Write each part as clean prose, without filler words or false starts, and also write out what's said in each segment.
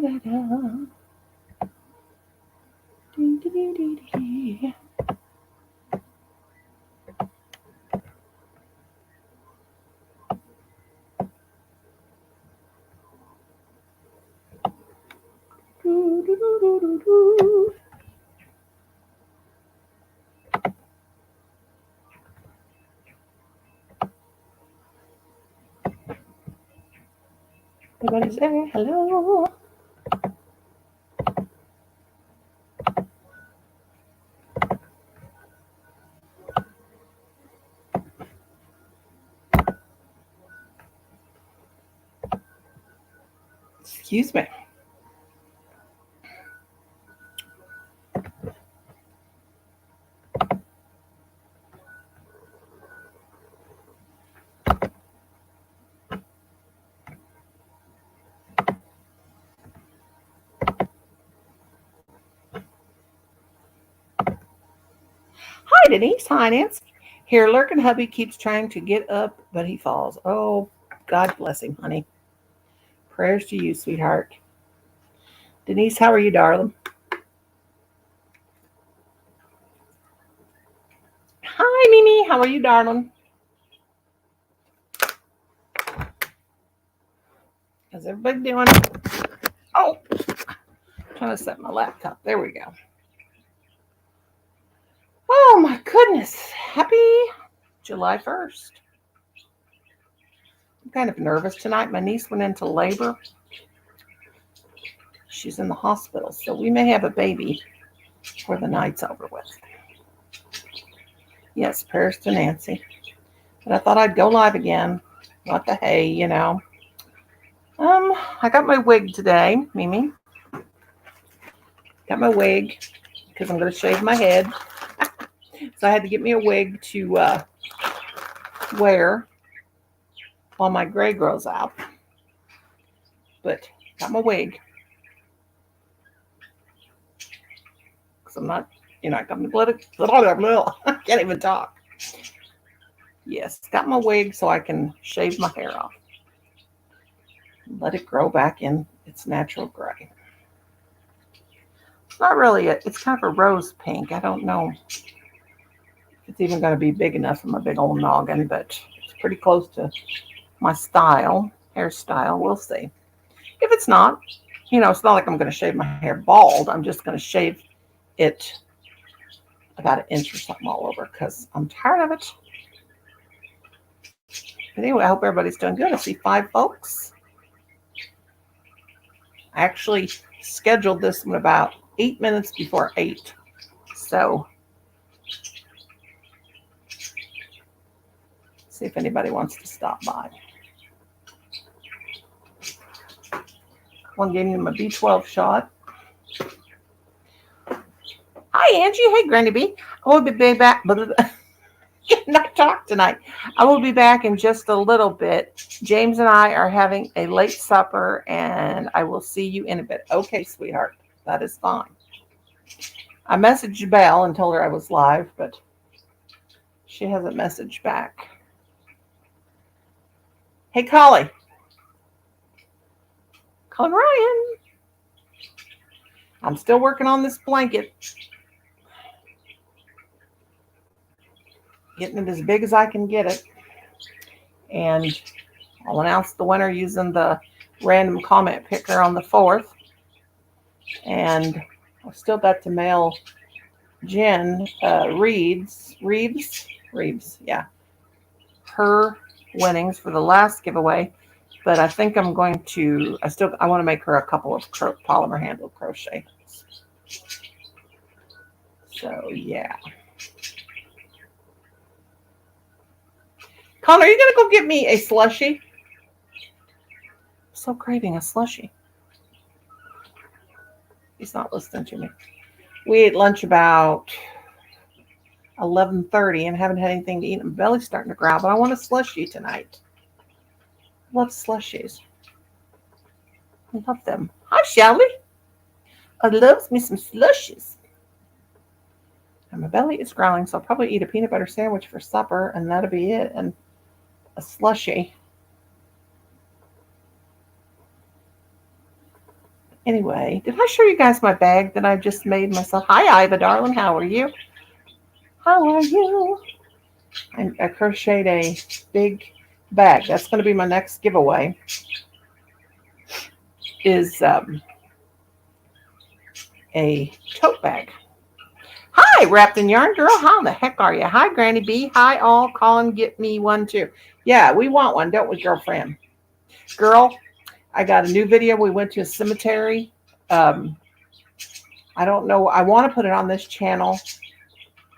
Everybody's there. Hello. Excuse me. Hi, Denise. Hi, Nancy. Here, lurking hubby keeps trying to get up, but he falls. Oh, God bless him, honey. Prayers to you, sweetheart. Denise, how are you, darling? Hi, Mimi. How are you, darling? How's everybody doing? Oh, I'm trying to set my laptop. There we go. Oh, my goodness. Happy July 1st. I'm kind of nervous tonight. My niece went into labor. She's in the hospital, so we may have a baby before the night's over with. Yes, prayers to Nancy. But I thought I'd go live again. What the hey, you know. I got my wig today, Mimi. Got my wig because I'm going to shave my head. So I had to get me a wig to wear while my gray grows out. But got my wig. Because I'm not, I'm I can't even talk. Yes, got my wig so I can shave my hair off. Let it grow back in its natural gray. It's not really it's kind of a rose pink. I don't know if it's even going to be big enough for my big old noggin, but it's pretty close to my style, hairstyle. We'll see. If it's not, it's not like I'm going to shave my hair bald. I'm just going to shave it about an inch or something all over because I'm tired of it. But anyway, I hope everybody's doing good. I see 5 folks. I actually scheduled this one about 8 minutes before 8. So, see if anybody wants to stop by. One gave me my B12 shot. Hi, Angie. Hey, Granny B. I will be back. Not talk tonight. I will be back in just a little bit. James and I are having a late supper, and I will see you in a bit. Okay, sweetheart. That is fine. I messaged Belle and told her I was live, but she hasn't messaged back. Hey, Collie. Colin Ryan. I'm still working on this blanket. Getting it as big as I can get it. And I'll announce the winner using the random comment picker on the 4th. And I've still got to mail Jen Reeves, yeah, her winnings for the last giveaway. But I think I'm going to, I want to make her a couple of polymer handled crochet. So, yeah. Connor, are you going to go get me a slushie? I'm so craving a slushie. He's not listening to me. We ate lunch about 11:30 and haven't had anything to eat. My belly's starting to growl, but I want a slushie tonight. I love slushies. I love them. Hi, Shelly. I love me some slushies. And my belly is growling, so I'll probably eat a peanut butter sandwich for supper, and that'll be it. And a slushie. Anyway, did I show you guys my bag that I just made myself? Hi, Iva, darling. How are you? How are you? I crocheted a big bag. That's going to be my next giveaway. Is a tote bag. Hi, Wrapped in Yarn Girl. How the heck are you? Hi, Granny B. Hi, all. Colin, get me one too. Yeah, we want one, don't we, girlfriend? Girl, I got a new video. We went to a cemetery. I don't know. I want to put it on this channel.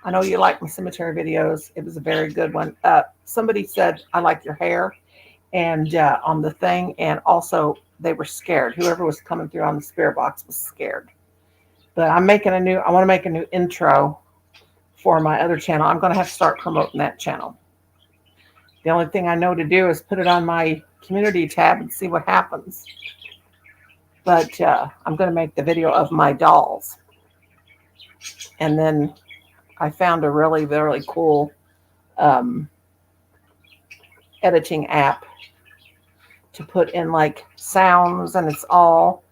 I know you like my cemetery videos. It was a very good one. Somebody said, I like your hair and on the thing. And also they were scared. Whoever was coming through on the spirit box was scared. But I want to make a new intro for my other channel. I'm going to have to start promoting that channel. The only thing I know to do is put it on my community tab and see what happens. But I'm going to make the video of my dolls. And then I found a really, really cool editing app to put in like sounds, and it's all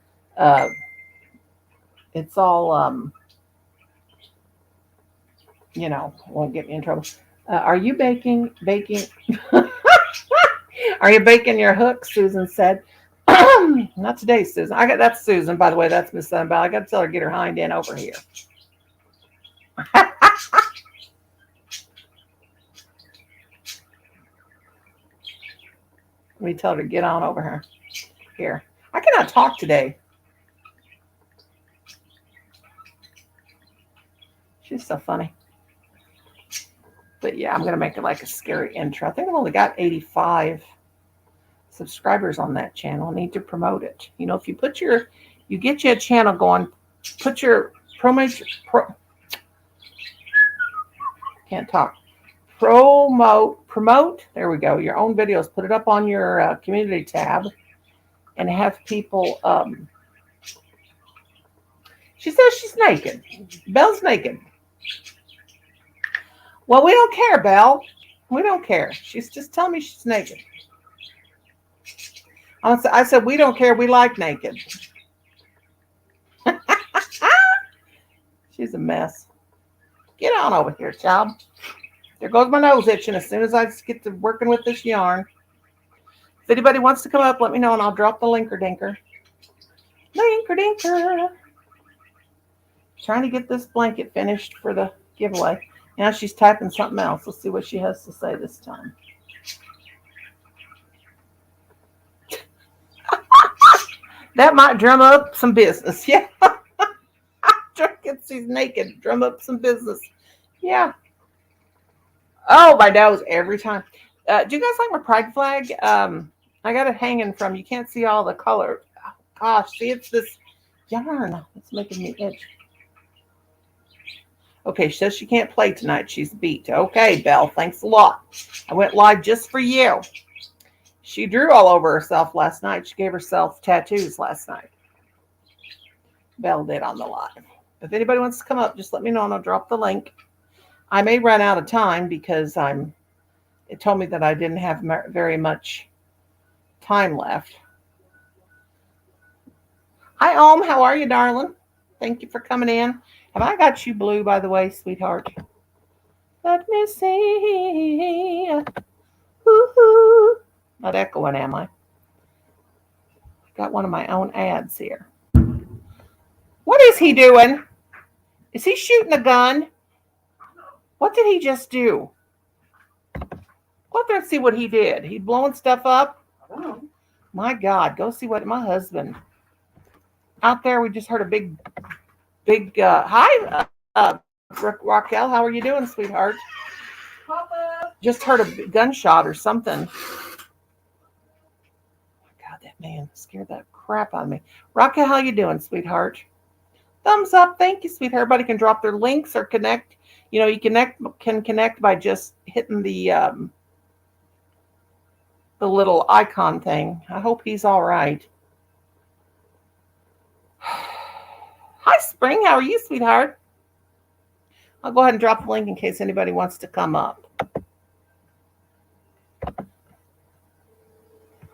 won't get me in trouble. Are you baking? Are you baking your hook? Susan said. Not today, Susan. That's Susan, by the way. That's Miss Sunbell. I got to tell her to get her hind end over here. Let me tell her to get on over here. Here. I cannot talk today. She's so funny. But yeah, I'm going to make it like a scary intro. I think I've only got 85 subscribers on that channel. I need to promote it. You know, if you get you a channel going, put your promote, there we go, your own videos, put it up on your community tab and have people, she says she's naked. Belle's naked. Well, we don't care, Belle. We don't care. She's just telling me she's naked. I said, we don't care. We like naked. She's a mess. Get on over here, child. There goes my nose itching as soon as I get to working with this yarn. If anybody wants to come up, let me know and I'll drop the linker-dinker. Linker-dinker. Trying to get this blanket finished for the giveaway. Now she's typing something else. Let's see what she has to say this time. That might drum up some business. Yeah. She's naked. Drum up some business. Yeah. Oh, my nose every time. Do you guys like my pride flag? I got it hanging from, you can't see all the color. Oh, gosh, see, it's this yarn. It's making me itch. Okay, she says she can't play tonight. She's beat. Okay, Belle, thanks a lot. I went live just for you. She drew all over herself last night. She gave herself tattoos last night. Belle did on the live. If anybody wants to come up, just let me know and I'll drop the link. I may run out of time because it told me that I didn't have very much time left. Hi, Om. How are you, darling? Thank you for coming in. Have I got you blue, by the way, sweetheart? Let me see. Woo-hoo. Not echoing, am I? Got one of my own ads here. What is he doing? Is he shooting a gun? What did he just do? Let's see what he did. He blowing stuff up? My God, go see what my husband. Out there, we just heard a big, hi, Raquel. How are you doing, sweetheart? Papa. Just heard a gunshot or something. God, that man scared that crap out of me. Raquel, how you doing, sweetheart? Thumbs up. Thank you, sweetheart. Everybody can drop their links or connect. You know, you can connect by just hitting the little icon thing. I hope he's all right. Hi, Spring. How are you, sweetheart? I'll go ahead and drop the link in case anybody wants to come up. I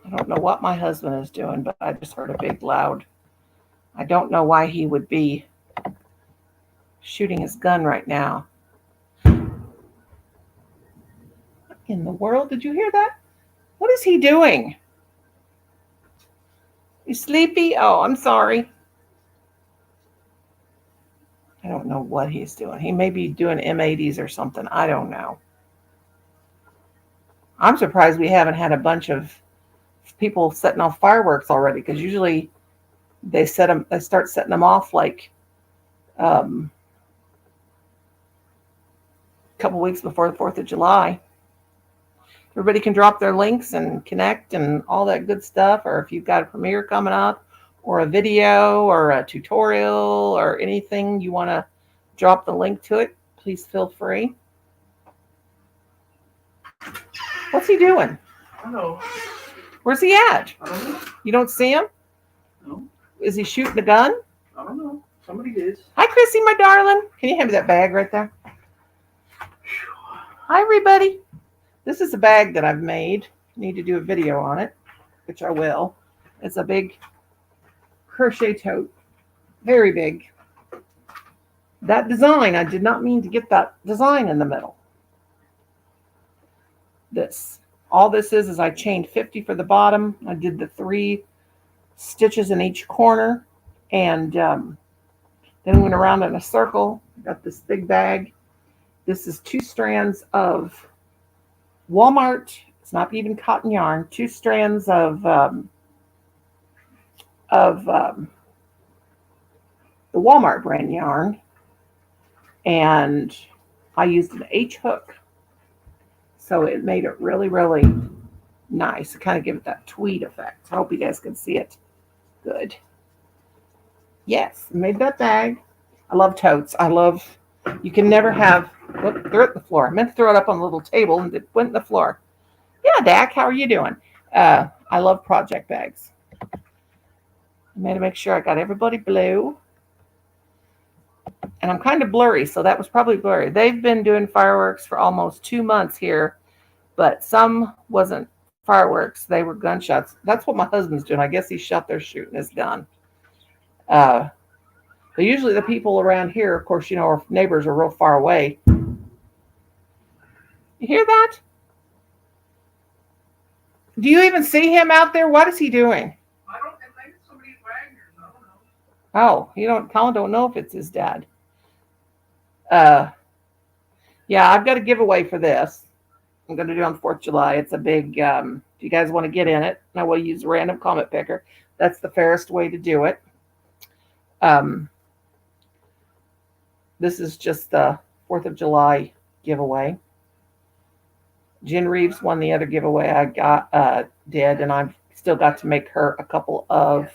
don't know what my husband is doing, but I just heard a big, loud I don't know why he would be shooting his gun right now. What in the world? Did you hear that? What is he doing? You sleepy? Oh, I'm sorry. I don't know what he's doing. He may be doing M80s or something. I don't know. I'm surprised we haven't had a bunch of people setting off fireworks already, because usually they start setting them off like a couple weeks before the 4th of July. Everybody can drop their links and connect and all that good stuff. Or if you've got a premiere coming up, or a video or a tutorial or anything you want to drop the link to it, please feel free. What's he doing? I don't know. Where's he at? I don't know. You don't see him? No. Is he shooting a gun? I don't know. Somebody is. Hi, Chrissy, my darling. Can you hand me that bag right there? Hi, everybody. This is a bag that I've made. Need to do a video on it, which I will. It's a big crochet tote. Very big. That design, I did not mean to get that design in the middle. All this is I chained 50 for the bottom. I did the 3 stitches in each corner, and then went around in a circle. Got this big bag. This is 2 strands of Walmart. It's not even cotton yarn. 2 strands of the Walmart brand yarn, and I used an H hook, so it made it really, really nice. Kind of give it that tweed effect. I hope you guys can see it good. Yes, I made that bag. I love totes. You can never have, look, throw it on the floor. I meant to throw it up on the little table, and it went on the floor. Yeah, Dak, how are you doing? I love project bags. I made to make sure I got everybody blue. And I'm kind of blurry, so that was probably blurry. They've been doing fireworks for almost 2 months here, but some wasn't fireworks. They were gunshots. That's what my husband's doing. I guess he's shot there shooting his gun. But usually the people around here, of course, our neighbors are real far away. You hear that? Do you even see him out there? What is he doing? I don't think somebody's Wagner's. I don't know. Oh, Colin don't know if it's his dad. Yeah, I've got a giveaway for this. I'm going to do on the 4th of July. It's a big, if you guys want to get in it, I will use a random comment picker. That's the fairest way to do it. This is just the 4th of July giveaway. Jen Reeves won the other giveaway I did, and I've still got to make her a couple of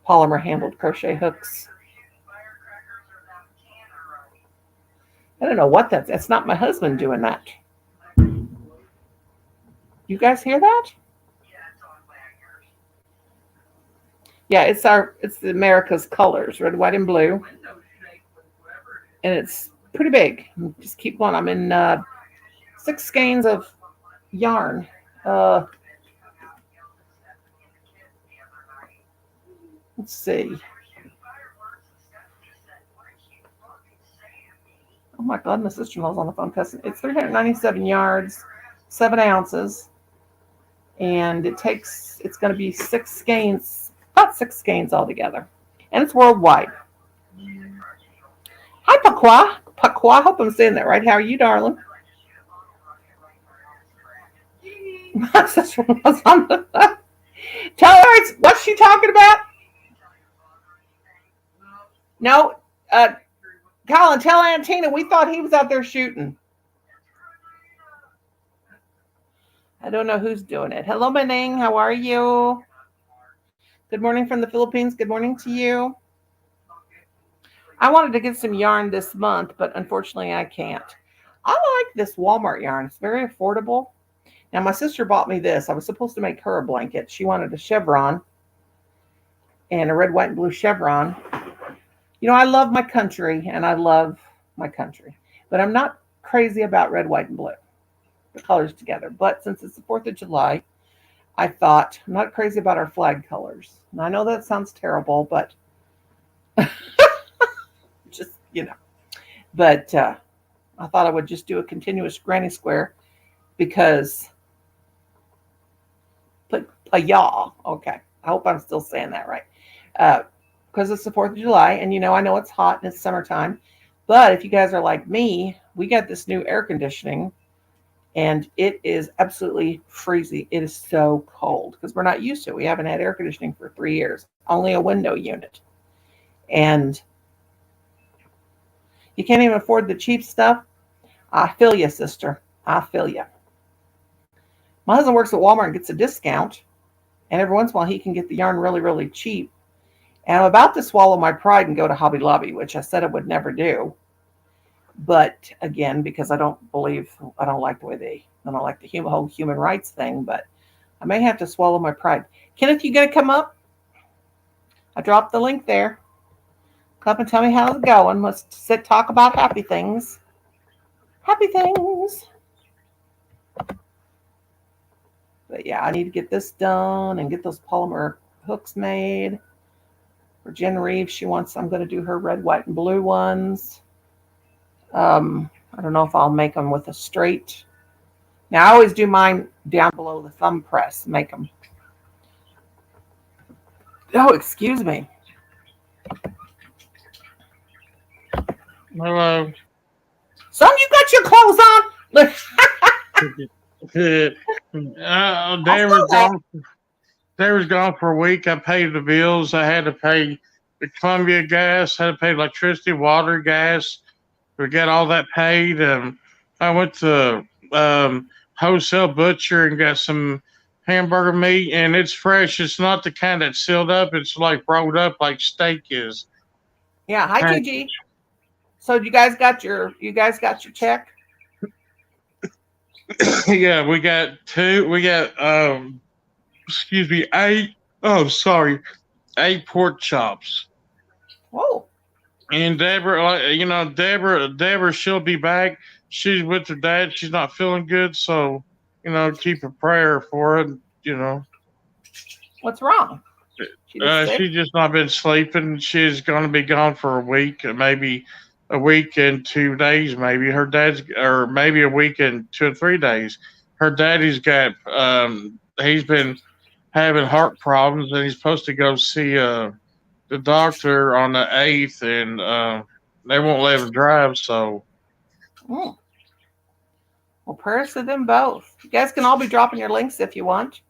polymer handled crochet hooks. I don't know what that's. It's not my husband doing that. You guys hear that? Yeah, it's the America's colors, red, white, and blue. And it's pretty big. Just keep going. I'm in 6 skeins of yarn. Let's see. Oh my God, my sister-in-law's on the phone cussing. It's 397 yards, 7 ounces. And it's going to be 6 skeins, about 6 skeins altogether. And it's worldwide. Hi, Pakwa. Pakwa, I hope I'm saying that right. How are you, darling? My sister-in-law's on the phone. Tell her what's she talking about? No. Colin, tell Aunt Tina we thought he was out there shooting. I don't know who's doing it. Hello, Manning. How are you? Good morning from the Philippines. Good morning to you. I wanted to get some yarn this month, but unfortunately I can't. I like this Walmart yarn. It's very affordable. Now, my sister bought me this. I was supposed to make her a blanket. She wanted a chevron and a red, white, and blue chevron. I love my country, and I love my country. But I'm not crazy about red, white, and blue, the colors together. But since it's the 4th of July, I thought, I'm not crazy about our flag colors. And I know that sounds terrible, but just, but I thought I would just do a continuous granny square because put a yaw. Okay. I hope I'm still saying that right. Because it's the 4th of July, and I know it's hot and it's summertime. But if you guys are like me, we got this new air conditioning and it is absolutely freezing. It is so cold because we're not used to it. We haven't had air conditioning for 3 years, only a window unit. And you can't even afford the cheap stuff. I feel you, sister. I feel you. My husband works at Walmart and gets a discount. And every once in a while, he can get the yarn really, really cheap. And I'm about to swallow my pride and go to Hobby Lobby, which I said I would never do. But again, because I don't like the way I don't like the whole human rights thing, but I may have to swallow my pride. Kenneth, you gonna come up? I dropped the link there. Come up and tell me how's it going. Let's talk about happy things. Happy things. But yeah, I need to get this done and get those polymer hooks made. For Jen Reeves, I'm going to do her red, white, and blue ones. I don't know if I'll make them with a straight. Now, I always do mine down below the thumb press. Make them. Oh, excuse me. Hello. Son, you got your clothes on? Look. They was gone for a week. I paid the bills. I had to pay the Columbia gas. I had to pay electricity, water, gas. We got all that paid. I went to wholesale butcher and got some hamburger meat, and it's fresh. It's not the kind that's sealed up. It's like rolled up like steak is. Yeah. Hi, Gigi. So you guys got your check? Yeah, we got eight pork chops. Whoa. And Deborah, she'll be back. She's with her dad. She's not feeling good, so keep a prayer for her. What's wrong? She's just not been sleeping. She's going to be gone for a week, maybe a week and 2 days. Maybe her dad's, or maybe a week and 2 or 3 days. Her daddy's got. He's been having heart problems, and he's supposed to go see the doctor on the 8th, and they won't let him drive. So, well, prayers to them both. You guys can all be dropping your links if you want.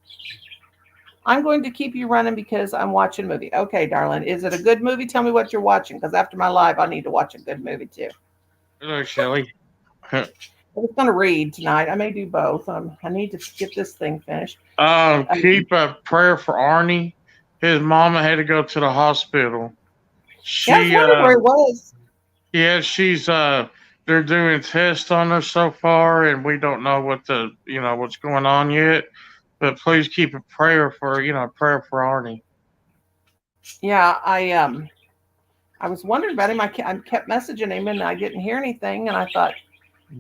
I'm going to keep you running because I'm watching a movie. Okay, darling. Is it a good movie? Tell me what you're watching, because after my live, I need to watch a good movie too. Hello, Shelly. I was going to read tonight. I may do both. I need to get this thing finished. Keep a prayer for Arnie. His mama had to go to the hospital. I was wondering where he was. Yeah, she's they're doing tests on her so far, and we don't know what's going on yet. But please keep a prayer for Arnie. Yeah, I was wondering about him. I kept messaging him and I didn't hear anything, and I thought,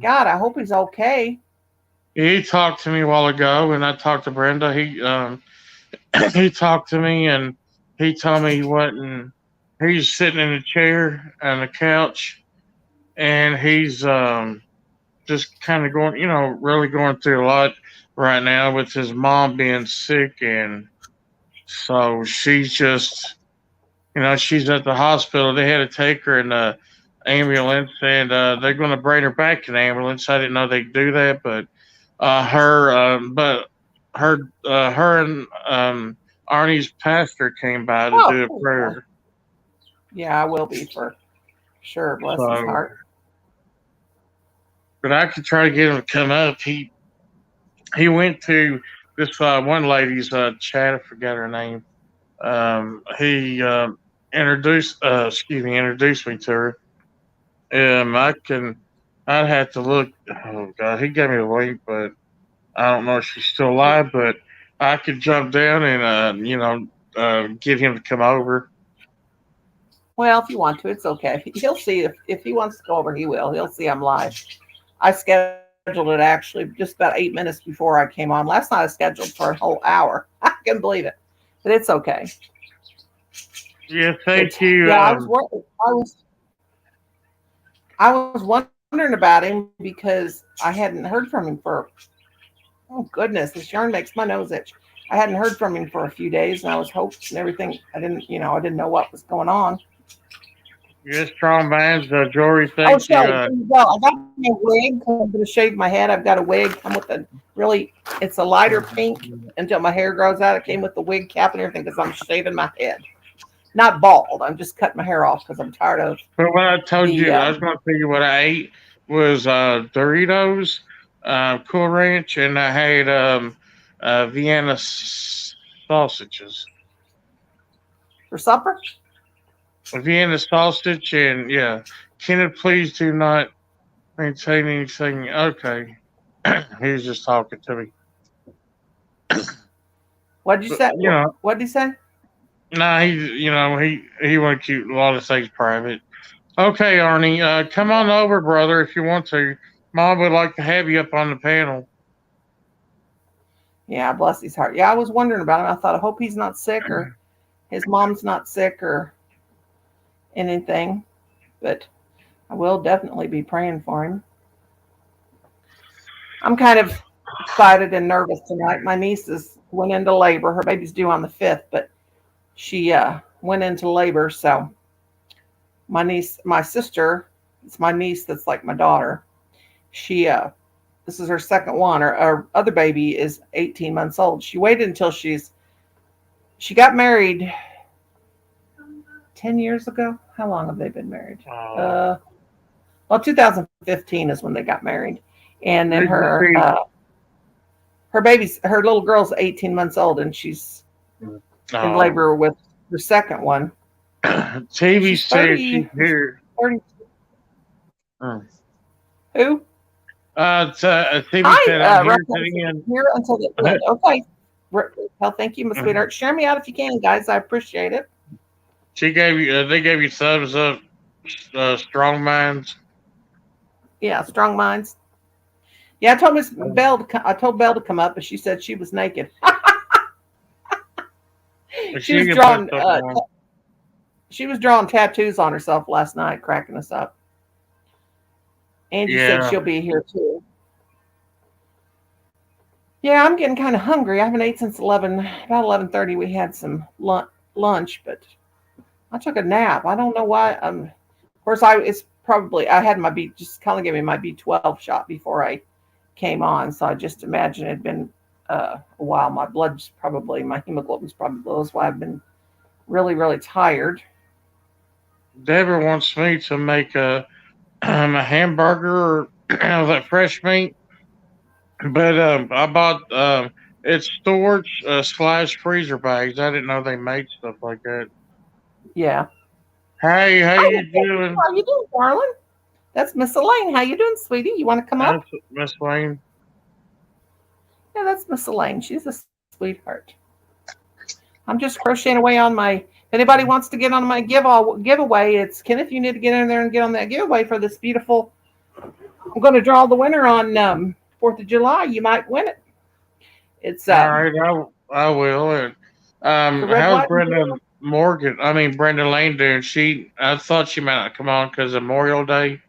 God, I hope he's okay. He talked to me a while ago, and I talked to Brenda. He talked to me, and he told me he wasn't. He's sitting in a chair on the couch, and he's just kind of going, really going through a lot right now with his mom being sick, and so she's just, she's at the hospital. They had to take her in the ambulance, and they're going to bring her back in the ambulance. I didn't know they'd do that, but her and Arnie's pastor came by to do a prayer. Yeah, I will be for sure. Bless his heart. But I could try to get him to come up. He went to this one lady's chat. I forgot her name. He introduced me to her. I'd have to look. Oh God, he gave me the link, but I don't know if she's still alive. But I could jump down and get him to come over. Well, if you want to, it's okay. He'll see if he wants to go over. He will. He'll see I'm live. I scheduled it actually just about 8 minutes before I came on. Last night I scheduled for a whole hour. I can't believe it, but it's okay. Yeah, thank But, you. yeah, I was wondering about him because I hadn't heard from him for, oh goodness, this yarn makes my nose itch. I hadn't heard from him for a few days, and I was hoping and everything. I didn't know what was going on. Yes, Strong Bands, Jory, Oh, thank Shelly, you. well, I got my wig. I'm going to shave my head. I've got a wig. Come with it's a lighter pink until my hair grows out. It came with the wig cap and everything because I'm shaving my head. Not bald. I'm just cutting my hair off because I'm tired of But what I told you, I the. was going to tell you what I ate was Doritos, Cool Ranch, and I had Vienna sausages. For supper? Vienna sausage, and yeah. Kenneth, please do not maintain anything. Okay. He was just talking to me. What did you But, say? you know, What did he say? nah, he want to keep a lot of things private. Okay, Arnie, come on over, brother, if you want to. Mom would like to have you up on the panel. Yeah, bless his heart. Yeah, I was wondering about him. I thought, I hope he's not sick or his mom's not sick or anything. But I will definitely be praying for him. I'm kind of excited and nervous tonight. My niece went into labor. Her baby's due on the 5th, but she went into labor. So my sister, it's my niece that's like my daughter. This is her second one. Our other baby is 18 months old. She waited until she got married 10 years ago. How long have they been married? Well, 2015 is when they got married. And then her little girl's 18 months old, and she's in labor with her second one. TV She's said 30, she's here. 30. Who? TV Hi, said I'm here to the end. Here until the end. Okay. Well, thank you, Miss Sweetheart. Share me out if you can, guys. I appreciate it. She gave you. They gave you thumbs up. Strong minds. Yeah, strong minds. Yeah, I told Miss Bell. I told Belle to come up, but she said she was naked. She was drawing. She was drawing tattoos on herself last night, cracking us up. Angie said she'll be here too. Yeah, I'm getting kind of hungry. I haven't ate since about 11:30. We had some lunch, but I took a nap. I don't know why. Of course, I had my just kind of gave me my B12 shot before I came on, so I just imagine it'd been a while. My hemoglobin's probably low. That's why I've been really, really tired. Deborah wants me to make a hamburger out of that fresh meat, but I bought it's storage / freezer bags. I didn't know they made stuff like that. Yeah. Hey, how you doing? How you doing, darling? That's Miss Elaine. How you doing, sweetie? You want to come up? Miss Lane. Yeah, that's Miss Elaine. She's a sweetheart. I'm just crocheting away on my. If anybody wants to get on my giveaway, it's Kenneth. You need to get in there and get on that giveaway for this beautiful. I'm going to draw the winner on 4th of July. You might win it. It's all right. I will. And how's Brenda Lane doing? I thought she might not come on because of Memorial Day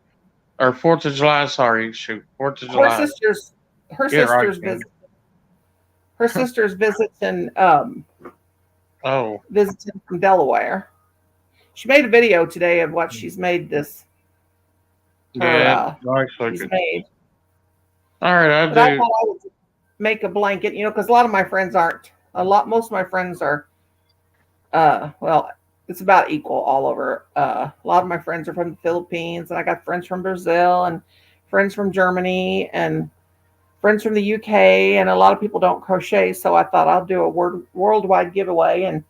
or 4th of July. Sorry, 4th of July. Her sister's visiting. Visiting from Delaware. She made a video today of what she's made this. She's made. All right, I thought I would make a blanket, because a lot of my friends aren't. Most of my friends are. It's about equal all over. A lot of my friends are from the Philippines, and I got friends from Brazil and friends from Germany and friends from the UK, and a lot of people don't crochet, so I thought I'll do a worldwide giveaway, and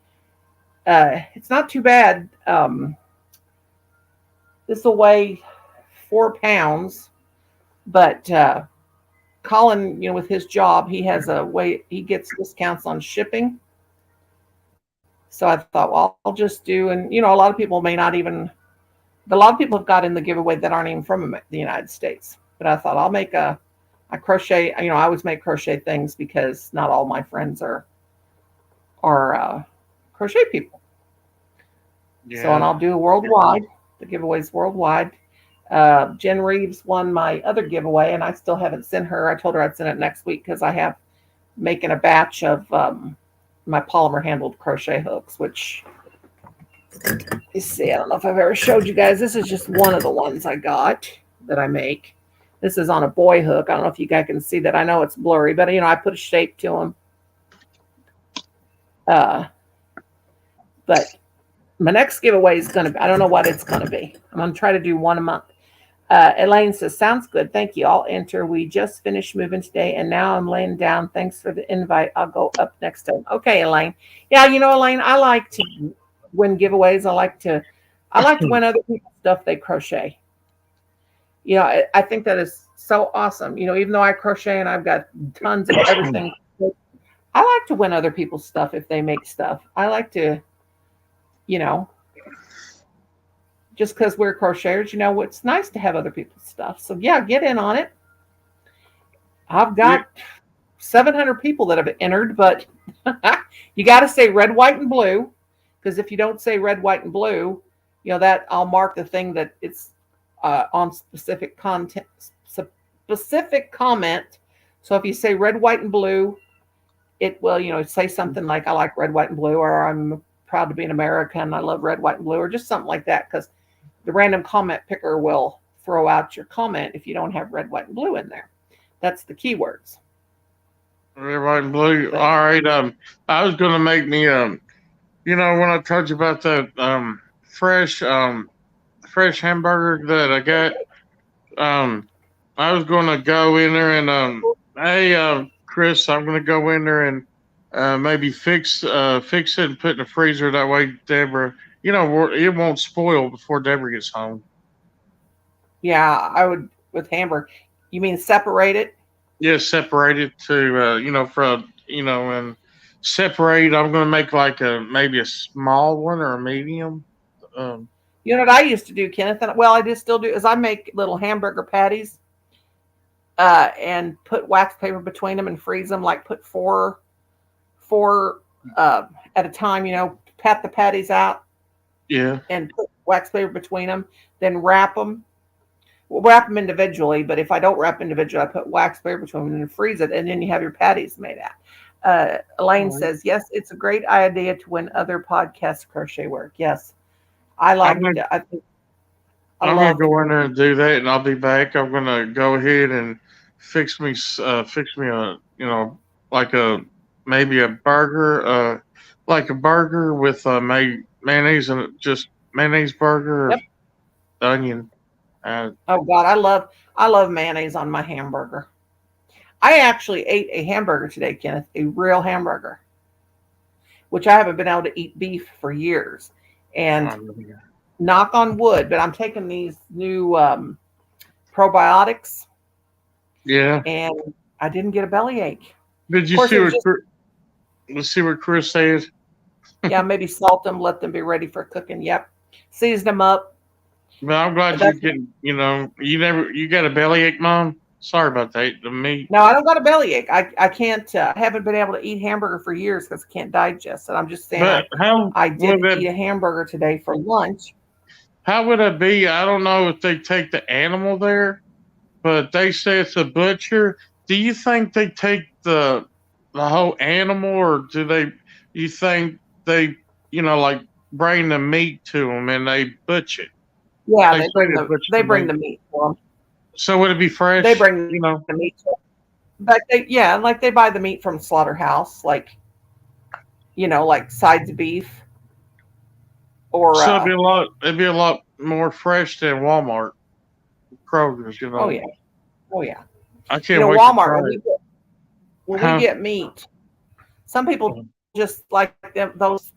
it's not too bad. This will weigh 4 pounds, but Colin, with his job, he has he gets discounts on shipping. So I thought, well, I'll just do, and a lot of people have got in the giveaway that aren't even from the United States. But I thought I'll make a I crochet. You know, I always make crochet things because not all my friends are crochet people. So, and Yeah. I'll do worldwide. The giveaways worldwide. Jen Reeves won my other giveaway, and I still haven't sent her. I told her I'd send it next week because I have making a batch of my polymer handled crochet hooks, which you see, I don't know if I've ever showed you guys. This is just one of the ones I got that I make. This is on a boy hook. I don't know if you guys can see that. I know it's blurry, but you know, I put a shape to them. But my next giveaway is going to be, I don't know what it's going to be. I'm going to try to do one a month. Elaine says, sounds good. Thank you. I'll enter. We just finished moving today and now I'm laying down. Thanks for the invite. I'll go up next time. Okay, Elaine. Yeah, you know, Elaine, I like to win giveaways. I like to win other people's stuff they crochet. You know, I think that is so awesome. You know, even though I crochet and I've got tons of everything, I like to win other people's stuff if they make stuff. I like to, you know, just because we're crocheters, you know, it's nice to have other people's stuff. So yeah, get in on it. I've got 700 people that have entered, but you got to say red, white, and blue, because if you don't say red, white, and blue, you know that I'll mark the thing that it's on specific content, specific comment. So if you say red, white, and blue, it will, you know, say something like I like red, white, and blue, or I'm proud to be an American. I love red, white, and blue, or just something like that, because the random comment picker will throw out your comment if you don't have red, white, and blue in there. That's the keywords. Red, white, and blue. All right. I was gonna make me you know, when I told you about that fresh hamburger that I got, I was gonna go in there and hey Chris, I'm gonna go in there and maybe fix it and put in the freezer. That way, Deborah, you know, it won't spoil before Deborah gets home. Yeah, I would with hamburger. You mean separate it? Yeah, separate it to you know, and separate. I'm gonna make like maybe a small one or a medium. Um, You know what I used to do, Kenneth? And well, I just still do is I make little hamburger patties and put wax paper between them and freeze them. Like put four at a time. You know, pat the patties out yeah. and put wax paper between them. Then wrap them. Well, wrap them individually, but if I don't wrap individually, I put wax paper between them and freeze it, and then you have your patties made out. Elaine says, yes, it's a great idea to win other podcast crochet work. Yes, I like it. I think I'm gonna go in there and do that, and I'll be back. I'm gonna go ahead and fix me a you know, like a maybe a burger like a burger with mayonnaise and just mayonnaise burger, Yep. onion. Oh God, I love mayonnaise on my hamburger. I actually ate a hamburger today, Kenneth, a real hamburger, which I haven't been able to eat beef for years. And knock on wood, but I'm taking these new probiotics. Yeah. And I didn't get a bellyache. Did you see let's see what Chris says? Yeah, maybe salt them, let them be ready for cooking. Yep. Season them up. Well, I'm glad you getting, you know, you got a bellyache, Mom? Sorry about that. The meat. No, I don't got a bellyache. I can't, I haven't been able to eat hamburger for years because I can't digest it. I'm just saying I did eat a hamburger today for lunch. How would it be? I don't know if they take the animal there, but they say it's a butcher. Do you think they take the whole animal, or you think they, you know, like bring the meat to them and they butcher it? Yeah, they bring the meat for them. So would it be fresh? They bring you know the meat. But like they buy the meat from slaughterhouse, like, you know, like sides of beef. Or so it'd be a lot more fresh than Walmart, Kroger's, you know. Oh yeah, oh yeah. I can't wait. Walmart when we get meat, some people just like that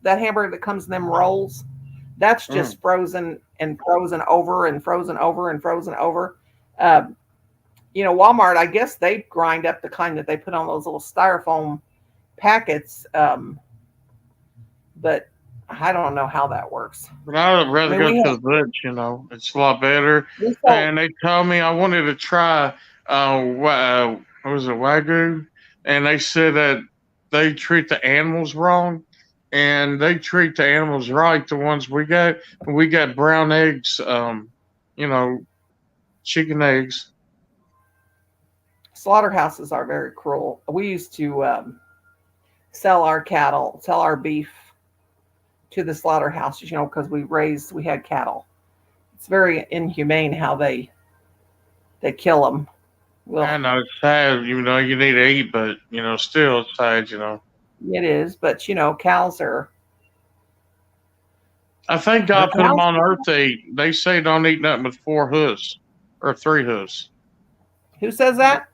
hamburger that comes in them rolls. That's just frozen and frozen over and frozen over and frozen over. You know, Walmart, I guess they grind up the kind that they put on those little styrofoam packets. But I don't know how that works. But I'd rather go to the butch, you know. It's a lot better. And they told me I wanted to try what was it, Wagyu? And they said that they treat the animals wrong, and they treat the animals right. The ones we got brown eggs, you know, chicken eggs. Slaughterhouses are very cruel. We used to sell our cattle, sell our beef to the slaughterhouses, because we had cattle. It's very inhumane how they kill them. Well, I know it's sad, you know, you need to eat, but still it's sad, it is, but cows are. I think Are God put them cows? on earth to eat. They say don't eat nothing but 4 hooves or 3 hooves. Who says that?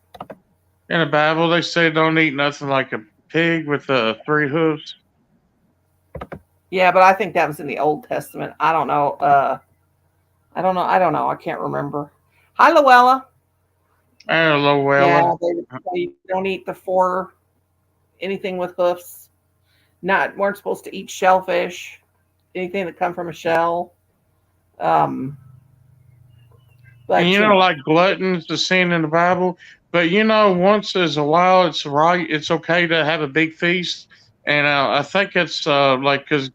In the Bible, they say don't eat nothing like a pig with 3 hooves. Yeah, but I think that was in the Old Testament. I don't know. I don't know. I can't remember. Hi, Luella. Hello, Yeah, well, they don't eat anything with hoofs. Weren't supposed to eat shellfish, anything that come from a shell. and But like gluttons, the sin in the Bible. But once in a while, it's right. It's okay to have a big feast, and I think it's like because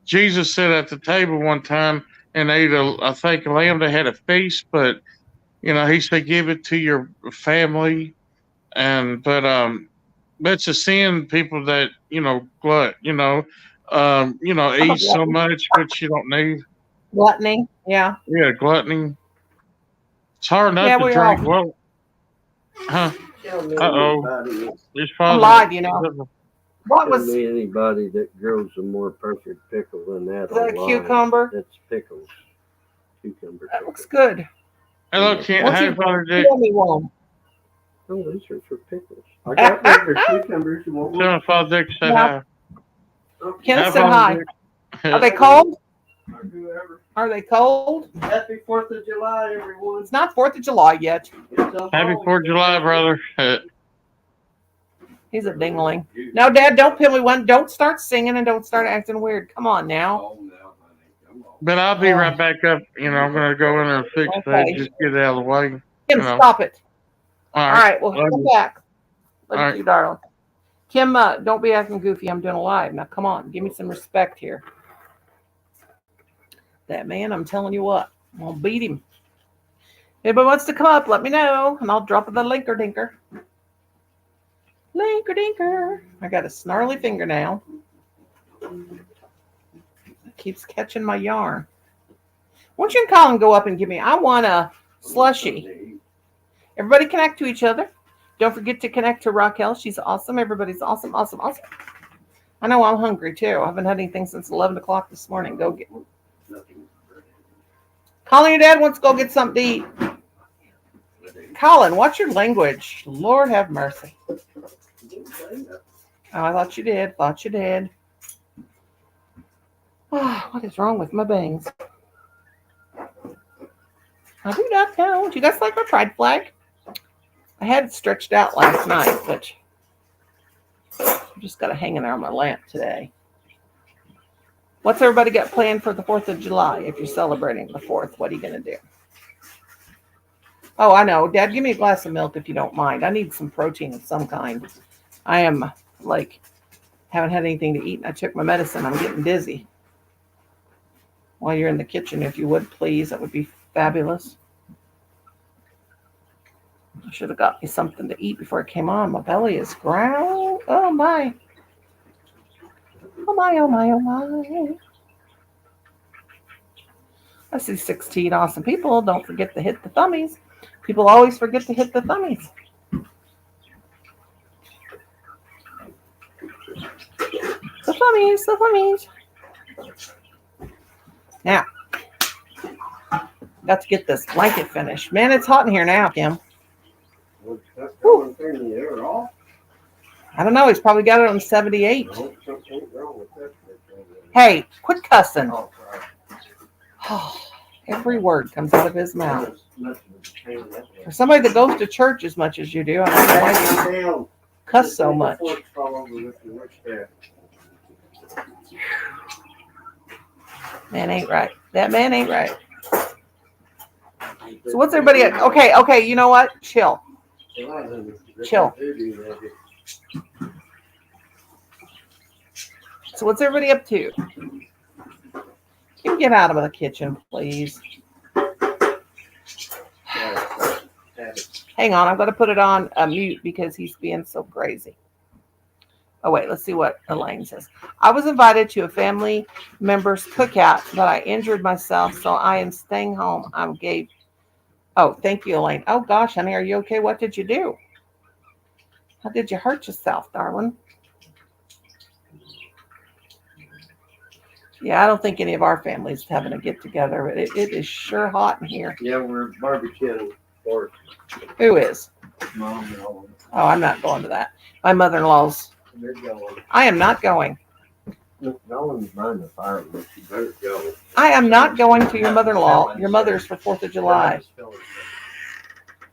Jesus sat at the table one time and ate I think a lamb that had a feast, but he said give it to your family, and but it's a sin people that glut, eat so much which you don't need. gluttony. Yeah, Yeah, gluttony. It's hard enough yeah, to we drink. all. Well, huh? Tell me Uh-oh. anybody, His I'm father. live. What tell was me anybody that grows a more perfect pickle than that. the online. cucumber? That's pickles. Cucumber That pickles. looks good. Hello, Won't hey, you Father Dick. Tell me one. Oh, these are for pickles. I got bigger cucumbers. You want one? Tell Father Dick said Yeah. hi. Okay. Kenneth Hi, said Father hi. Dick. Are they cold? Or whoever. Are they cold? Happy 4th of July, everyone. It's not 4th of July yet. Happy 4th of July, brother. He's a dingling. No, Dad, don't pin me one. Don't start singing and don't start acting weird. Come on now. Oh, no, honey. Come on. But I'll be right back up. I'm going to go in there and fix that. Okay. Just get it out of the way. Kim, stop it. All All right. right, well, Love come you. back. Love All right. you, darling. Kim, don't be acting goofy. I'm doing a live. Now, come on. Give me some respect here. That man, I'm telling you what, I'm going to beat him. Anybody wants to come up, let me know, and I'll drop the linker dinker. Linker dinker. I got a snarly fingernail. It keeps catching my yarn. Why don't you and Colin go up and give me, I want a slushie. Everybody connect to each other. Don't forget to connect to Raquel. She's awesome. Everybody's awesome, awesome, awesome. I know I'm hungry too. I haven't had anything since 11 o'clock this morning. Go get. Colin, your dad wants to go get something to eat. Colin, what's your language? Lord have mercy. Oh, I thought you did. Thought you did. Oh, what is wrong with my bangs? I do not know. Do you guys like my pride flag? I had it stretched out last night, but I just got it hanging there on my lamp today. What's everybody got planned for the 4th of July? If you're celebrating the 4th, what are you going to do? Oh, I know. Dad, give me a glass of milk if you don't mind. I need some protein of some kind. I am haven't had anything to eat, and I took my medicine. I'm getting dizzy. While you're in the kitchen, if you would, please, that would be fabulous. I should have got me something to eat before I came on. My belly is growling. Oh, my. Oh, my, oh, my, oh, my. I see 16 awesome people. Don't forget to hit the thummies. People always forget to hit the thummies. The thummies, the thummies. Now, got to get this blanket finished. Man, it's hot in here now, Kim. I don't know. He's probably got it on 78. Hey, quit cussing. Every word comes out of his mouth. For somebody that goes to church as much as you do, I don't know why you cuss so much. Man ain't right. That man ain't right. So what's everybody at? Okay, you know what? Chill. Chill. So what's everybody up to? Can you get out of the kitchen, please? Hang on, I'm going to put it on mute because he's being so crazy. Oh, wait, let's see what Elaine says. I was invited to a family member's cookout, but I injured myself, so I am staying home. I'm Gabe. Oh, thank you, Elaine. Oh, gosh, honey, are you okay? What did you do? How did you hurt yourself, darling? Yeah, I don't think any of our families having a get-together, but it is sure hot in here. Yeah, we're barbecuing for Who is? Mom and all. Oh, I'm not going to that. My mother-in-law's. They're going. I am not going. No one's buying the fireworks. You better go. I am not going to your mother-in-law. Your mother's for 4th of July.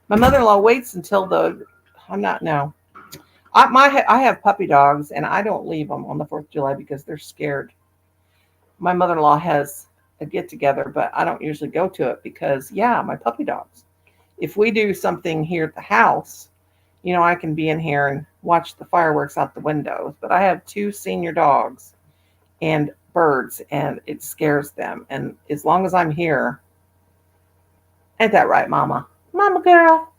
My mother-in-law waits until no. I have puppy dogs, and I don't leave them on the 4th of July because they're scared. My mother-in-law has a get-together, but I don't usually go to it because, my puppy dogs. If we do something here at the house, I can be in here and watch the fireworks out the windows. But I have 2 senior dogs and birds, and it scares them. And as long as I'm here, ain't that right, Mama? Mama girl.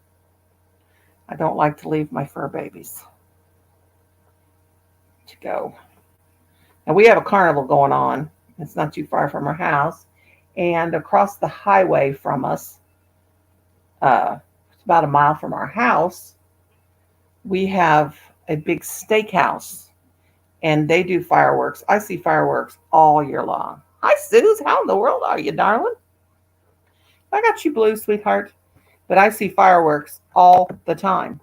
I don't like to leave my fur babies to go. And we have a carnival going on. It's not too far from our house. And across the highway from us, it's about a mile from our house, we have a big steakhouse. And they do fireworks. I see fireworks all year long. Hi, Suze. How in the world are you, darling? I got you blue, sweetheart. But I see fireworks all the time.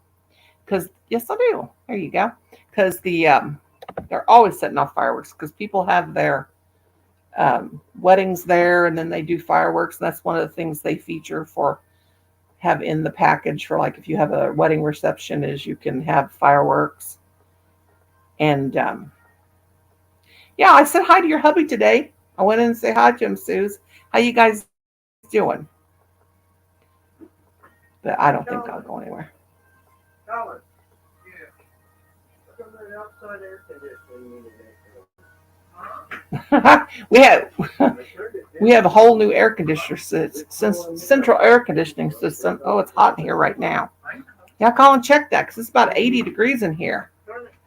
Yes, I do. There you go. Because they're always setting off fireworks because people have their weddings there, and then they do fireworks. And that's one of the things they feature have in the package for, like, if you have a wedding reception, is you can have fireworks. And I said hi to your hubby today. I went in and say hi to him, Suze. How you guys doing? But I don't think I'll go anywhere. Colin, we have a whole new air conditioner central air conditioning system. Oh, it's hot in here right now. Yeah, Colin, check that because it's about 80 degrees in here.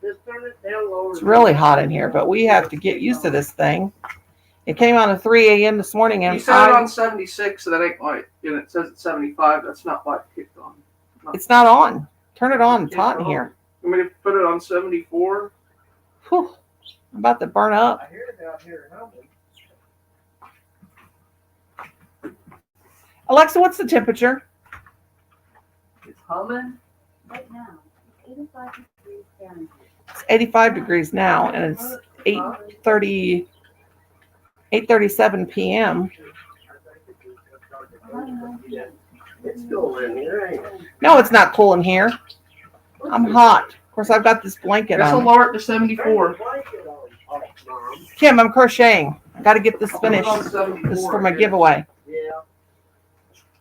It's really hot in here, but we have to get used to this thing. It came on at 3 a.m. this morning, and you set it on 76, so that ain't why. And it says it's 75. That's not why it kicked on. It's not on. Turn it on. It's hot in here. You want me to put it on 74? Whew. I'm about to burn up. I hear it out here humming. Alexa, what's the temperature? It's humming. Right now, it's 85 degrees Fahrenheit. It's 85 degrees now, and it's 8:37 p.m. It's cool in here, ain't it? No, it's not cool in here. I'm hot. Of course, I've got this blanket Guess I'll on. lower it to 74. Kim, I'm crocheting. I got to get this finished. This is for my giveaway. Yeah.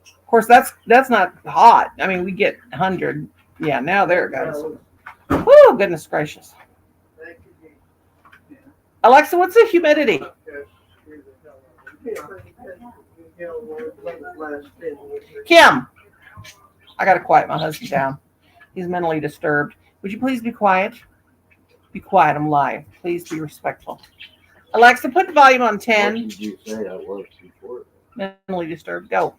Of course, that's not hot. I mean, we get 100. Yeah, now there it goes. Woo, goodness gracious. Alexa, what's the humidity? Kim, I got to quiet my husband down. He's mentally disturbed. Would you please be quiet? Be quiet. I'm live. Please be respectful. Alexa, put the volume on 10. What did you say I was before? Mentally disturbed. Go.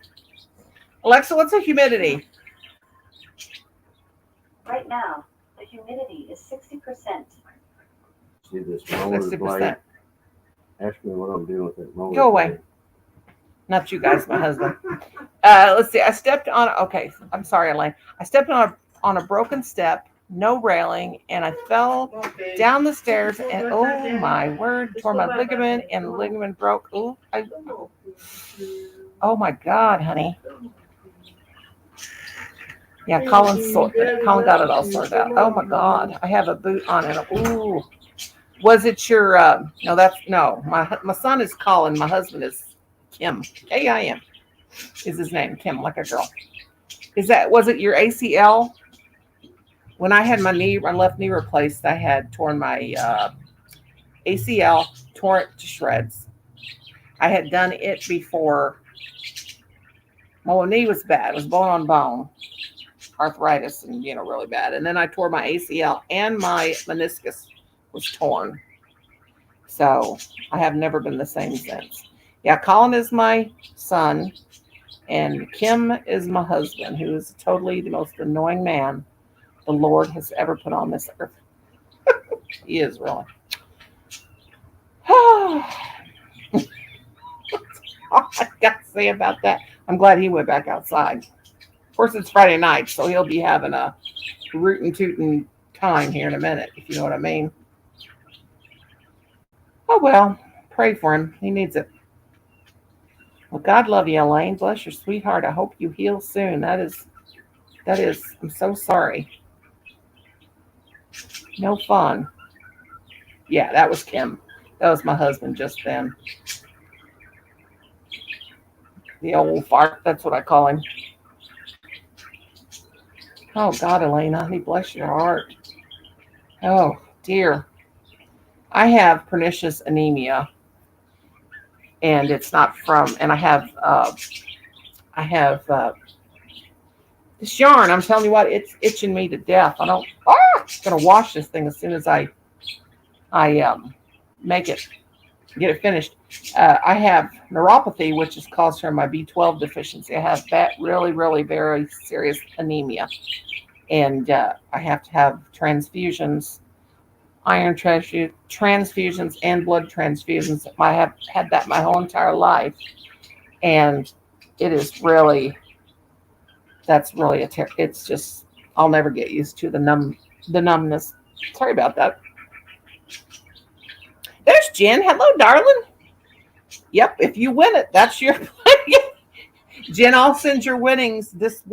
Alexa, what's the humidity? Right now, the humidity is 60%. See this roller blade? 60%. Ask me what I'm doing with that roller Go away. blade. Not you guys, my husband. Let's see. I stepped on. Okay, I'm sorry, Elaine. I stepped on a broken step, no railing, and I fell down the stairs. And oh my word, tore my ligament, and the ligament broke. Oh my God, honey. Yeah, Colin got it all sorted out. Oh my God, I have a boot on it. Ooh, was it your? No, my son is Colin. My husband is Kim. K-I-M. is his name. Kim, like a girl. Was it your ACL? When I had my left knee replaced, I had torn my ACL, torn it to shreds. I had done it before. My knee was bad. It was bone on bone, arthritis, and really bad. And then I tore my ACL, and my meniscus was torn. So I have never been the same since. Yeah, Colin is my son, and Kim is my husband, who is totally the most annoying man the Lord has ever put on this earth. He is really. All I got to say about that. I'm glad he went back outside. Of course, it's Friday night, so he'll be having a rootin' tootin' time here in a minute, if you know what I mean. Oh, well, pray for him. He needs it. Well, God love you, Elaine. Bless your sweetheart. I hope you heal soon. That is, I'm so sorry. No fun. Yeah, that was Kim. That was my husband just then. The old fart, that's what I call him. Oh, God, Elena, honey, bless your heart. Oh, dear. I have pernicious anemia, and it's not from, and I have this yarn. I'm telling you what, it's itching me to death. I'm going to wash this thing as soon as I make it, get it finished. I have neuropathy, which is caused from my B12 deficiency. I have that really, really very serious anemia. And I have to have transfusions, iron transfusions, and blood transfusions. I have had that my whole entire life. And it is really, that's really it's just, I'll never get used to the numbness. Sorry about that. There's Jen. Hello, darling. Yep, if you win it, that's your Jen, I'll send your winnings this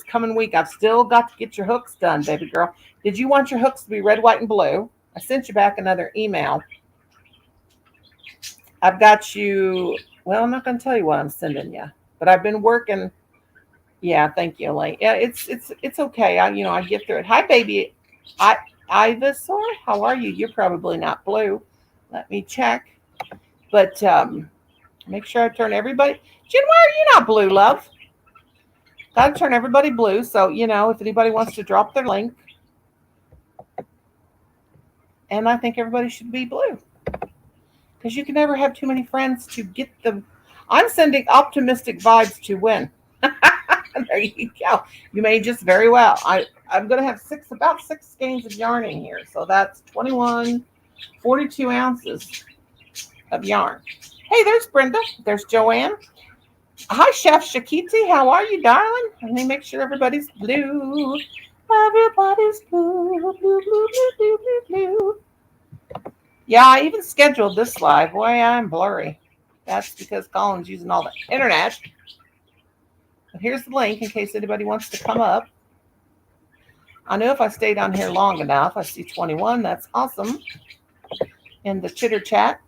coming week. I've still got to get your hooks done, baby girl. Did you want your hooks to be red, white, and blue? I sent you back another email. I've got you, well, I'm not going to tell you what I'm sending you, but I've been working. Yeah, thank you, Elaine. Yeah, it's okay. I get through it. Hi, baby. Ivysaur, how are you? You're probably not blue. Let me check. But make sure I turn everybody. Jen, why are you not blue, love? Got to turn everybody blue. So, if anybody wants to drop their link. And I think everybody should be blue. Because you can never have too many friends to get them. I'm sending optimistic vibes to win. There you go. You may just very well. I'm going to have about six skeins of yarn in here. So that's 42 ounces of yarn. Hey, there's Brenda. There's Joanne. Hi, Chef Shakiti. How are you, darling? Let me make sure everybody's blue. Everybody's blue, blue, blue, blue, blue, blue, blue. Yeah, I even scheduled this live. Boy, I'm blurry. That's because Colin's using all the internet. But here's the link in case anybody wants to come up. I know if I stayed on here long enough. I see 21. That's awesome. In the chitter chat.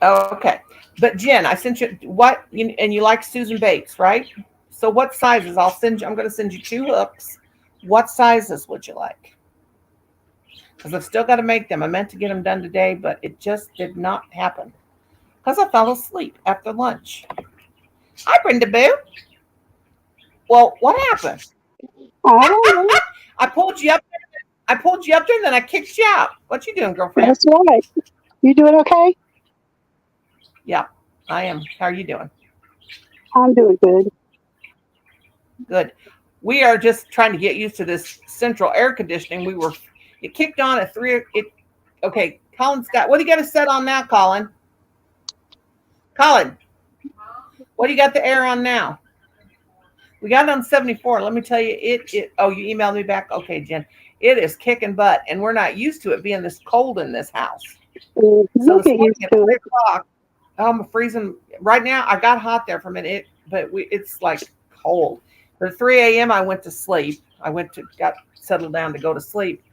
Okay. But Jen, I sent you and you like Susan Bates, right? So what sizes? I'm going to send you 2 hooks. What sizes would you like? Because I've still got to make them. I meant to get them done today, but it just did not happen. Because I fell asleep after lunch. Hi, Brenda Boo. Well, what happened? I don't know. I pulled you up there, and then I kicked you out. What you doing, girlfriend? That's right. You doing okay? Yeah, I am. How are you doing? I'm doing good. Good. We are just trying to get used to this central air conditioning. It kicked on at 3. Okay, Colin's got, what do you got to set on now, Colin? Colin, what do you got the air on now? We got it on 74. Let me tell you, you emailed me back. Okay, Jen, it is kicking butt, and we're not used to it being this cold in this house. So this morning at 3 o'clock, I'm freezing. Right now, I got hot there for a minute, but it's like cold. At 3 a.m., I went to sleep. Got settled down to go to sleep,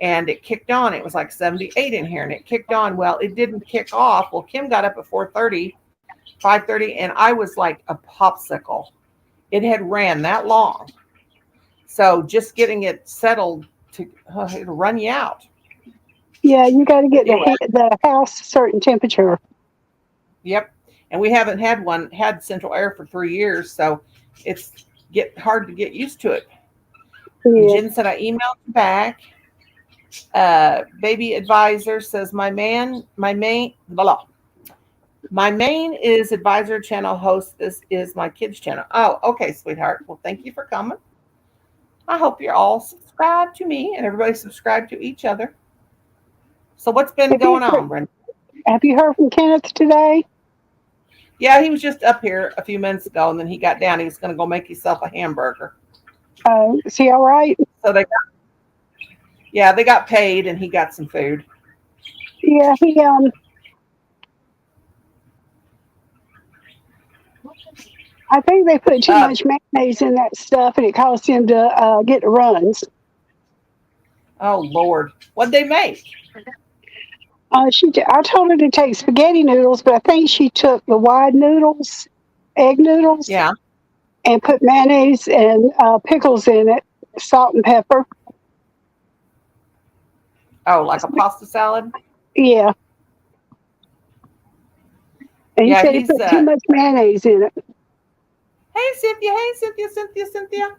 and it kicked on. It was like 78 in here, and it kicked on. Well, it didn't kick off. Well, Kim got up at 4:30, 5:30, and I was like a popsicle. It had ran that long. So just getting it settled it'll run you out. Yeah, you got to get the house a certain temperature. Yep. And we haven't had central air for 3 years, so it's hard to get used to it. Yeah. Jen said I emailed back. Baby advisor says my main is advisor channel host. This is my kids channel. Oh, okay, sweetheart. Well, thank you for coming. I hope you're all subscribed to me and everybody subscribed to each other. So what's been going on, Brenda? Have you heard from Kenneth today? Yeah, he was just up here a few minutes ago, and then he got down. He was going to go make himself a hamburger. Is he all right? So they got paid, and he got some food. Yeah, I think they put too much mayonnaise in that stuff, and it caused him to get the runs. Oh Lord, what'd they make? I told her to take spaghetti noodles, but I think she took the wide noodles, egg noodles, Yeah. and put mayonnaise and pickles in it, salt and pepper. Oh, like a pasta salad? Yeah. And he said he put too much mayonnaise in it. Hey, Cynthia.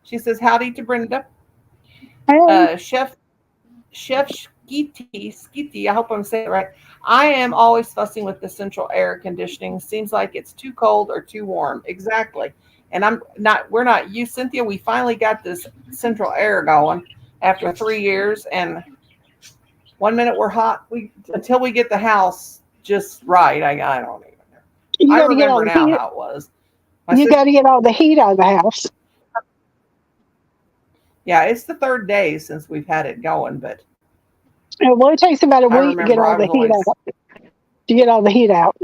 She says, howdy to Brenda. Hey. Chef Skeety, I hope I'm saying it right. I am always fussing with the central air conditioning. Seems like it's too cold or too warm. Exactly. And we're not you, Cynthia. We finally got this central air going after 3 years. And 1 minute we're hot. Until we get the house just right. I don't even know. I remember now how it was. You got to get all the heat out of the house. Yeah, it's the 3rd day since we've had it going, but well, it takes about a week to get all the heat out. To get all the heat out.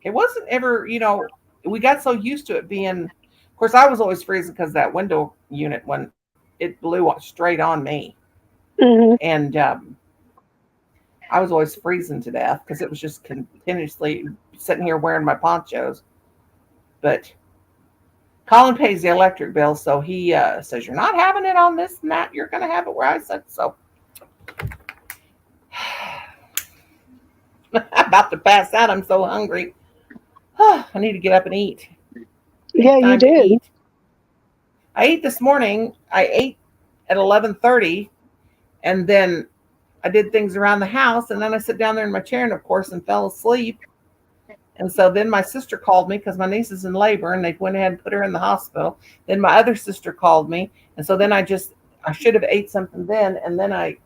It wasn't ever, we got so used to it being. Of course, I was always freezing because that window unit when it blew straight on me, and I was always freezing to death because it was just continuously sitting here wearing my ponchos. But Colin pays the electric bill, so he says, you're not having it on this and that. You're going to have it where I said so. I'm about to pass out. I'm so hungry. I need to get up and eat. Yeah, you do. I ate this morning. I ate at 11:30, and then I did things around the house, and then I sat down there in my chair, and of course, and fell asleep. And so then my sister called me because my niece is in labor, and they went ahead and put her in the hospital. Then my other sister called me, and so then I should have ate something then, and then I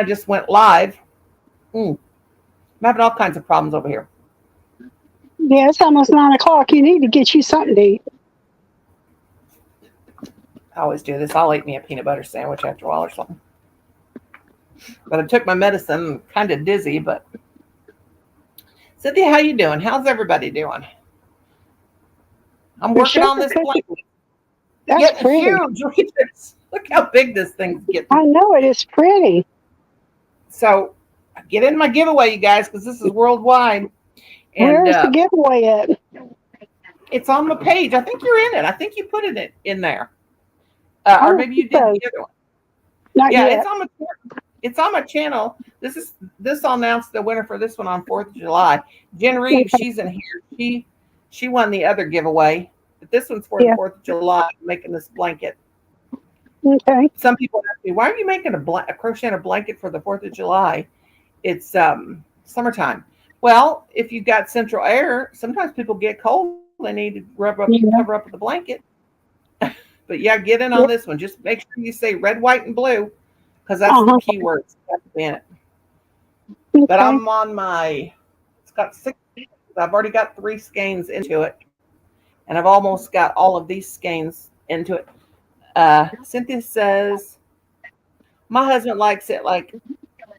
just went live. I'm having all kinds of problems over here. Yeah, it's almost 9 o'clock. You need to get you something to eat. I always do this. I'll eat me a peanut butter sandwich after a while or something. But I took my medicine. I'm kind of dizzy, but Cynthia, how you doing? How's everybody doing? I'm working on this blanket. That's pretty. Huge. Look how big this thing's getting. I know it is pretty. So get in my giveaway, you guys, because this is worldwide. And, where is the giveaway at? It's on the page. I think you're in it. I think you put it in there. Or maybe you did the other one. Not yet. It's on my channel. This I'll announce the winner for this one on 4th of July. Jen Reeves, she's in here. She won the other giveaway, but this one's for the 4th of July. I'm making this blanket. Okay. Some people ask me, why are you making a crocheting a blanket for the 4th of July? It's summertime. Well, if you've got central air, sometimes people get cold. They need to cover up with a blanket. But yeah, get in on this one. Just make sure you say red, white, and blue, because that's the key words in it. Okay. But I'm on it's got 6. I've already got 3 skeins into it, and I've almost got all of these skeins into it. Cynthia says, my husband likes it like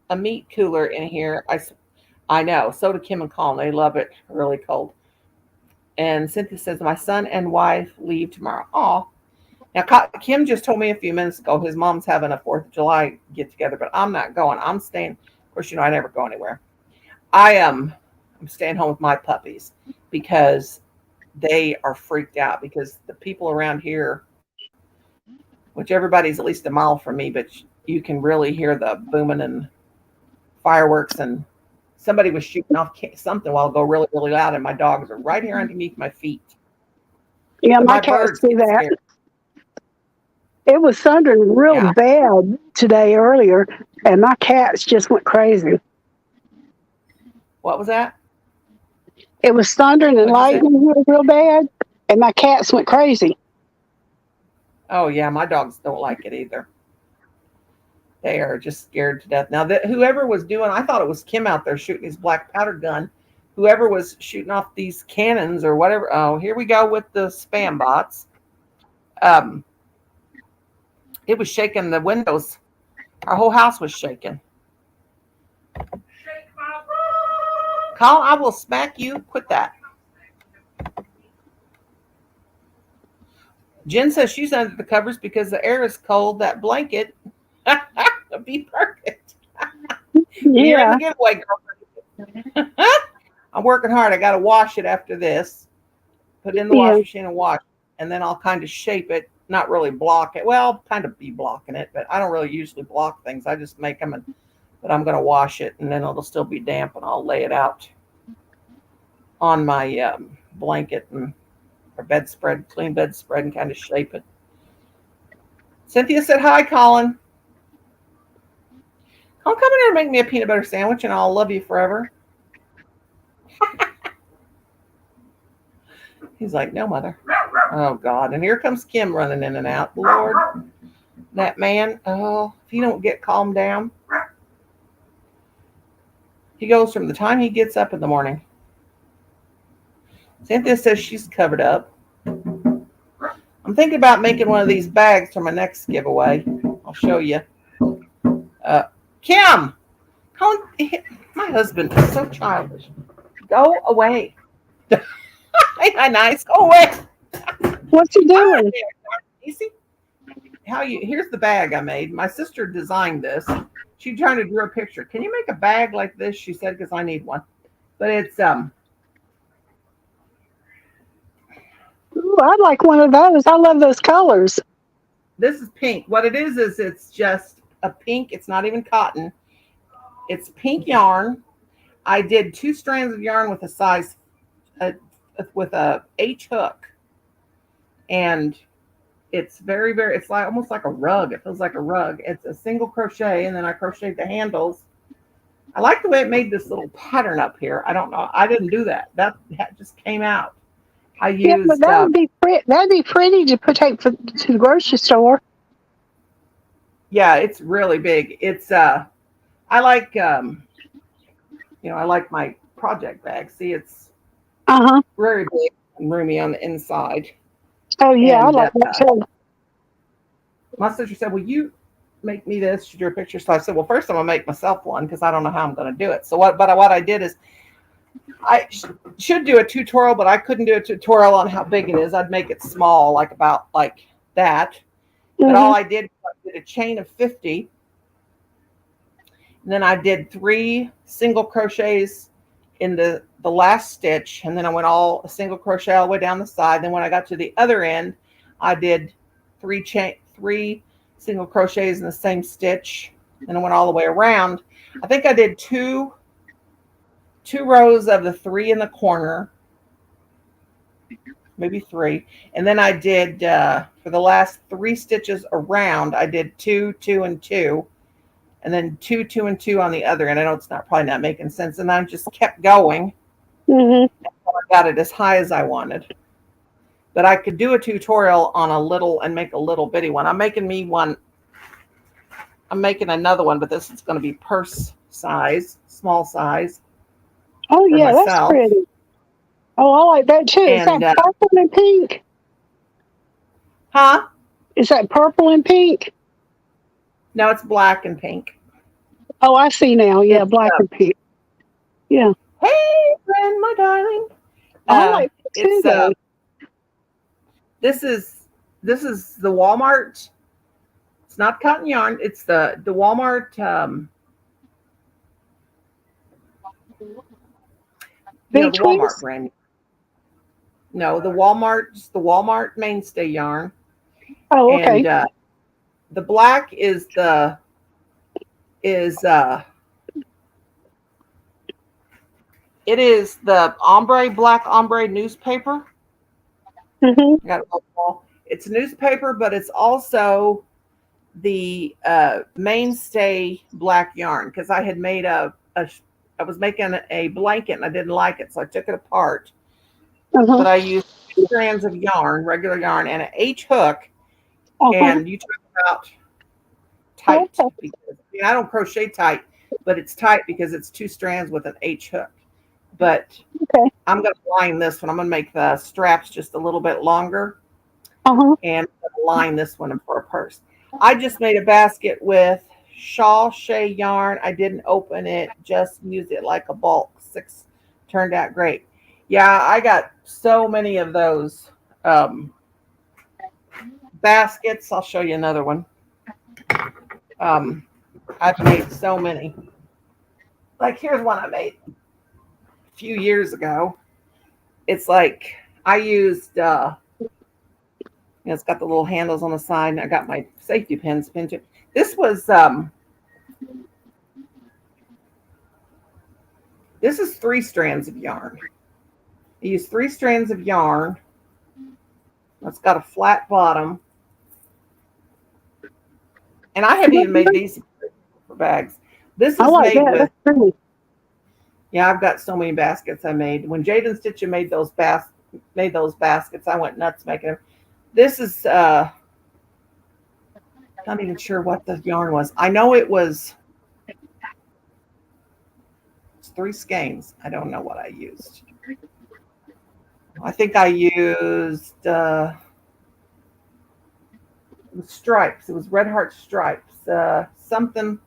a meat cooler in here. I know. So do Kim and Colin. They love it really cold. And Cynthia says, my son and wife leave tomorrow. Aw. Now, Kim just told me a few minutes ago his mom's having a 4th of July get together, but I'm not going. I'm staying. Of course, I never go anywhere. I'm staying home with my puppies because they are freaked out because the people around here, which everybody's at least a mile from me, but you can really hear the booming and fireworks, and somebody was shooting off something a while ago really, really loud, and my dogs are right here underneath my feet. Yeah, But my cats do get that. scared. It was thundering real Yeah. bad today earlier, and my cats just went crazy. What was that? It was thundering and What'd you say? lightning real bad, and my cats went crazy. Oh yeah, my dogs don't like it either. They are just scared to death. Now that whoever was doing, I thought it was Kim out there shooting his black powder gun. Whoever was shooting off these cannons or whatever. Oh, here we go with the spam bots. It was shaking the windows. Our whole house was shaking. Colin, I will smack you. Quit that. Jen says she's under the covers because the air is cold. That blanket would be perfect. You're in Yeah. the giveaway, girl. I'm working hard. I got to wash it after this. Put it in the Yeah. wash machine and wash. And then I'll kind of shape it. Not really block it. Well, I'll kind of be blocking it, but I don't really usually block things. I just make them. But I'm going to wash it, and then it'll still be damp, and I'll lay it out on my blanket and or bedspread, clean bedspread, and kind of shape it. Cynthia said, hi, Colin. Colin, come in here and make me a peanut butter sandwich, and I'll love you forever. He's like, no, mother. Oh, God. And here comes Kim running in and out. Lord, that man, oh, if he don't get calmed down. He goes from the time he gets up in the morning. Cynthia says she's covered up. I'm thinking about making one of these bags for my next giveaway. I'll show you. Kim! Colin, my husband is so childish. Go away. Ain't I nice? Go away. What's he doing? You see how you? Here's the bag I made. My sister designed this. She's trying to draw a picture. Can you make a bag like this? She said, because I need one. But it's Ooh, I'd like one of those. I love those colors. this is pink. What it is it's just a pink. It's not even cotton. It's pink yarn. I did 2 strands of yarn with a size with a H hook, and it's very, very, it's like almost like a rug. It feels like a rug. It's a single crochet, and then I crocheted the handles. I like the way it made this little pattern up here. I don't know. I didn't do that. That just came out. I Yeah, used but that would be pretty. That'd be pretty to take to the grocery store. yeah, it's really big. It's I like I like my project bag. See, it's very big and roomy on the inside. Oh yeah, And, I like that too. My sister said, will you make me this? She drew a picture. So I said, well, first I'm going to make myself one because I don't know how I'm going to do it. So what I did is I should do a tutorial, but I couldn't do a tutorial on how big it is. I'd make it small, like about like that. But all I did was I did a chain of 50. And then I did 3 single crochets in the last stitch. And then I went a single crochet all the way down the side. Then when I got to the other end, I did 3 single crochets in the same stitch. And I went all the way around. I think I did two rows of the 3 in the corner, maybe 3. And then I did, for the last 3 stitches around, I did 2, 2, and 2. And then 2, 2, and 2 on the other end. I know it's probably not making sense. And I just kept going. Mm-hmm. I got it as high as I wanted. But I could do a tutorial on a little and make a little bitty one. I'm making another one, but this is going to be purse size, small size. Oh yeah, myself. that's pretty. Oh, I like that too. Is And, that purple and pink? Huh? Is that purple and pink? No, it's black and pink. Oh, I see now. Yeah, It's, black and pink. Yeah. Hey, friend, my darling. I like that too, It's though. this is this is the Walmart. It's not cotton yarn. It's the Walmart. Big The Walmart Twist? brand. No, the Walmart mainstay yarn. Oh, okay. And the black is it is the black ombre newspaper. Mm-hmm. I got it on the wall. It's newspaper, but it's also the mainstay black yarn because I had made I was making a blanket and I didn't like it, so I took it apart. Uh-huh. But I used 2 strands of yarn, regular yarn, and an H hook. Uh-huh. And you talk about tight. Okay. Because, I don't crochet tight, but it's tight because it's 2 strands with an H hook. But Okay. I'm going to line this one. I'm going to make the straps just a little bit longer. Uh-huh. And line this one for a purse. I just made a basket with shawl shea yarn. I didn't open it, just used it like a bulk. 6 turned out great. Yeah, I got so many of those baskets. I'll show you another one. I've made so many. Like here's one I made a few years ago. It's like I used it's got the little handles on the side, and I got my safety pins pinned to it. This was this is 3 strands of yarn. I used 3 strands of yarn. It's got a flat bottom. And I have even made these for bags. This is I like made that. with, That's pretty. yeah, I've got so many baskets I made. When Jaden Stitcher made those baskets, I went nuts making them. This is not even sure what the yarn was. I know it's 3 skeins. I don't know what I used. I think I used stripes. It was Red Heart stripes. Something,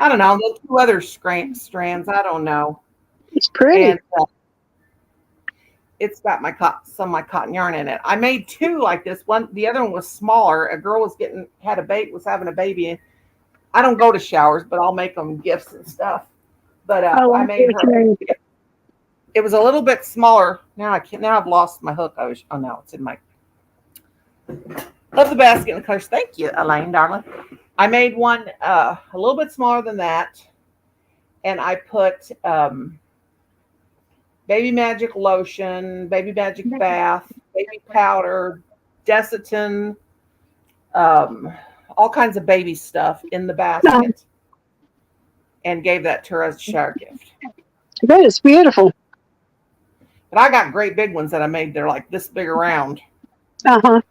I don't know. The 2 other strands. I don't know. It's pretty. And it's got some of my cotton yarn in it. I made 2 like this. The other one was smaller. A girl was having a baby, and I don't go to showers, but I'll make them gifts and stuff. But I made her. It was a little bit smaller. Now I've lost my hook. Oh no, it's in my. Love the basket and the colors. Thank you, Elaine, darling. I made one a little bit smaller than that, and I put Baby Magic lotion, Baby Magic bath, baby powder, Desitin, all kinds of baby stuff in the basket, and gave that to her as a shower gift. That is beautiful. But I got great big ones that I made. They're like this big around. Uh-huh.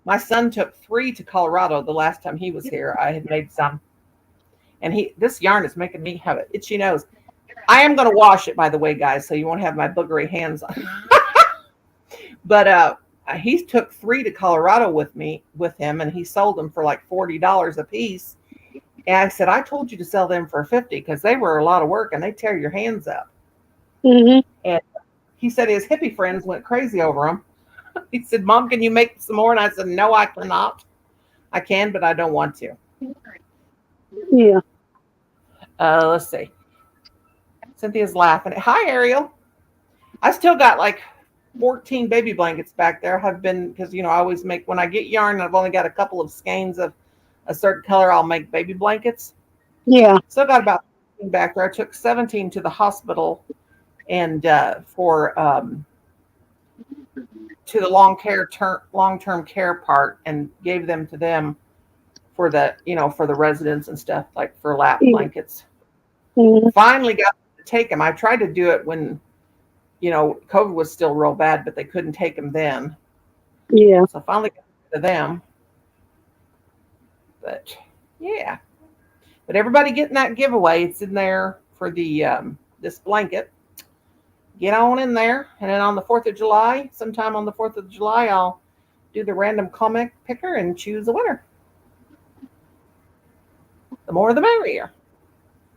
My son took 3 to Colorado the last time he was here. I had made some. And this yarn is making me have an itchy nose. I am going to wash it, by the way, guys, so you won't have my boogery hands on. But he took 3 to Colorado with him, and he sold them for like $40 a piece. And I said, I told you to sell them for $50 because they were a lot of work and they tear your hands up. Mm-hmm. And he said his hippie friends went crazy over them. He said, Mom, can you make some more? And I said, no, I cannot. I can, but I don't want to. Yeah. Let's see. Cynthia's laughing. Hi, Ariel. I still got like 14 baby blankets back there. Have been, because, I always make, when I get yarn, I've only got a couple of skeins of a certain color, I'll make baby blankets. Yeah. Still got about 15 back there. I took 17 to the hospital and to the long-term care part, and gave them to them for the, for the residents and stuff, like for lap blankets. Mm-hmm. Finally got to take them. I tried to do it when, COVID was still real bad, but they couldn't take them then. Yeah. So I finally got to them. But yeah. But everybody getting that giveaway. It's in there for the this blanket. Get on in there. And then on the 4th of July, sometime on the 4th of July, I'll do the random comic picker and choose a winner. The more the merrier.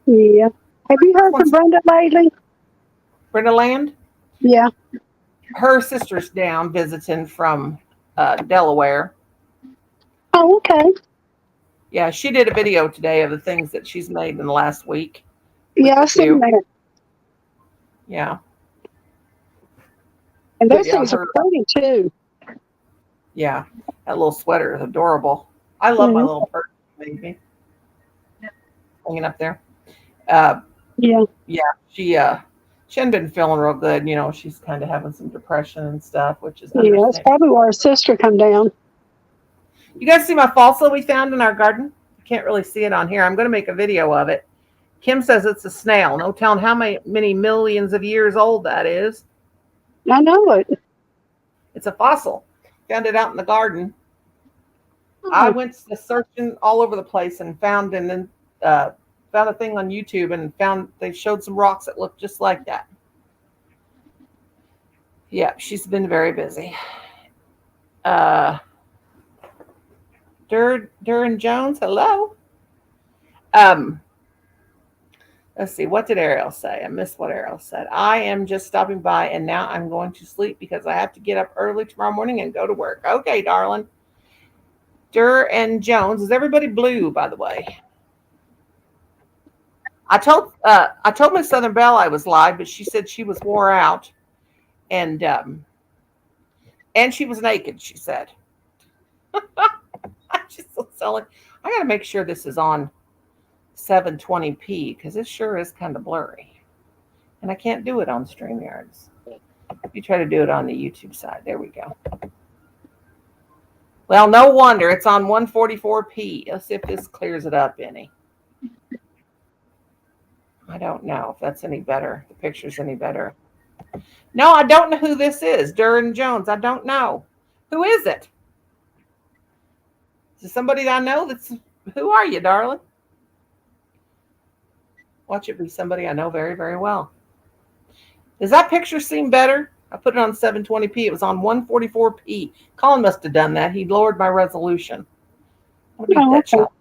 Yeah. Have you heard from Brenda lately? Brenda Land? Yeah. Her sister's down visiting from Delaware. Oh, okay. Yeah, she did a video today of the things that she's made in the last week. Yeah, I seen Cute. that. Yeah, And but those yeah, things are pretty too. yeah, that little sweater is adorable. I love my little purse baby hanging up there. Uh, Yeah. she hadn't been feeling real good. You know, she's kind of having some depression and stuff, which is Yeah, that's understandable. probably why her sister come down. You guys see my falsa we found in our garden? You can't really see it on here. I'm going to make a video of it. Kim says it's a snail. No telling how many millions of years old that is. I know it. It's a fossil. Found it out in the garden. I went searching all over the place and found a thing on YouTube and found they showed some rocks that looked just like that. Yeah, she's been very busy. Duran Jones, hello. Let's see, what did Ariel say? I missed what Ariel said. I am just stopping by and now I'm going to sleep because I have to get up early tomorrow morning and go to work. Okay, darling. Duran Jones, is everybody blue, by the way? I told Miss Southern Belle I was live, but she said she was wore out, and she was naked. She said, "I'm just so silly. I got to make sure this is on 720p because this sure is kind of blurry, and I can't do it on StreamYards. If you try to do it on the YouTube side, there we go. Well, no wonder it's on 144p. Let's see if this clears it up any." I don't know if that's any better. The picture's any better. No, I don't know who this is. Duran Jones. I don't know. Who is it? Is it somebody that I know? Who are you, darling? Watch it be somebody I know very, very well. Does that picture seem better? I put it on 720p. It was on 144p. Colin must have done that. He lowered my resolution. I'll beat that shot.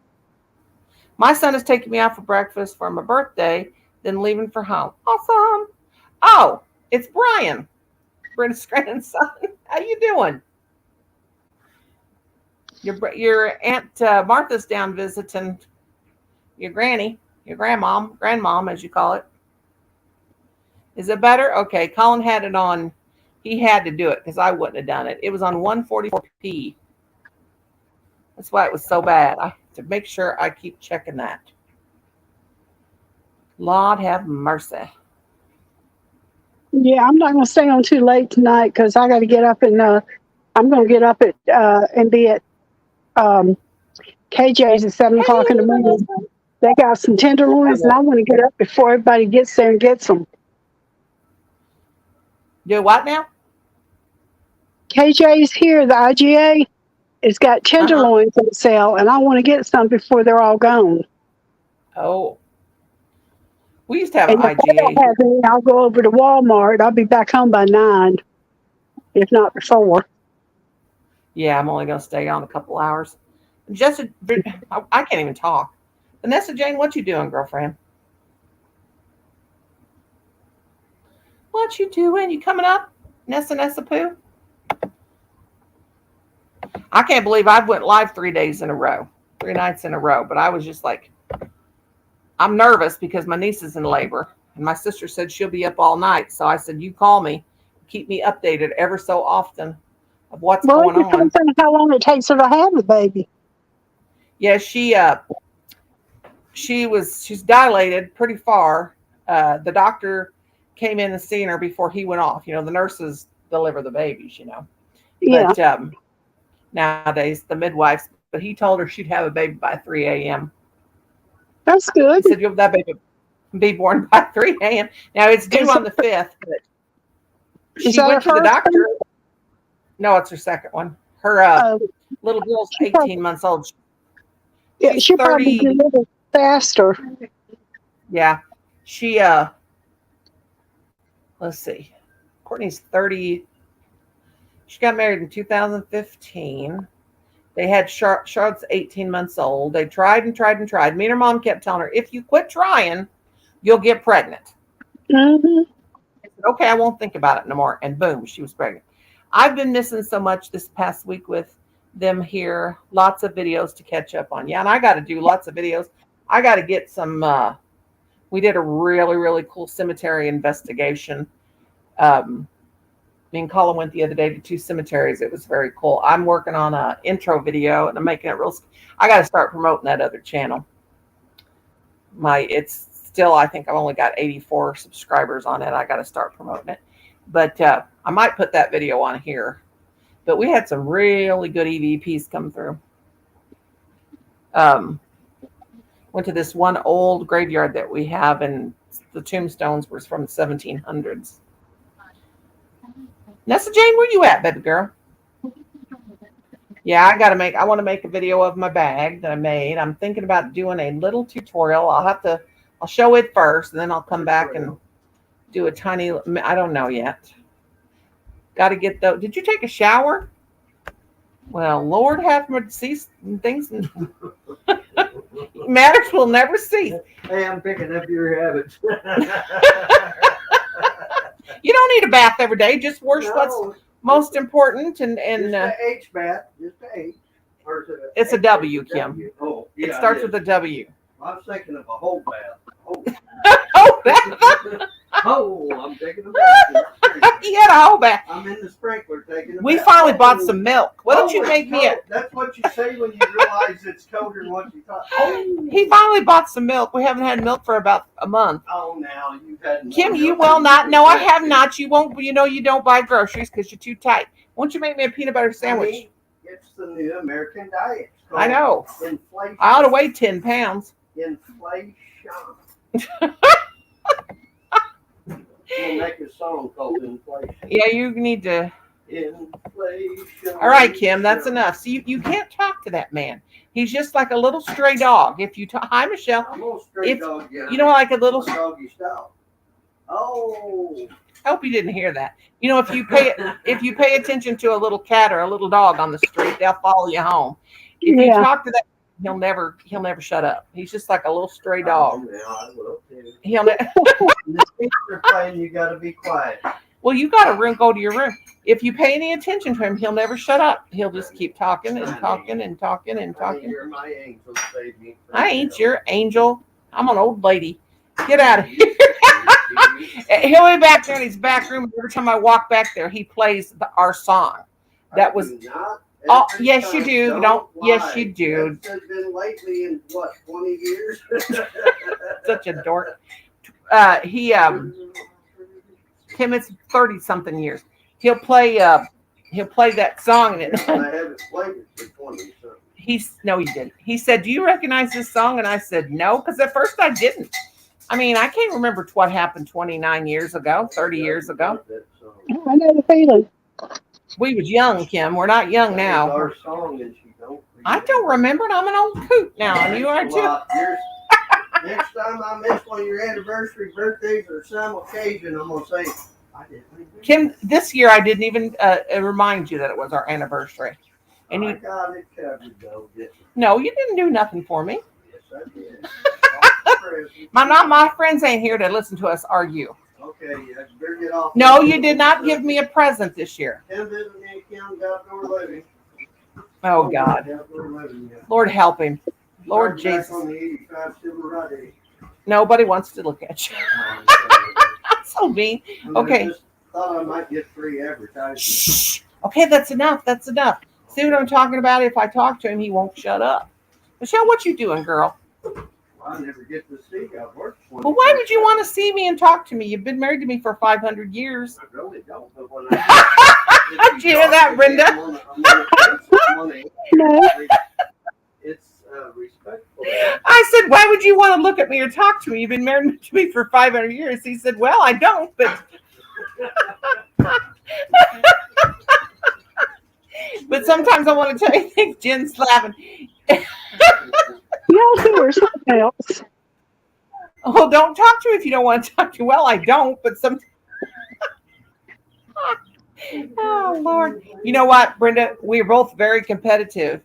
My son is taking me out for breakfast for my birthday, then leaving for home. Awesome. Oh, it's Brian, Brenda's grandson. How you doing? Your Aunt Martha's down visiting your granny, your grandmom, as you call it. Is it better? Okay, Colin had it on. He had to do it because I wouldn't have done it. It was on 144p. That's why it was so bad. I have to make sure I keep checking that. Lord have mercy. Yeah, I'm not going to stay on too late tonight because I got to get up and I'm going to get up at and be at KJ's at 7 o'clock in the morning. They got some tenderloins, and I want to get up before everybody gets there and gets them. Do what now? KJ's here, the IGA. It's got tenderloins on sale, and I want to get some before they're all gone. Oh. We used to have And an if they don't IGA. have any, I'll go over to Walmart. I'll be back home by 9, if not before. Yeah, I'm only going to stay on a couple hours. Jessica, I can't even talk. Vanessa Jane, what you doing, girlfriend? What you doing? You coming up? Nessa Poo? I can't believe I went live 3 nights in a row, but I was just like, I'm nervous because my niece is in labor and my sister said she'll be up all night. So I said, you call me, keep me updated ever so often of what's going Well, it on. depends on how long it takes her to have the baby. Yeah, she's dilated pretty far. The doctor came in and seen her before he went off. You know, the nurses deliver the babies, you know. Yeah. But nowadays, the midwives, but he told her she'd have a baby by 3 a.m. That's good. He said, you'll that baby be born by 3 a.m. Now, it's due on the 5th, but she went to the doctor. No, it's her second one. Her little girl's 18 months old. Yeah, She's she'll probably 30. be a little faster. Yeah. She, let's see. Courtney's 30. She got married in 2015. They had Charlotte's 18 months old. They tried and tried and tried. Me and her mom kept telling her, if you quit trying, you'll get pregnant. Mm-hmm. I said, okay, I won't think about it no more. And boom, she was pregnant. I've been missing so much this past week with them here. Lots of videos to catch up on. Yeah, and I got to do lots of videos. I got to get some. We did a really, really cool cemetery investigation. Me and Colin went the other day to 2 cemeteries. It was very cool. I'm working on an intro video and I'm making it real. I got to start promoting that other channel. It's still, I think I've only got 84 subscribers on it. I got to start promoting it. But I might put that video on here. But we had some really good EVPs come through. Went to this one old graveyard that we have, and the tombstones were from the 1700s. Nessa Jane, where you at, baby girl? Yeah, I want to make a video of my bag that I made. I'm thinking about doing a little tutorial. I'll show it first, and then I'll come back and do a tiny, I don't know yet. Got to get those. Did you take a shower? Well, Lord have mercy, things. Matters will never cease. Hey, I'm picking up your habits. You don't need a bath every day. Just wash what's most important. And just the H bath, just the H. Or is it it's a W, Kim. Oh, yeah, It starts with a W. I was thinking of a whole bath. Oh, that, Oh, I'm taking a bath. he had a whole bath. I'm in the sprinkler taking a We bath. finally bought some milk. Why don't you it's make me a? cold. That's what you say when you realize it's colder than what you thought. Oh, He finally bought some milk. We haven't had milk for about a month. oh now you've had. Kim, you will not. No, I have not. You won't. You know you don't buy groceries because you're too tight. Won't you make me a peanut butter sandwich? Honey, it's the new American diet. It's I know. called Inflation. I ought to weigh 10 pounds. Inflation. We'll make a song called Inflation. Yeah, you need to. Inflation. All right, Kim, that's enough. See, you can't talk to that man. He's just like a little stray dog. If you talk, hi, Michelle. I'm gonna straight If- dog you. You know, like a little. Doggy style. Oh. I hope you didn't hear that. You know, if you pay attention to a little cat or a little dog on the street, they'll follow you home. If you Yeah. talk to that, he'll never shut up. He's just like a little stray dog. Oh, yeah, I will too. He'll. When the kids are playing, you gotta be quiet. Well, you got to go to your room. If you pay any attention to him, he'll never shut up. He'll just keep talking and talking and talking and Honey, talking. you're my angel, save me. from I ain't hell. your angel. I'm an old lady. Get out of here. He'll be back there in his back room. Every time I walk back there, he plays our song. That was. I do not Oh, every yes, you time. do. Don't. Yes, lie. you do. That's been lately in what, 20 years? Such a dork. Tim, it's 30 something years. He'll play that song and I haven't played it for 20 something. no, he didn't. He said, "Do you recognize this song?" And I said, "No," because at first I didn't. I mean, I can't remember what happened 29 years ago, 30 years ago. I know the feeling. We was young, Kim. We're not young now. Our song and she don't I don't remember it. I'm an old coot now, and you are too. Next time I miss one of your anniversary birthdays or some occasion, I'm gonna say I didn't. Kim, this year I didn't even remind you that it was our anniversary. And I you, got it covered though, didn't I? no, you didn't do nothing for me. Yes, I did. My friends ain't here to listen to us argue. Okay, you better get off. No, you did not give me a present this year. Tim visit me again, outdoor living. Oh God, Outdoor living, yeah. Lord help him, Lord Back Jesus. on the 85 Silverado. Nobody wants to look at you. That's so mean. Okay. I just thought I might get free advertising. Shh. Okay, that's enough. That's enough. See what I'm talking about? If I talk to him, he won't shut up. Michelle, what you doing, girl? I never get to see. I work for Well, why would you want to see me and talk to me? You've been married to me for 500 years. I really don't. But when I Did you hear that, Brenda? No. It's respectful. I said, why would you want to look at me or talk to me? You've been married to me for 500 years. He said, well, I don't, but but sometimes I want to tell you things. Jen's laughing. Y'all two are something else. Oh, don't talk to me if you don't want to talk to me. Well, I don't, but some. Oh, Lord. You know what, Brenda? We're both very competitive.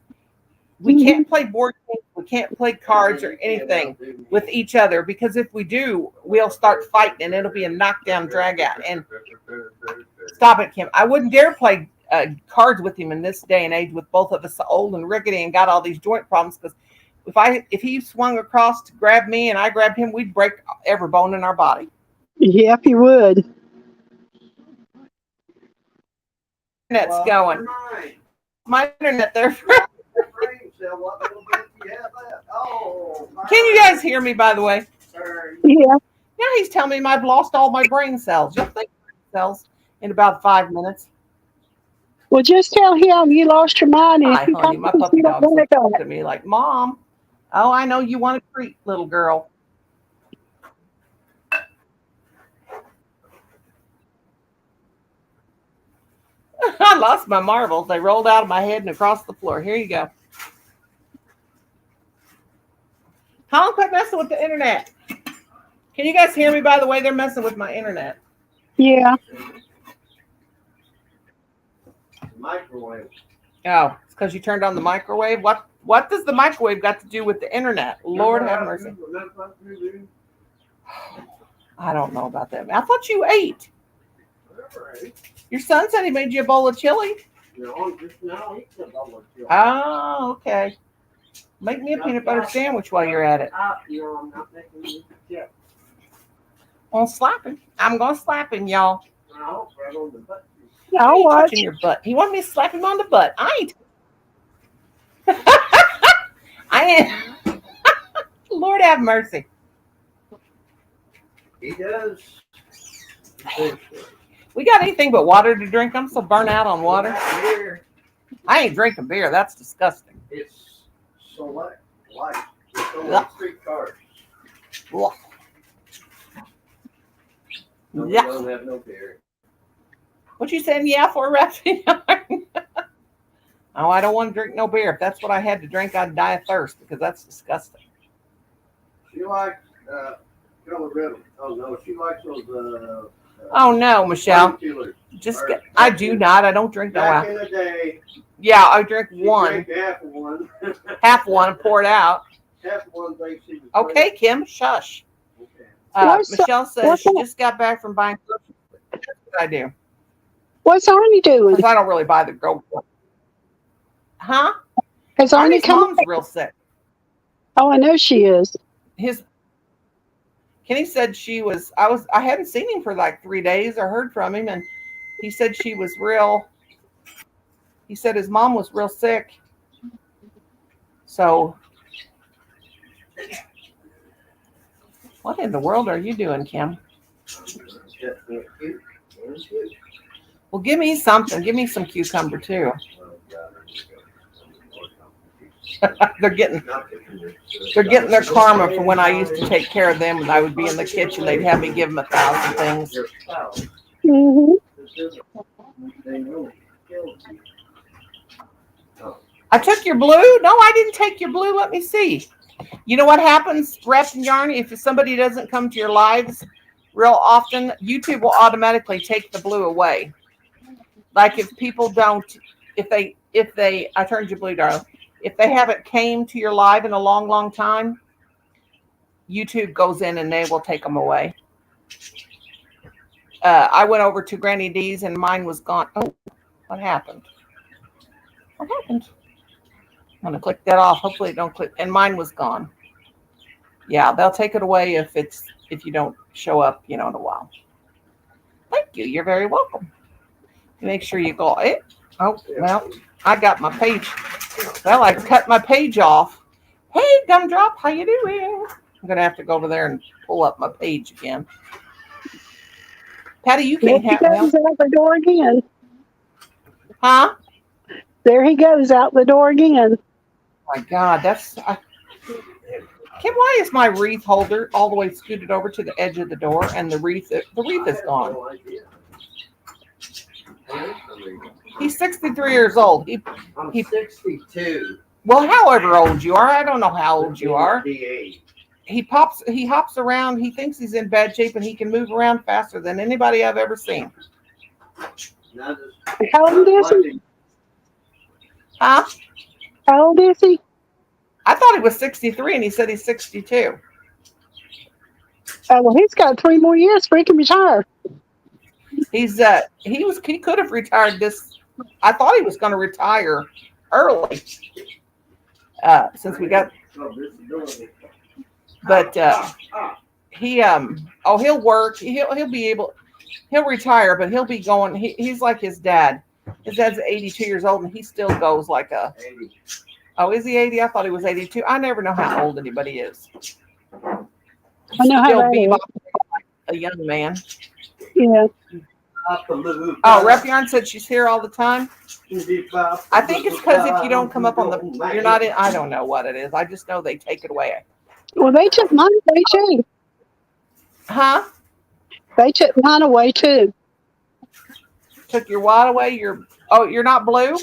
We can't play board games. We can't play cards or anything with each other because if we do, we'll start fighting and it'll be a knockdown drag out. And Stop it, Kim. I wouldn't dare play cards with him in this day and age with both of us old and rickety and got all these joint problems. Because if he swung across to grab me and I grabbed him, we'd break every bone in our body. Yep, you would. Internet's going. Right. My internet there. Brain cell, what little bit you have left? Oh, Can you guys hear me, by the way? Sorry. Yeah. Now he's telling me I've lost all my brain cells. You'll think cells in about 5 minutes. Well, just tell him you lost your mind. And Hi, if he honey. My comes, puppy you don't dog's want to looking go. at me like, Mom, oh, I know you want a treat, little girl. I lost my marbles. They rolled out of my head and across the floor. Here you go. Colin, quit messing with the internet. Can you guys hear me, by the way? They're messing with my internet. Yeah. Microwave. Oh, it's because you turned on the microwave? What does the microwave got to do with the internet? Lord have mercy. I don't know about that. I thought you ate. Your son said he made you a bowl of chili. No, just now eat the bubble. Oh, okay. Make me a peanut butter sandwich while you're at it. No, I'm not making you. Yeah. I'll slap him. I'm going to slap him, y'all. No, right on the butt. I I'll ain't watch. touching your butt. He wanted me to slap him on the butt. I ain't. I ain't. Lord have mercy. He does. We got anything but water to drink? I'm so burnt out on water. Beer, I ain't drinking beer. That's disgusting. it's select light. It's Yeah. only 3 cards. Ugh. No, we Yeah. don't have no beer. What you saying? Yeah, for a recipe? Oh, I don't want to drink no beer. If that's what I had to drink, I'd die of thirst because that's disgusting. She likes Color Riddle. Oh no, she likes those Oh no, Michelle. killers. Just get, I do not. I don't drink no Back alcohol. in the day, Yeah, I drink she one, drank half of one. half one, and pour it out. Half of one thing she was Okay, Kim, shush. Okay. What's Michelle says what's she that? just got back from buying groceries. That's what I do. What's Arnie doing? Because I don't really buy the groceries. Huh? Has Arnie Arnie's come? mom's real sick. Oh, I know she is. Kenny said I hadn't seen him for like 3 days or heard from him, and he said he said his mom was real sick. So what in the world are you doing, Kim? Well, give me something. Give me some cucumber too. They're getting their karma for when I used to take care of them and I would be in the kitchen. They'd have me give them 1,000 things. Mm-hmm. I took your blue? No, I didn't take your blue. Let me see. You know what happens, Rep and Yarn? If somebody doesn't come to your lives real often, YouTube will automatically take the blue away. Like if people don't, I turned you blue, darling. If they haven't came to your live in a long, long time, YouTube goes in and they will take them away. I went over to Granny D's and mine was gone. Oh, what happened? What happened? I'm going to click that off. Hopefully it don't click. And mine was gone. Yeah, they'll take it away if you don't show up, in a while. Thank you. You're very welcome. Make sure you go. Oh, well, I got my page. Well, I cut my page off. Hey, Gumdrop, how you doing? I'm going to have to go over there and pull up my page again. Patty, you There can't he have goes out the door again. Huh? There he goes out the door again. My God, Kim, why is my wreath holder all the way scooted over to the edge of the door and the wreath is gone? He's 63 years old. I'm 62. Well, however old you are, I don't know how old you are. DA. He hops around. He thinks he's in bad shape and he can move around faster than anybody I've ever seen. How old is he? Huh? How old is he? I thought he was 63 and he said he's 62. Well, he's got 3 more years before he can retire. He could have retired this. I thought he was going to retire early. Since we got, but he'll work. He'll be able. He'll retire, but he'll be going. He's like his dad. His dad's 82 years old, and he still goes like a. Oh, is he 80? I thought he was 82. I never know how old anybody is. I know how Still that is. bebop like a young man. Yeah. Oh, Rep Yarn said she's here all the time. I think it's because if you don't come up on the, you're not in. I don't know what it is. I just know they take it away. Well, they took mine away too. Huh? They took mine away too. Took your what away? You're not blue?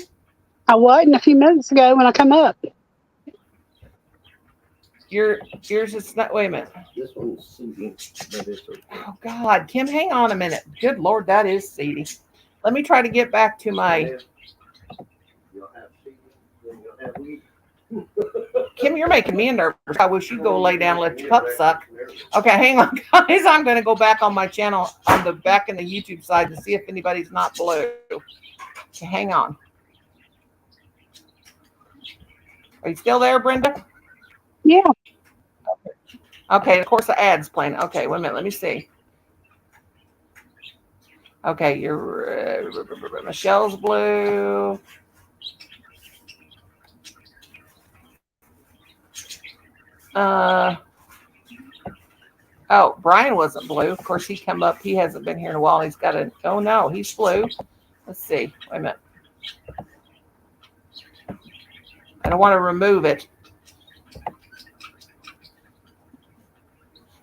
I wasn't a few minutes ago when I come up. Yours is not. Wait a minute. This one's CD, but it's okay. Oh God, Kim, hang on a minute. Good Lord, that is seedy. Let me try to get back to my. You'll have CD, then you'll have weed. Kim, you're making me nervous. I wish you'd go lay down and let your pup suck. Okay, hang on, guys. I'm going to go back on my channel on the back in the YouTube side to see if anybody's not blue. Okay, hang on. Are you still there, Brenda? Yeah. Okay, of course the ad's playing. Okay, wait a minute. Let me see. Okay, you're Michelle's blue. Oh, Brian wasn't blue. Of course, he come up. He hasn't been here in a while. He's got a. Oh no, he's blue. Let's see. Wait a minute. I don't want to remove it.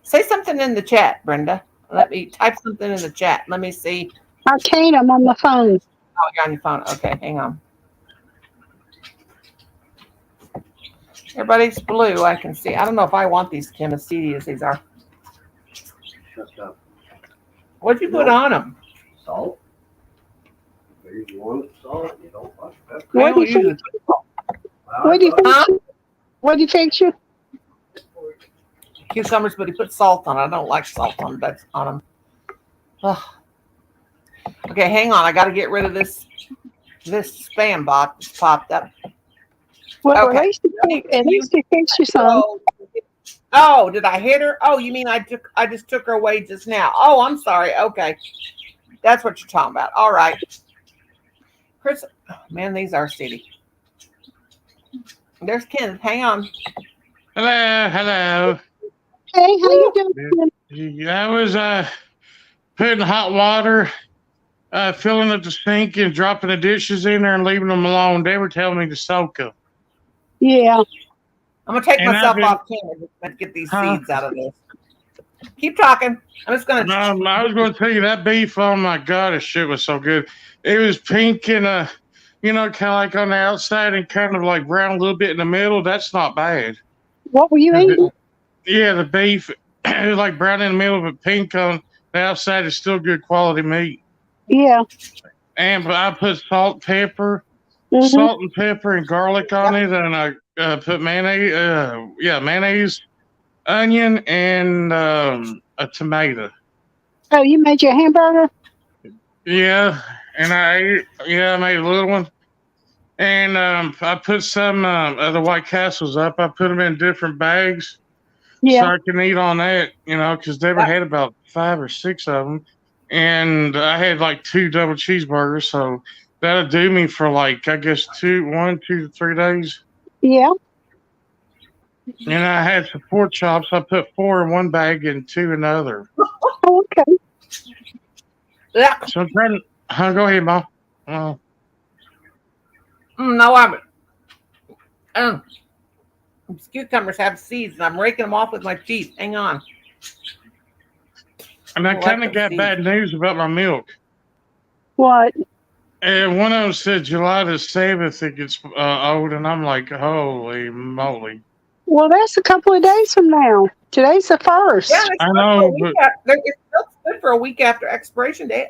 Say something in the chat, Brenda. Let me type something in the chat. Let me see. I can't. I'm on the phone. Oh, you're on your phone. Okay, hang on. Everybody's blue. I can see. I don't know if I want these Kim as seedy as these are. Shut up. What'd you put on them? Salt. If you want salt, you don't like pepper. I What do don't you use think? it. What do you Huh? think? What do you think? You? Cucumbers, but he put salt on it. I don't like salt on them. Ugh. Okay, hang on. I got to get rid of this spam box that's popped up. Well, Okay. at least you fixed you some. Oh, did I hit her? Oh, you mean I just took her away just now? Oh, I'm sorry. Okay, that's what you're talking about. All right, Chris. Oh, man, these are city. There's Kenneth. Hang on. Hello. Hey, how you doing? I was putting hot water, filling up the sink and dropping the dishes in there and leaving them alone. They were telling me to soak them. Yeah. I'm gonna take And myself I've been- off camera to get these Huh? seeds out of this. Keep talking. I'm just gonna. I was going to tell you that beef. Oh my God, this shit was so good. It was pink and kind of like on the outside and kind of like brown a little bit in the middle. That's not bad. What were you eating? Yeah, the beef it was like brown in the middle, but pink on the outside is still good quality meat. Yeah. And I put salt, pepper, Mhm. salt and pepper and garlic on it, and I put mayonnaise, mayonnaise, onion, and a tomato. Oh, you made your hamburger? Yeah, and I made a little one, and I put some of the White Castles up. I put them in different bags so Yeah. I can eat on that, because Deborah had about 5 or 6 of them, and I had like 2 double cheeseburgers, so that'll do me for like I guess 1, 2 to 3 days. Yeah. And I had some pork chops. I put 4 in one bag and 2 in the other. Oh, okay. Yeah. So I'm trying to. Go ahead, Mom. No, these cucumbers have seeds, and I'm raking them off with my teeth. Hang on. And I like kind of them got seeds. bad news about my milk. What? And one of them said July the 7th it gets old, and I'm like, holy moly. Well, that's a couple of days from now. Today's the 1st. Yeah, it's I good know, for a week it's still good for a week after expiration date.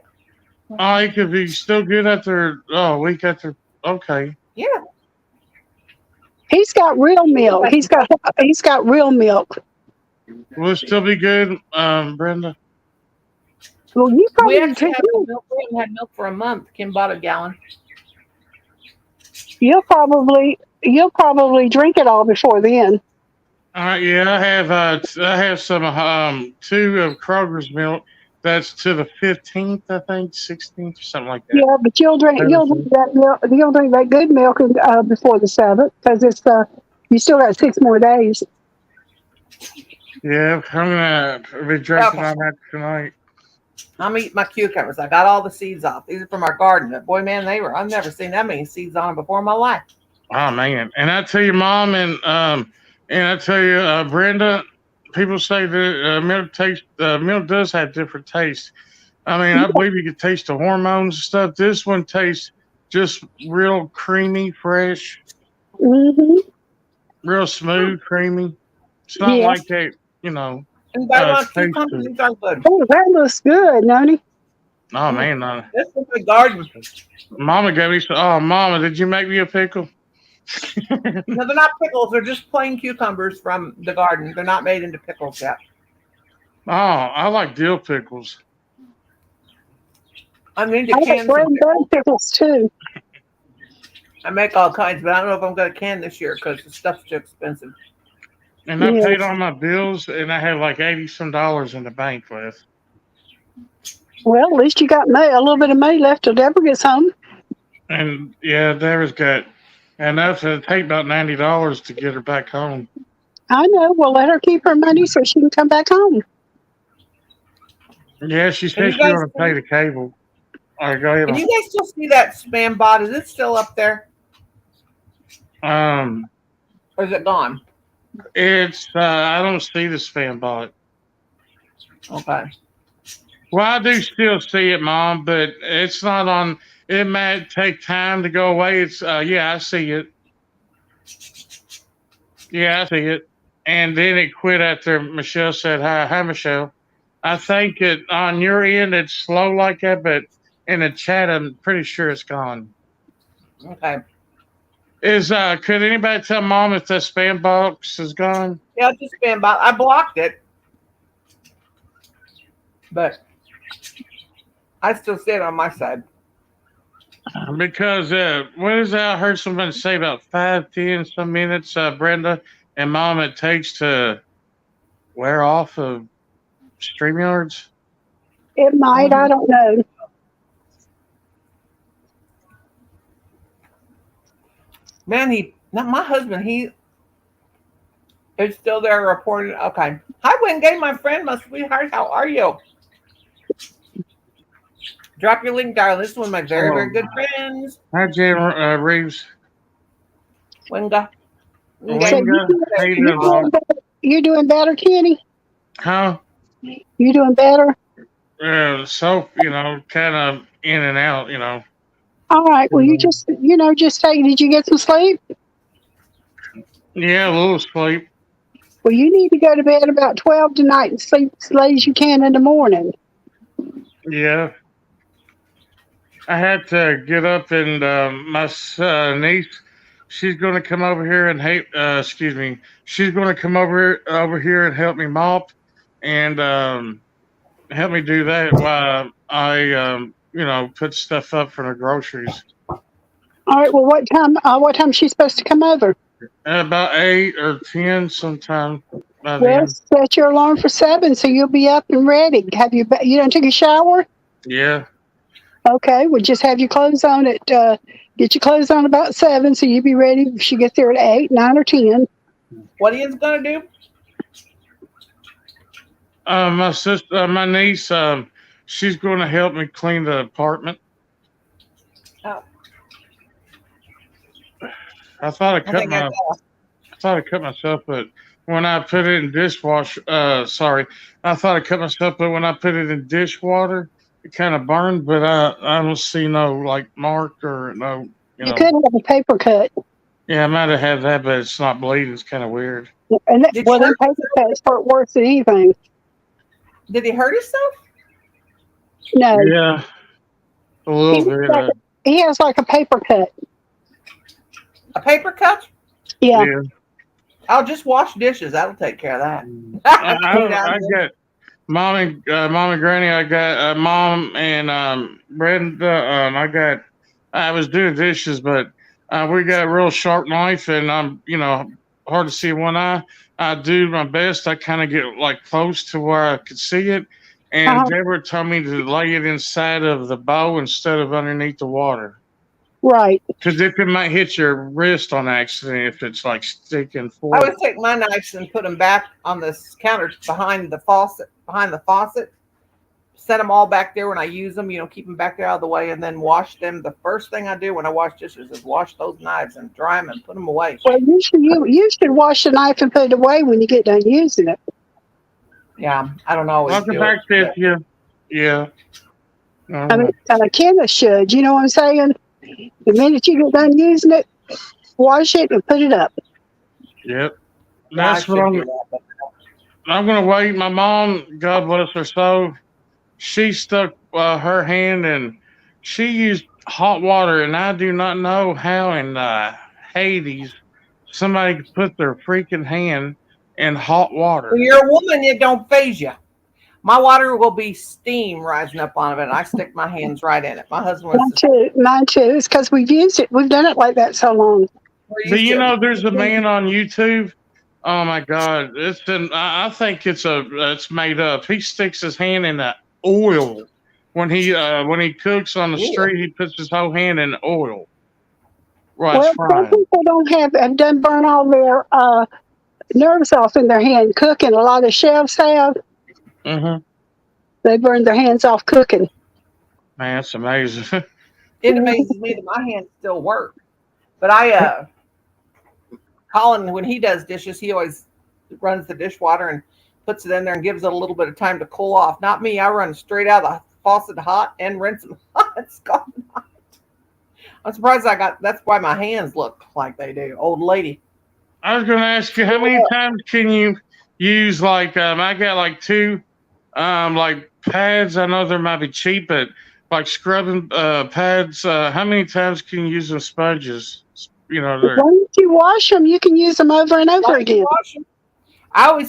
Oh, it could be still good after a week after. Okay. Yeah. He's got real milk. He's got real milk. Will it still be good, Brenda? Well, you We probably actually drink have some milk. We haven't had milk for a month. Kim bought a gallon. you'll probably drink it all before then. Yeah, I have some 2 of Kroger's milk. That's to the 15th, I think, 16th, or something like that. Yeah, but you'll drink 17th. that milk. You'll drink that good milk before the 7th because it's you still got 6 more days. Yeah, I'm gonna be drinking on that tonight. I'm eating my cucumbers. I got all the seeds off. These are from our garden. But boy, man, I've never seen that many seeds on them before in my life. Oh man! And I tell you, Mom, and I tell you, Brenda. People say that milk does have different tastes. I mean, I believe you can taste the hormones and stuff. This one tastes just real creamy, fresh, Mm-hmm. real smooth, creamy. It's not Yeah. like that, you know. And by taste cucumbers, good. these are good. Oh, that looks good, Noni. Oh man, This is my garden. Mama gave me some. Oh, Mama, did you make me a pickle? No, they're not pickles. They're just plain cucumbers from the garden. They're not made into pickles yet. Oh, I like dill pickles. I'm into I like cans. bread and butter pickles too. I make all kinds, but I don't know if I'm going to can this year because the stuff's too expensive. And I Yes. paid all my bills, and I have like $80 some in the bank left. Well, at least you got a little bit of money left till Deborah gets home. And yeah, Deborah's got enough to take about $90 to get her back home. I know. Well, let her keep her money so she can come back home. Yeah, she Can said you she's guys going to pay the cable. All right, go ahead. Can you guys still see that spam bot? Is it still up there Or or is it gone? it's I don't see the spam bot. Okay. Well, I do still see it, Mom, but it's not on. It might take time to go away. It's yeah, I see it. Yeah, I see it. And then it quit after Michelle said hi. Hi, Michelle. I think it on your end it's slow like that, but in the chat I'm pretty sure it's gone. Okay. Could anybody tell Mom if the spam box is gone? Yeah, it's just spam bot. I blocked it, but I still see it on my side. Because what is that? I heard somebody say about 5-10 some minutes, Brenda and Mom, it takes to wear off of StreamYards. It might. I don't know. Man, not my husband. He is still there reporting. Okay. Hi, Wingate, my friend, my sweetheart. How are you? Drop your link, darling. This is one of my very, very good friends. Hi, Jay Reeves. Winga. So How you doing, Mom? you're doing better, Kenny? Huh? You doing better? So, kind of in and out, All right. Well, you just say, did you get some sleep? Yeah, a little sleep. Well, you need to go to bed about 12 tonight and sleep as late as you can in the morning. Yeah. I had to get up and my niece, she's going to come over here and she's going to come over here and help me mop and help me do that while I put stuff up for the groceries. All right. Well, what time is she supposed to come over? About 8 or 10 sometime. By Well, then. set your alarm for 7 so you'll be up and ready. You done took a shower? Yeah. Okay. Well, just have your clothes on get your clothes on about 7 so you'll be ready if she gets there at 8, 9, or 10. What are you going to do? My sister, my niece, she's going to help me clean the apartment. Oh. I thought I think I cut myself, but when I put it in I thought I cut myself, but when I put it in dishwater, it kind of burned, but I don't see no like mark or no. You could have a paper cut. Yeah, I might have had that, but it's not bleeding. It's kind of weird. And them paper cuts hurt worse than anything. Did he hurt himself? No. Yeah, a little bit. He has like a paper cut. A paper cut? Yeah. I'll just wash dishes. That'll take care of that. Mom and Granny, I got Mom and Brenda. I was doing dishes, but we got a real sharp knife, and I'm, hard to see one eye. I do my best. I kind of get like close to where I could see it, and Uh-huh. Deborah told me to lay it inside of the bowl instead of underneath the water, Right. because if it might hit your wrist on accident if it's like sticking I forward. would take my knives and put them back on the counter behind the faucet. Set them all back there when I use them. Keep them back there out of the way, and then wash them. The first thing I do when I wash dishes is wash those knives and dry them and put them away. Well, you should wash the knife and put it away when you get done using it. Yeah, I don't always Welcome do back, it. Cynthia. Yeah. I mean, Kenneth should. You know what I'm saying? The minute you get done using it, wash it and put it up. Yep. Yeah, I That's what should I'm. do that, but I'm gonna wait. My mom, God bless her soul, she stuck her hand and she used hot water, and I do not know how in Hades somebody could put their freaking hand in hot water. when you're a woman, it don't phase you. My water will be steam rising up on it, and I stick my hands right in it. My husband Mine was too. Mine too. It's because we've used it. We've done it like that so long. Do you know there's a man on YouTube? Oh my God! I think it's made up. He sticks his hand in the oil when he cooks on the Yeah. street. He puts his whole hand in the oil. Right, Well, some people have done burn all their nerves off in their hand cooking. A lot of chefs have. Mm-hmm. They burn their hands off cooking. Man, that's amazing. It amazes me that my hands still work. But Colin, when he does dishes, he always runs the dishwater and puts it in there and gives it a little bit of time to cool off. Not me. I run straight out of the faucet hot and rinse them hot. It's gone hot. I'm surprised that's why my hands look like they do. Old lady. I was going to ask you, how many times can you use I got like two like pads. I know they might be cheap, but like scrubbing pads. How many times can you use them sponges? Once you wash them, you can use them over and over again. I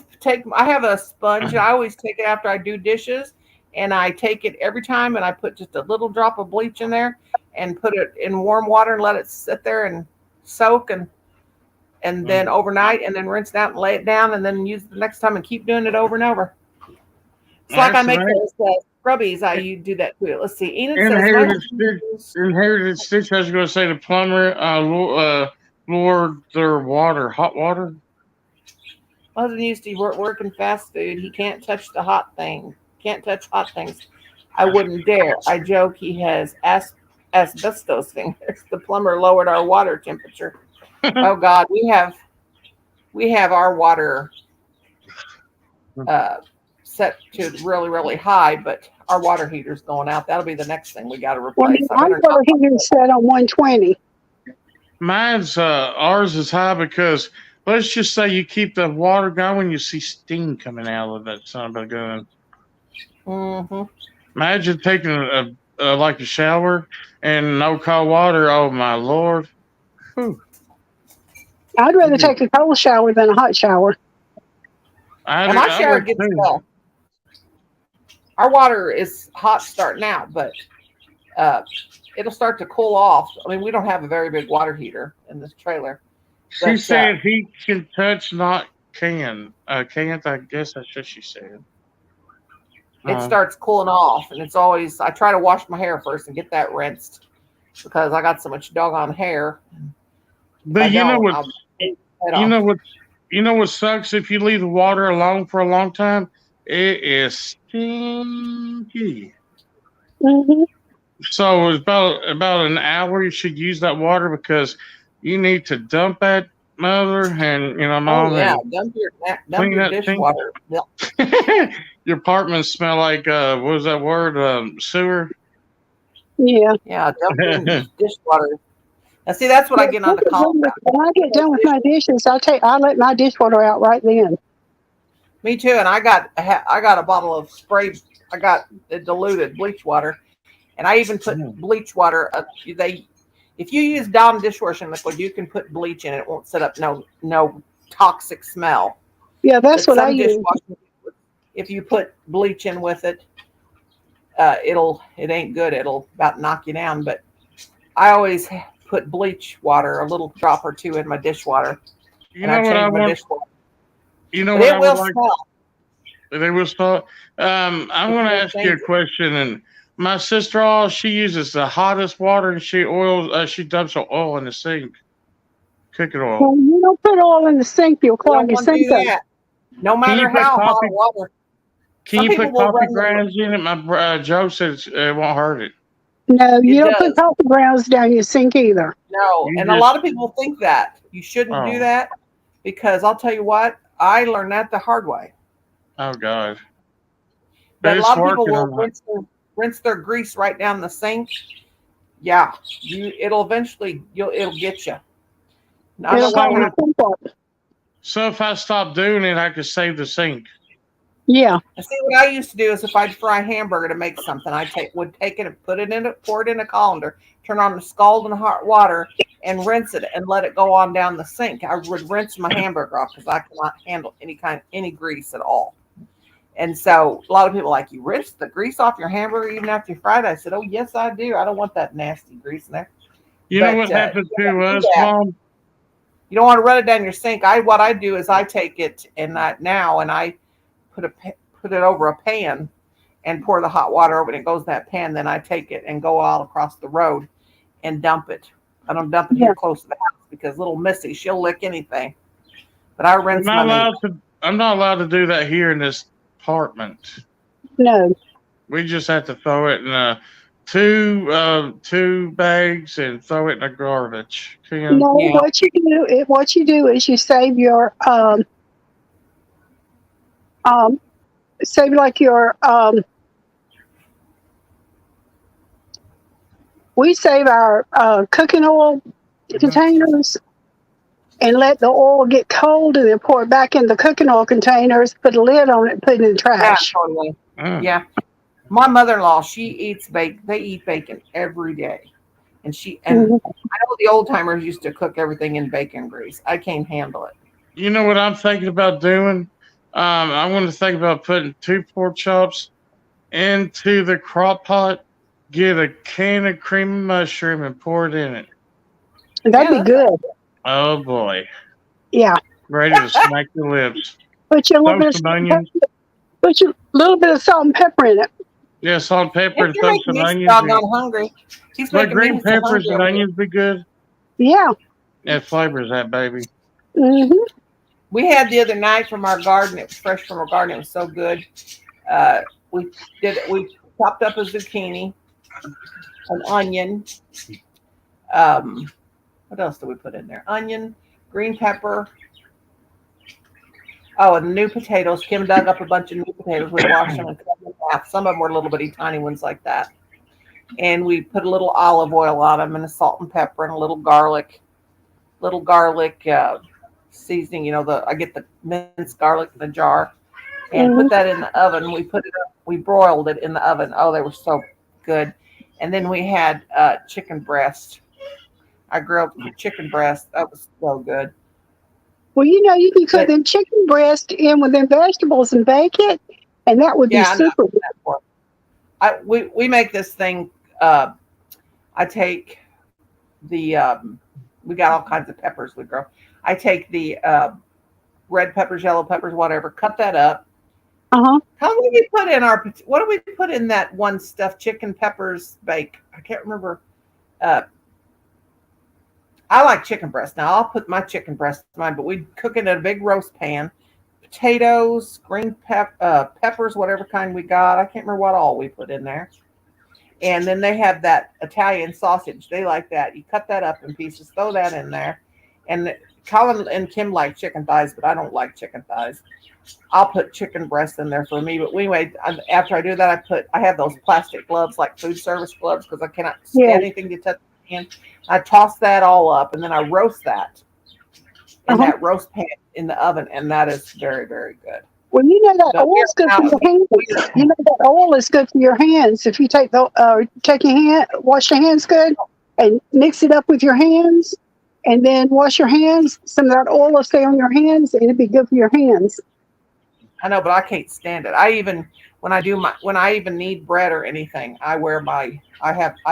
have a sponge. I always take it after I do dishes, and I take it every time, and I put just a little drop of bleach in there and put it in warm water and let it sit there and soak and then overnight, and then rinse it out and lay it down, and then use it the next time and keep doing it over and over. It's like I make those scrubbies. I do that too. Let's see. Enid Inherited Stitch. I was going to say the plumber lured their hot water. My husband used to work in fast food. He can't touch the hot thing. Can't touch hot things. I wouldn't dare. I joke he has asbestos fingers. The plumber lowered our water temperature. Oh God, we have our water set to really, really high, but our water heater's going out. That'll be the next thing we got to replace. Our water heater's set on 120. Ours is high because let's just say you keep the water going, you see steam coming out of that son of a gun. Mm-hmm. Imagine taking a shower and no cold water. Oh my Lord. Whew. I'd rather take a cold shower than a hot shower. And my shower gets well. Our water is hot starting out, but it'll start to cool off. I mean, we don't have a very big water heater in this trailer. She said he can touch, not can. Can't, I guess that's what she said. It starts cooling off, and it's always, I try to wash my hair first and get that rinsed because I got so much doggone hair. But you know what sucks if you leave the water alone for a long time? It is stinky. Mm-hmm. So it's about an hour you should use that water because you need to dump that mother and mom. Oh yeah, dump your dishwater. Your apartment smell like what was that word? Sewer. Yeah. Yeah, dump your dishwater. Now see, that's what I get on the call about. When I get done with my dishes, I let my dishwater out right then. Me too, and I got a bottle of spray. I got diluted bleach water, and I even put bleach water. If you use Dawn dishwashing liquid, you can put bleach in it. It won't set up no toxic smell. Yeah, that's what I use. if you put bleach in with it, it ain't good. It'll about knock you down. But I always put bleach water, a little drop or two in my dishwater, You and know I what I change my want? dishwater. You know But what it I will would like? smell. They will start. I'm going to ask you a question. And my sister-in-law, she uses the hottest water, and she dumps the oil in the sink, cooking oil. Well, you don't put oil in the sink, you'll You clog don't your want to sink do up. that. No Can matter you put how hot coffee? water. Can Some you people put will coffee run their, grounds in it? My Joe said it won't hurt it. No, you it don't put does. coffee grounds down your sink either. No, You and a just lot of people think that you shouldn't do oh that because I'll tell you what, I learned that the hard way. oh God, but But a it's lot of people working will on that. rinse their grease right down the sink. Yeah, it'll eventually it'll get you. I It'll know So when clog I your sink up. so if I stop doing it, I could save the sink. Yeah. see what I used to do is if I'd fry a hamburger to make something, would take it and put it in it, pour it in a colander, turn on the scalding hot water, and rinse it and let it go on down the sink. I would rinse my hamburger off because I cannot handle any grease at all. And so a lot of people are like, you rinse the grease off your hamburger even after you fried it. I said, oh yes, I do. I don't want that nasty grease in there. You know But what happened you don't to want to do us, that. Mom? You don't want to run it down your sink. What I do is I take it and I put it over a pan and pour the hot water over it. It goes in that pan. Then I take it and go all across the road and dump it. I don't dump it Yeah. here close to the house because little Missy, she'll lick anything. But I I'm rinse not my meat. allowed to. I'm not allowed to do that here in this apartment. No. We just have to throw it in two bags and throw it in the garbage. Can No, Yeah. what you do is you save your save like your we save our cooking oil containers and let the oil get cold and then pour it back in the cooking oil containers, put a lid on it, and put it in the Yeah, trash. totally. Mm. Yeah. My mother-in-law, she eats bacon. They eat bacon every day. And I know the old timers used to cook everything in bacon grease. I can't handle it. You know what I'm thinking about doing? I'm going to think about putting 2 pork chops into the crock pot, get a can of cream of mushroom, and pour it in it. That'd be good. Oh boy, Yeah. ready to smack your lips. Put you a little Throw bit some of onions. put you a little bit of salt and pepper in it. Yeah, salt and pepper, and You're throw making some me onions. doggone hungry. He's But making me green so hungry peppers and over here. onions be good. Yeah. That flavors that baby. hmm We had the other night from our garden. It was fresh from our garden. It was so good. We chopped up a zucchini, an onion. What else did we put in there? Onion, green pepper. Oh, and new potatoes. Kim dug up a bunch of new potatoes. We washed them and cut them in half. Some of them were little bitty tiny ones like that. And we put a little olive oil on them and a salt and pepper and a little garlic seasoning. You know, I get the minced garlic in a jar and put that in the oven. We broiled it in the oven. Oh, they were so good. And then we had chicken breast. I grilled chicken breast. That was so good. Well, you know, you can But- cook them chicken breast in with them vegetables and bake it, and that would be Yeah, I know super. that for. We make this thing. I take the we got all kinds of peppers we grow. I take the red peppers, yellow peppers, whatever. Cut that up. Uh-huh. How many we put in what do we put in that one stuffed chicken peppers bake? I can't remember. I like chicken breast. Now I'll put my chicken breast in mine, but we cook it in a big roast pan. Potatoes, green peppers, whatever kind we got. I can't remember what all we put in there. And then they have that Italian sausage. They like that. You cut that up in pieces, throw that in there. And Colin and Kim like chicken thighs, but I don't like chicken thighs. I'll put chicken breast in there for me. But anyway, after I do that, I have those plastic gloves, like food service gloves, because I cannot stand anything to touch my hand. I toss that all up, and then I roast that in that roast pan in the oven, and that is very, very good. Well, you know that But oil is good for your hands. You know that oil is good for your hands. If you take your hand, wash your hands good, and mix it up with your hands, and then wash your hands. Some of that oil will stay on your hands, and it'd be good for your hands. I know, but I can't stand it. When I even need bread or anything, I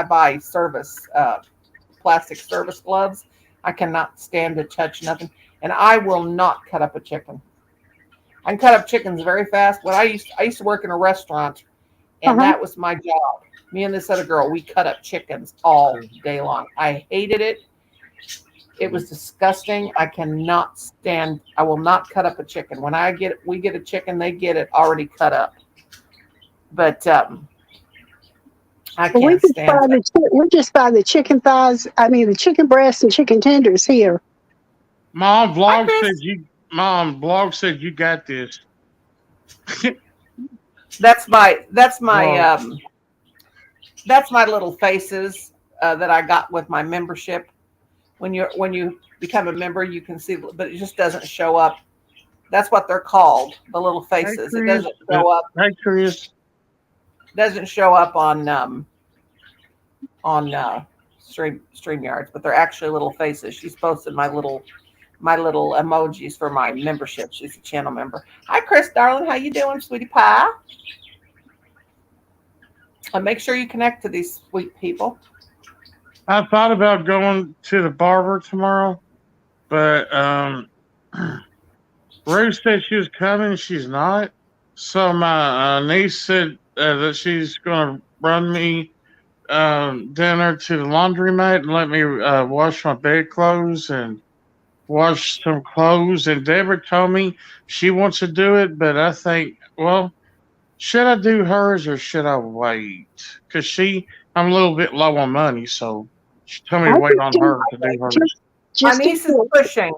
buy service plastic service gloves. I cannot stand to touch nothing, and I will not cut up a chicken. I can cut up chickens very fast. I used to work in a restaurant, and Uh-huh. that was my job. Me and this other girl, we cut up chickens all day long. I hated it. It was disgusting. I cannot stand. I will not cut up a chicken. When we get a chicken, they get it already cut up. But I But can't stand it. we just buy the chicken thighs. I mean, the chicken breasts and chicken tenders here. Mom Hi, vlog Chris. said you got this. That's my Wow. that's my little faces that I got with my membership. When you become a member, you can see, but it just doesn't show up. That's what they're called, the little faces. It doesn't show up. Hey, Chris. Doesn't show up on StreamYards, but they're actually little faces. She's posted my little emojis for my membership. She's a channel member. Hi, Chris, darling. How you doing, sweetie pie? And make sure you connect to these sweet people. I thought about going to the barber tomorrow, but Ruth said she was coming. She's not. So my niece said that she's going to run me dinner to the laundromat and let me wash my bedclothes and wash some clothes. And Deborah told me she wants to do it, but I think, well, should I do hers or should I wait? Because I'm a little bit low on money, so she told me to wait on her to do hers. My Just niece is pushing.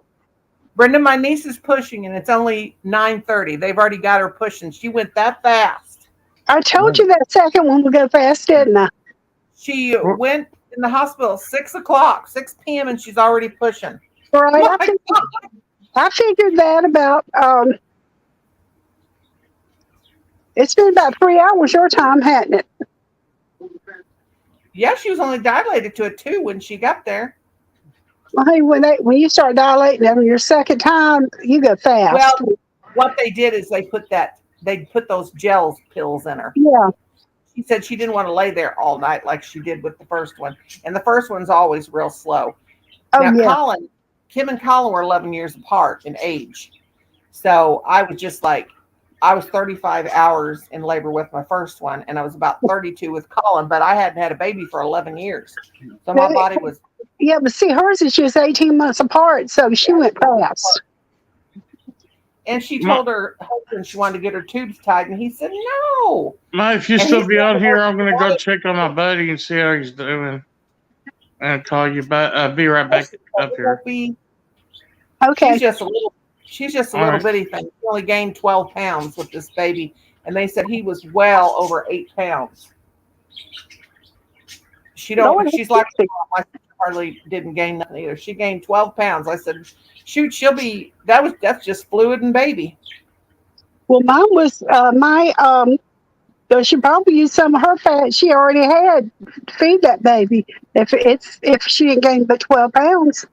Brenda, my niece is pushing, and it's only 9:30. They've already got her pushing. She went that fast. I told you that second one would go fast, didn't I? She went in the hospital 6 p.m., and she's already pushing. Right. My I figured that about. It's been about 3 hours your time, hadn't it? Yeah, she was only dilated to a 2 when she got there. Well, hey, when you start dilating on your second time, you go fast. Well, what they did is they put those gels pills in her. Yeah. She said she didn't want to lay there all night like she did with the first one. And the first one's always real slow. Oh, Now, yeah. Kim and Colin were 11 years apart in age. So I was 35 hours in labor with my first one, and I was about 32 with Colin, but I hadn't had a baby for 11 years. So my body was. Yeah, but see, hers is just 18 months apart, so she went fast. And she told her husband she wanted to get her tubes tied, and he said no. Mate, if you And still he be said, on here, I'm going to go "Why?" check on my buddy and see how he's doing. And call you back. I'll be right back up here. Okay. She's just a All little right. bitty thing. She only gained 12 pounds with this baby, and they said he was well over 8 pounds. She's like, my sister hardly didn't gain nothing either. She gained 12 pounds. I said, shoot, that's just fluid and baby. Well, mine was she probably used some of her fat she already had to feed that baby. If she didn't gain but 12 pounds.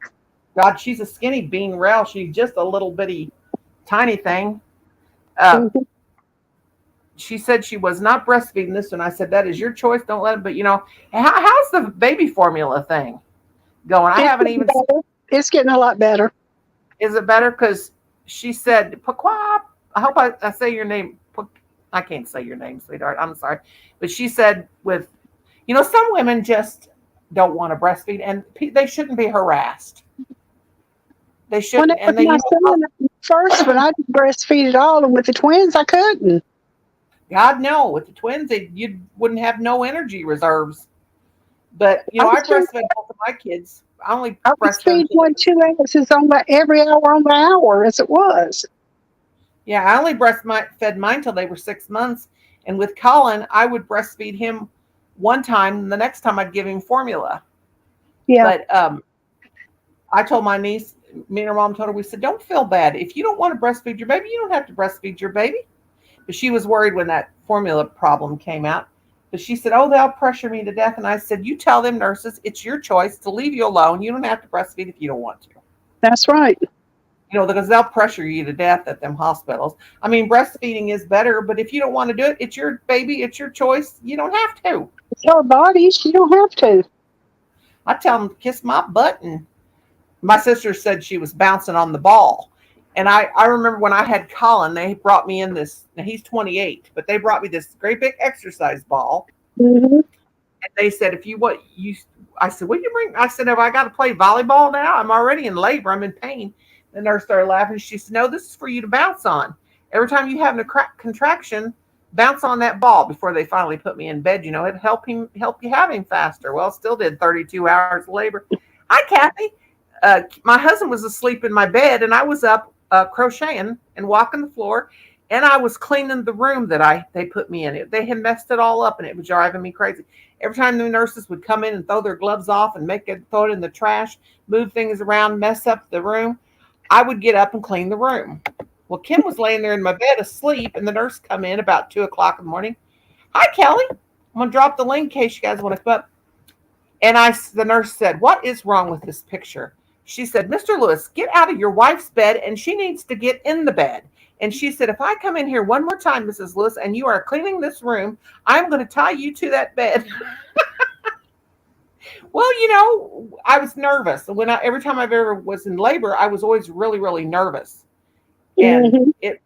God, she's a skinny bean rail. She's just a little bitty, tiny thing. She said she was not breastfeeding this one. I said, that is your choice. Don't let it. But, how's the baby formula thing going? I haven't even. It's getting a lot better. Is it better? Because she said, Paquap. I hope I say your name. I can't say your name, sweetheart. I'm sorry. But she said some women just don't want to breastfeed, and they shouldn't be harassed. They shouldn't. When my son first, when I did breastfeed at all, and with the twins, I couldn't. God, no. With the twins, you wouldn't have no energy reserves. But, I breastfed both of my kids. I breastfeed 2 ounces every hour on the hour as it was. Yeah, I only fed mine till they were 6 months. And with Colin, I would breastfeed him one time, and the next time I'd give him formula. Yeah. But I told my niece, me and her mom told her, we said, don't feel bad. If you don't want to breastfeed your baby, you don't have to breastfeed your baby. But she was worried when that formula problem came out. But she said, oh, they'll pressure me to death. And I said, you tell them nurses, it's your choice to leave you alone. You don't have to breastfeed if you don't want to. That's right. because they'll pressure you to death at them hospitals. I mean, breastfeeding is better, but if you don't want to do it, it's your baby, it's your choice. You don't have to. It's our bodies. You don't have to. I tell them to kiss my butt. And my sister said she was bouncing on the ball. And I remember when I had Colin, they brought me in this, now he's 28, but they brought me this great big exercise ball. Mm-hmm. And they said, I said, what do you bring? I said, have I got to play volleyball now? I'm already in labor. I'm in pain. The nurse started laughing. She said, no, this is for you to bounce on. Every time you have a contraction, bounce on that ball before they finally put me in bed. It'd help you have him faster. Well, still did 32 hours of labor. Hi, Kathy. My husband was asleep in my bed, and I was up crocheting and walking the floor, and I was cleaning the room that they put me in. They had messed it all up, and it was driving me crazy. Every time the nurses would come in and throw their gloves off and throw it in the trash, move things around, mess up the room, I would get up and clean the room. Well, Kim was laying there in my bed asleep, and the nurse come in about 2:00 in the morning. Hi, Kelly. I'm going to drop the link in case you guys want to come up. And the nurse said, what is wrong with this picture? She said, Mr. Lewis, get out of your wife's bed, and she needs to get in the bed. And she said, if I come in here one more time, Mrs. Lewis, and you are cleaning this room, I'm going to tie you to that bed. Well, I was nervous. Every time I've ever was in labor, I was always really, really nervous. And it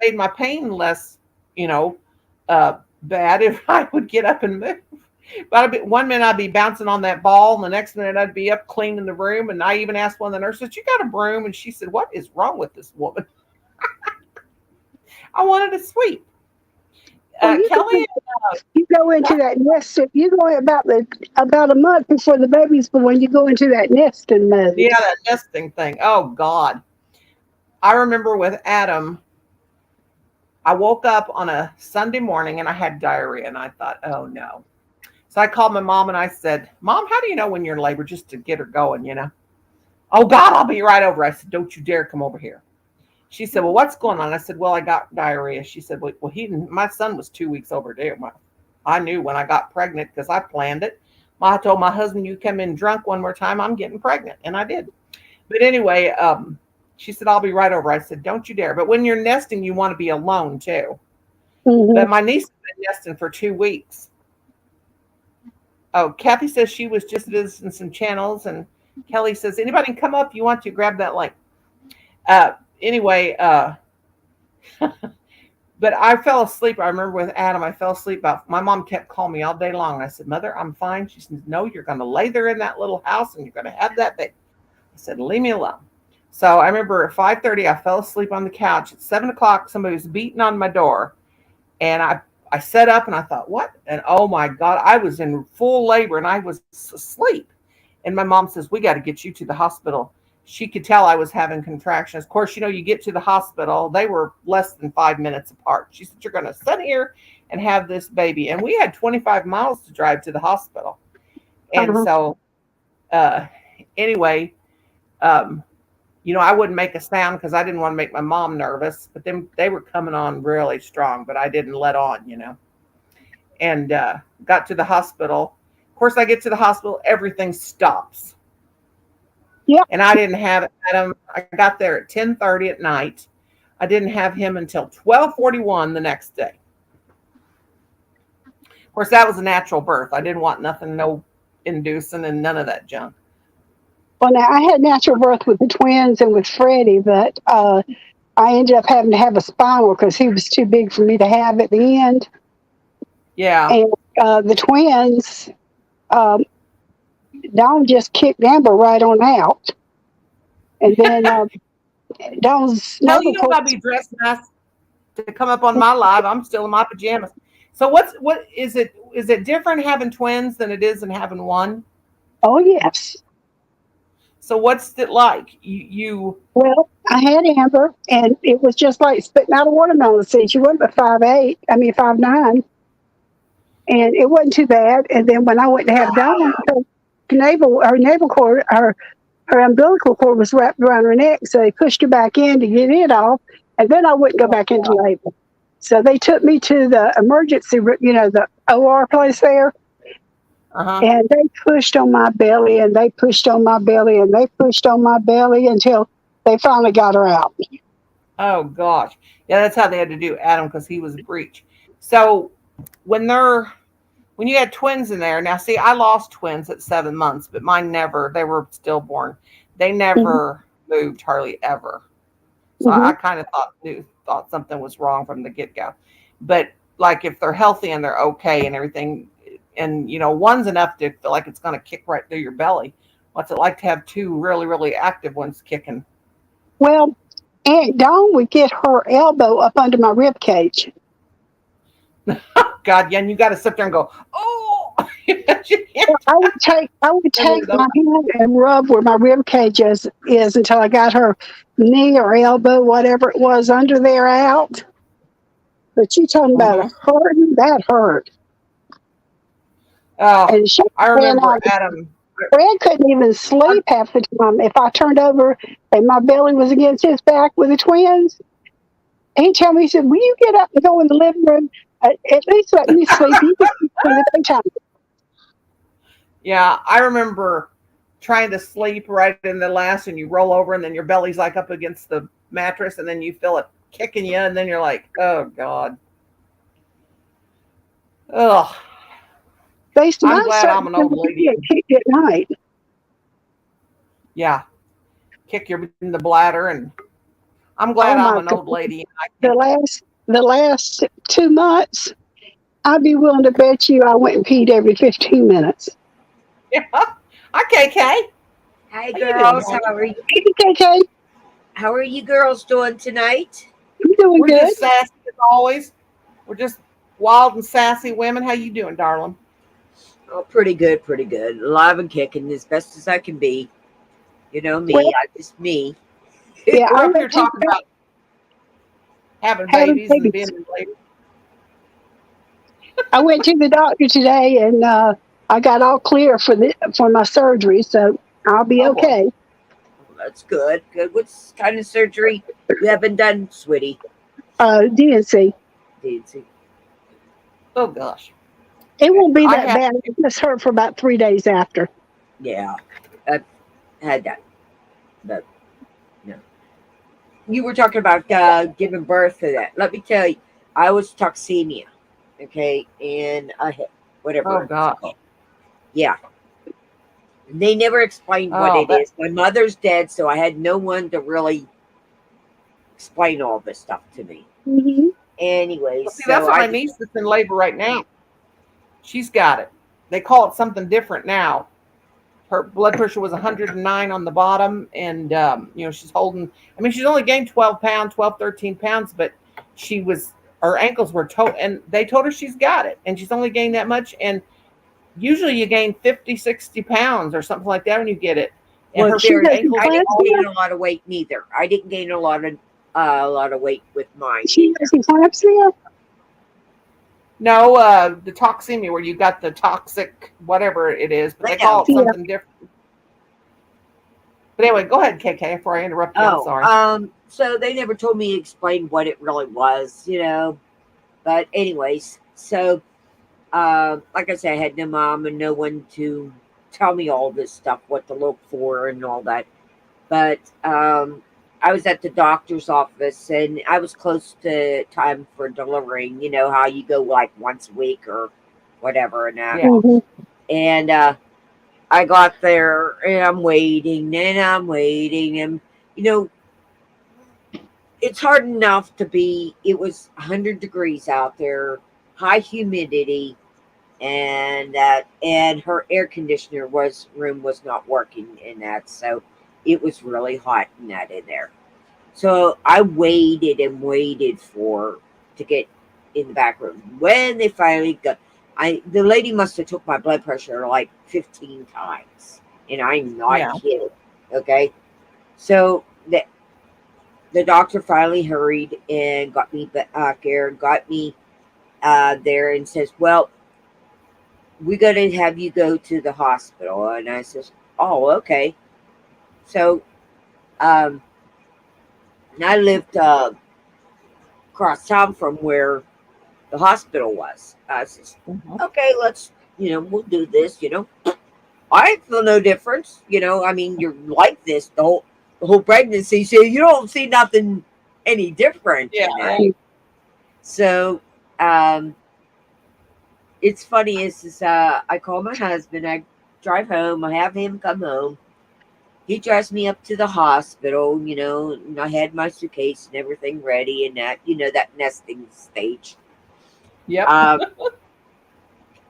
made my pain less, bad if I would get up and move. But one minute I'd be bouncing on that ball, and the next minute I'd be up cleaning the room. And I even asked one of the nurses, you got a broom? And she said, what is wrong with this woman? I wanted to sweep. Kelly, you go into that nest. You go about a month before the baby's born when you go into that nesting mode. Yeah, that nesting thing. Oh God. I remember with Adam, I woke up on a Sunday morning and I had diarrhea, and I thought, oh no. So I called my mom and I said, Mom, how do you know when you're in labor, just to get her going, Oh God, I'll be right over. I said, don't you dare come over here. She said, well, what's going on? I said, well, I got diarrhea. She said, well, my son was 2 weeks overdue. I knew when I got pregnant because I planned it. I told my husband, you come in drunk one more time, I'm getting pregnant. And I did. But anyway, she said, I'll be right over. I said, don't you dare. But when you're nesting, you want to be alone too. Mm-hmm. But my niece has been nesting for 2 weeks. Oh, Kathy says she was just visiting some channels. And Kelly says, anybody can come up? You want to grab that link. Anyway, but I fell asleep. I remember with Adam, I fell asleep. My mom kept calling me all day long. And I said, Mother, I'm fine. She said, no, you're going to lay there in that little house and you're going to have that baby. I said, leave me alone. So I remember at 5:30, I fell asleep on the couch. At 7:00, somebody was beating on my door. And I sat up and I thought, what? And oh my God, I was in full labor and I was asleep. And my mom says, we got to get you to the hospital. She could tell I was having contractions. Of course, you get to the hospital. They were less than 5 minutes apart. She said, you're going to sit here and have this baby. And we had 25 miles to drive to the hospital. And so anyway, I wouldn't make a sound because I didn't want to make my mom nervous. But then they were coming on really strong, but I didn't let on, And got to the hospital. Of course, I get to the hospital. Everything stops. Yeah. And I didn't have Adam. I got there at 10:30 at night. I didn't have him until 12:41 the next day. Of course, that was a natural birth. I didn't want nothing, no inducing and none of that junk. Well, now I had natural birth with the twins and with Freddie, but I ended up having to have a spinal because he was too big for me to have at the end. Yeah. And the twins, Dawn just kicked Amber right on out. And then Dawn's... Well, you know I'll be dressed nice to come up on my live. I'm still in my pajamas. So what is it? Is it different having twins than it is in having one? Oh, yes. So what's it like? Well, I had Amber, and it was just like spitting out a watermelon seed. She wasn't but 5'9", and it wasn't too bad. And then when I went to have Dawn, her navel cord, her umbilical cord was wrapped around her neck, so they pushed her back in to get it off, and then I wouldn't go back into labor. So they took me to the emergency, the OR place there. And they pushed on my belly, and they pushed on my belly, and they pushed on my belly until they finally got her out. Oh gosh, yeah, that's how they had to do Adam because he was a breech. So when you had twins in there, now see, I lost twins at 7 months, but mine never. They were stillborn. They never moved hardly ever. So Mm-hmm. I kind of thought something was wrong from the get go. But like if they're healthy and they're okay and everything, and one's enough to feel like it's going to kick right through your belly. What's it like to have two really really active ones kicking? Well, Aunt Dawn would get her elbow up under my rib cage. God, yeah, and you got to sit there and go, oh. I would take my hand and rub where my rib cage is until I got her knee or elbow, whatever it was, under there out. But you talking about a hurting, that hurt. Oh, And she I remember Adam. Fred couldn't even sleep half the time. If I turned over and my belly was against his back with the twins, he'd tell me, he said, will you get up and go in the living room? At least let me sleep. You can sleep in the daytime. Yeah, I remember trying to sleep right in the last, and you roll over, and then your belly's like up against the mattress, and then you feel it kicking you, and then you're like, oh God. Ugh. Based I'm glad I'm an old lady. Kicked at night. Yeah. Kick your in the bladder, and I'm glad I'm an old lady. The last 2 months, I'd be willing to bet you I went and peed every 15 minutes. Yeah. Hi, KK. Hi, How you girls. doing? How are you? Hey, KK, How are you girls doing tonight? you doing We're good? just sassy as always. We're just wild and sassy women. How you doing, darling? Oh, pretty good, pretty good. Alive and kicking as best as I can be. You know me, Well, I'm just me. Yeah, We're I up here went talking about having having babies and babies. being related. I went to the doctor today, and I got all clear for my surgery, so I'll be Oh, boy. okay. Well, that's good. Good. What kind of surgery you haven't done, sweetie? DNC. DNC. Oh gosh. It won't be I that had- bad. It just hurt for about 3 days after. Yeah, I've had that. But no. You were talking about giving birth to that. Let me tell you, I was toxemia, okay, and I had whatever. Oh it's gosh. called. Yeah. They never explained what Oh, it is. My mother's dead, so I had no one to really explain all this stuff to me. Mm-hmm. Anyways, Well, see, that's so what my niece that's in labor right now. She's got it. They call it something different now. Her blood pressure was 109 on the bottom, and she's holding. I mean, she's only gained 12 pounds, 12, 13 pounds, but her ankles were and they told her she's got it, and she's only gained that much. And usually you gain 50, 60 pounds or something like that when you get it. And well, her she doesn't ankles. I didn't Oh, gain a lot of weight neither. I didn't gain a lot of weight with mine. She has eclampsia. No, the toxemia where you got the toxic whatever it is, but they call it Yeah. something different. But anyway, go ahead, KK, before I interrupt you. I'm sorry. So they never told me to explain what it really was, But anyways, so like I said, I had no mom and no one to tell me all this stuff, what to look for and all that. But I was at the doctor's office and I was close to time for delivering, how you go like once a week or whatever and that. Yeah. Mm-hmm. And I got there and I'm waiting and it's hard enough it was 100 degrees out there, high humidity, and her air conditioner room was not working in that, so it was really hot in there. So I waited and waited to get in the back room. When they finally got, the lady must have took my blood pressure like 15 times, and I'm not kidding. Okay, so the doctor finally hurried and got me back there, got me there, and says, "Well, we got to have you go to the hospital." And I says, "Oh, okay." So, I lived across town from where the hospital was. I says, "Okay, let's, we'll do this." I feel no difference. I mean, you're like this the whole pregnancy, so you don't see nothing any different. Yeah, in that. right. So, it's funny is I call my husband, I drive home, I have him come home. He drives me up to the hospital, and I had my suitcase and everything ready and that, that nesting stage. Yep.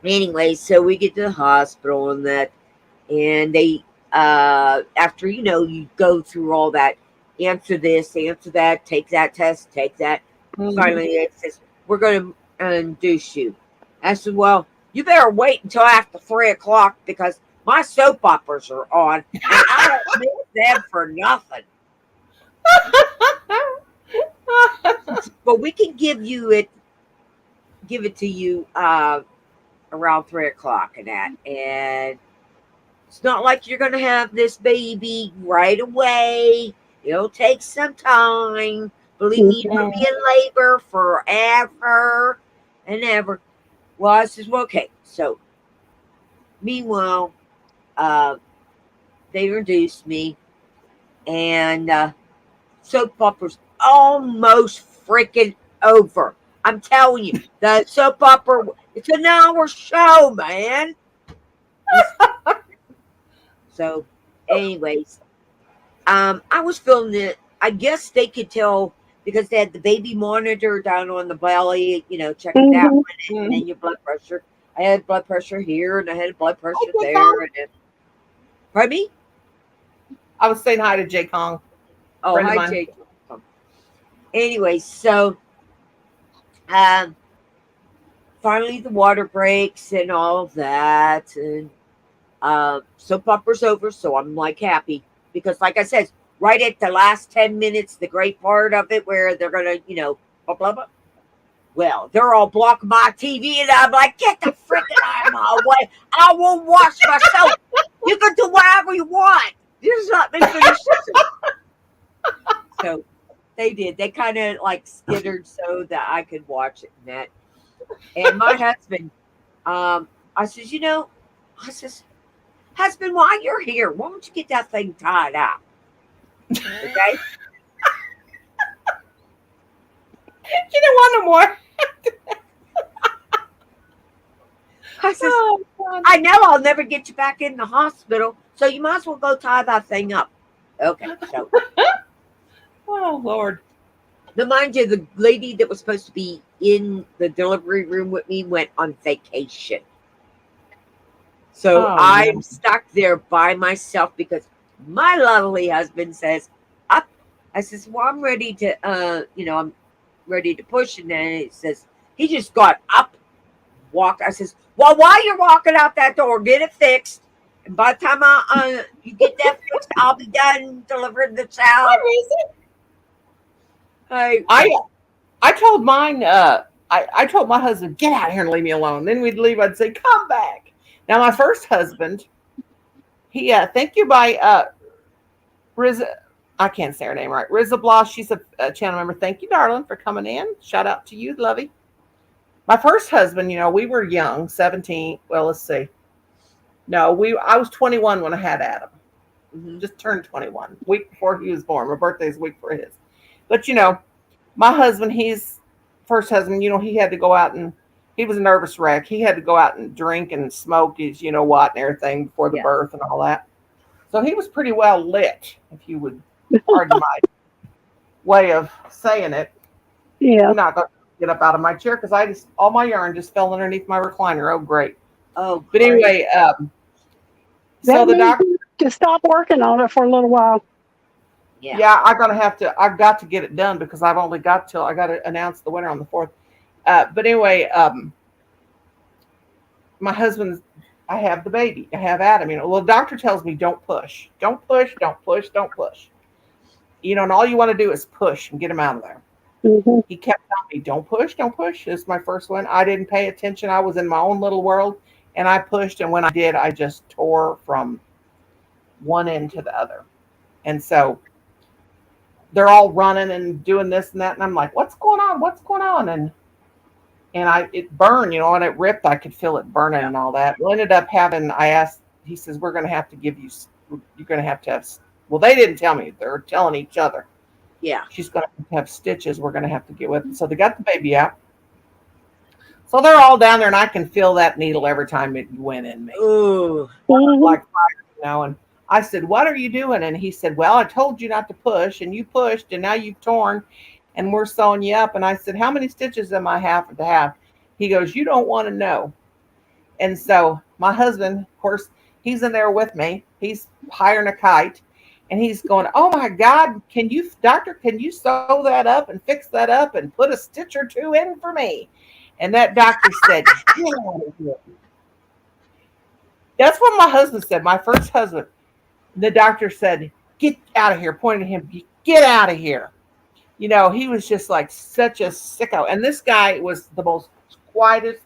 Anyway, so we get to the hospital and that, and they, after, you go through all that, answer this, answer that, take that test, take that. Mhm. Finally, it says, we're going to induce you. I said, well, you better wait until after 3:00 because my soap operas are on and I don't miss them for nothing. But we can give it to you around 3:00 and that. And it's not like you're going to have this baby right away. It'll take some time. Believe me, you'll be in labor forever and ever. Well, I says, well, okay. So, meanwhile, they reduced me, and soap opera's almost freaking over. I'm telling you, the soap opera, it's an hour show, man. So, anyways, I was feeling it. I guess they could tell because they had the baby monitor down on the belly, checking that one and then your blood pressure. I had blood pressure here and I had blood pressure Okay, there. And then, pardon me? I was saying hi to Jay Kong. Oh, Friend of hi, mine. Jake. Anyway, so finally the water breaks and all of that, and soap opera's over, so I'm like happy because, like I said, right at the last 10 minutes, the great part of it where they're gonna, blah blah blah. Well, they're all blocking my TV, and I'm like, get the freaking out of my way! I will wash myself. You can do whatever you want. Just let me finish this. So they did. They kind of like skittered so that I could watch it and that. And my husband, I says, husband, while you're here, why don't you get that thing tied up? Okay. You don't want no more. I says, Oh, God. I know I'll never get you back in the hospital, so you might as well go tie that thing up. Okay. So, Oh, Lord. now mind you, the lady that was supposed to be in the delivery room with me went on vacation. So Oh, I'm no. stuck there by myself because my lovely husband says, up. I says, well, I'm ready to, I'm ready to push. And then it says, he just got up, walked. I says, well, while you're walking out that door, get it fixed. And by the time you get that fixed, I'll be done delivering the child. I told mine, I told my husband, get out here and leave me alone. Then we'd leave. I'd say, come back. Now, my first husband, he, thank you by Riz, I can't say her name right. Riza Bloss, she's a channel member. Thank you, darling, for coming in. Shout out to you, lovey. My first husband, we were young, 17. Well, let's see. No, I was 21 when I had Adam. Just turned 21, week before he was born. My birthday's a week before his. But, my husband, his first husband, he had to go out and he was a nervous wreck. He had to go out and drink and smoke his, what and everything before the birth and all that. So he was pretty well lit, if you would pardon my way of saying it. Yeah. I'm not going to get up out of my chair because all my yarn just fell underneath my recliner. Oh, great. Oh, But anyway, so the doctor. To stop working on it for a little while. Yeah, I've got to get it done because I've only got till I got to announce the winner on the 4th. But anyway, my husband's, I have the baby. I have Adam. Well, the doctor tells me don't push. Don't push, don't push, don't push. And all you want to do is push and get him out of there. Mm-hmm. He kept telling me, don't push, don't push. This is my first one. I didn't pay attention. I was in my own little world and I pushed. And when I did, I just tore from one end to the other. And so they're all running and doing this and that. And I'm like, what's going on? What's going on? And it burned, and it ripped. I could feel it burning and all that. We ended up he says, we're going to have to give you, you're going to have Well, they didn't tell me. They were telling each other. Yeah. She's going to have stitches we're going to have to get with. And so they got the baby out. So they're all down there, and I can feel that needle every time it went in me. Ooh. Like fire, you know. And I said, "What are you doing?" And he said, "Well, I told you not to push, and you pushed, and now you've torn, and we're sewing you up." And I said, "How many stitches am I have to have?" He goes, "You don't want to know." And so my husband, of course, he's in there with me. He's hiring a kite, and he's going, "Oh my God, doctor, can you sew that up and fix that up and put a stitch or two in for me?" And that doctor said, "Get out of here." That's what my husband said, my first husband. The doctor said, "Get out of here," pointing at him, "Get out of here." You know, he was just like such a sicko. And this guy was the most quietest,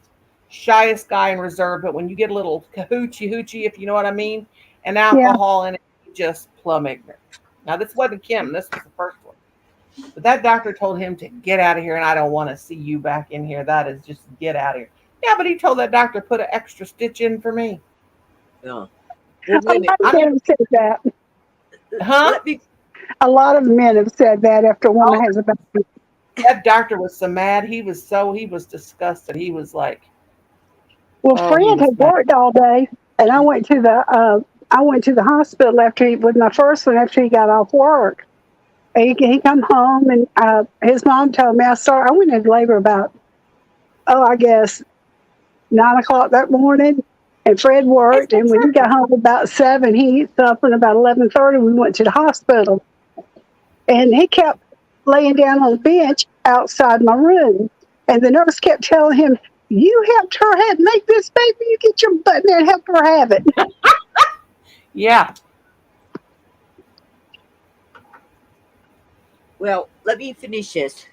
shyest guy in reserve. But when you get a little hoochie, if you know what I mean, and alcohol in it, just plumb ignorant. Now, this wasn't Kim. This was the first one. But that doctor told him to get out of here, and I don't want to see you back in here. That is just get out of here. Yeah, but he told that doctor to put an extra stitch in for me. No. A lot of men have said that. Huh? A lot of men have said that after a woman has a baby. That doctor was so mad. He was disgusted. He was like, Well, Oh, Fred he was had mad. worked all day, and I went to the hospital with my first one after he got off work. He come home, and his mom told me I went into labor about I guess 9 o'clock that morning, and Fred worked, and when he got home about 7, he ate supper, and about 11:30 we went to the hospital, and he kept laying down on the bench outside my room, and the nurse kept telling him, "You helped her make this baby. You get your butt in there and help her have it." Yeah. Well, let me finish this.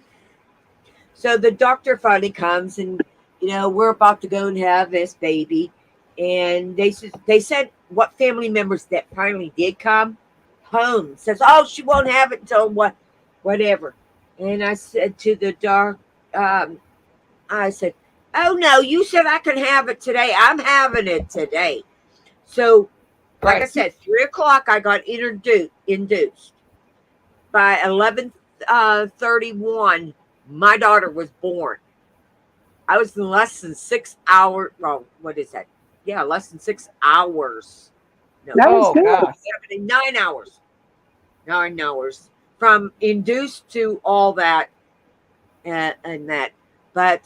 So the doctor finally comes, and we're about to go and have this baby, and they said what family members that finally did come home says, "Oh, she won't have it until whatever." And I said to the doc, I said, "Oh no, you said I can have it today. I'm having it today." So, like I Right. said, 3 o'clock I got induced. By 11:31, my daughter was born. I was in less than 6 hours. Well, what is that? Yeah, less than 6 hours. No, That was Oh good. gosh. 9 hours. 9 hours from induced to all that and that. But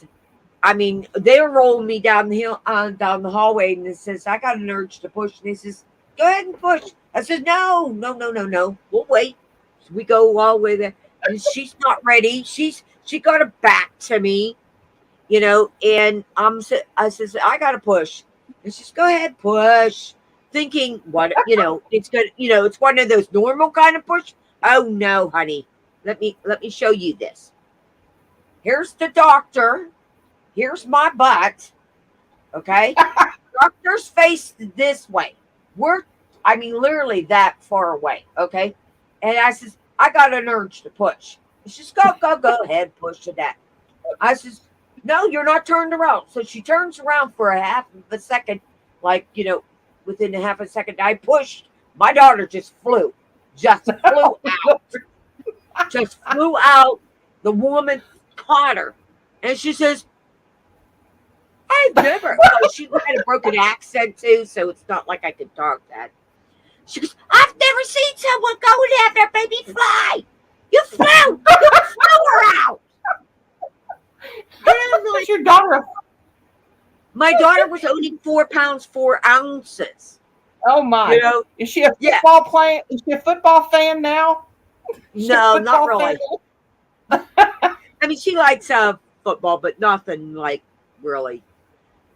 I mean, they rolled me down the hill, down the hallway, and it says, "I got an urge to push." And he says, "Go ahead and push." I said, "No. We'll wait." So we go all the way there, and she's not ready. She got her back to me, and I says, "I got to push." And she's, "Go ahead, push." Thinking, what, it's good. It's one of those normal kind of push. Oh no, honey. Let me show you this. Here's the doctor. Here's my butt. Okay. Doctor's faced this way. Literally that far away. Okay. And I says, "I got an urge to push." She says, go ahead, push to that. I says, "No, you're not turned around." So she turns around for a half of a second, within a half a second, I pushed. My daughter just flew out. Just flew out. The woman caught her, and she says, "I've never." She had a broken accent too, so it's not like I could talk that. She goes, "I've never seen someone go and have their baby fly. You flew her out." And I'm like, What's your daughter? my daughter was only 4 pounds 4 ounces. Oh my. Is she a Yeah. football player? Is she a football fan now? Is she a No, not football really. fan? I mean, she likes football, but nothing like really.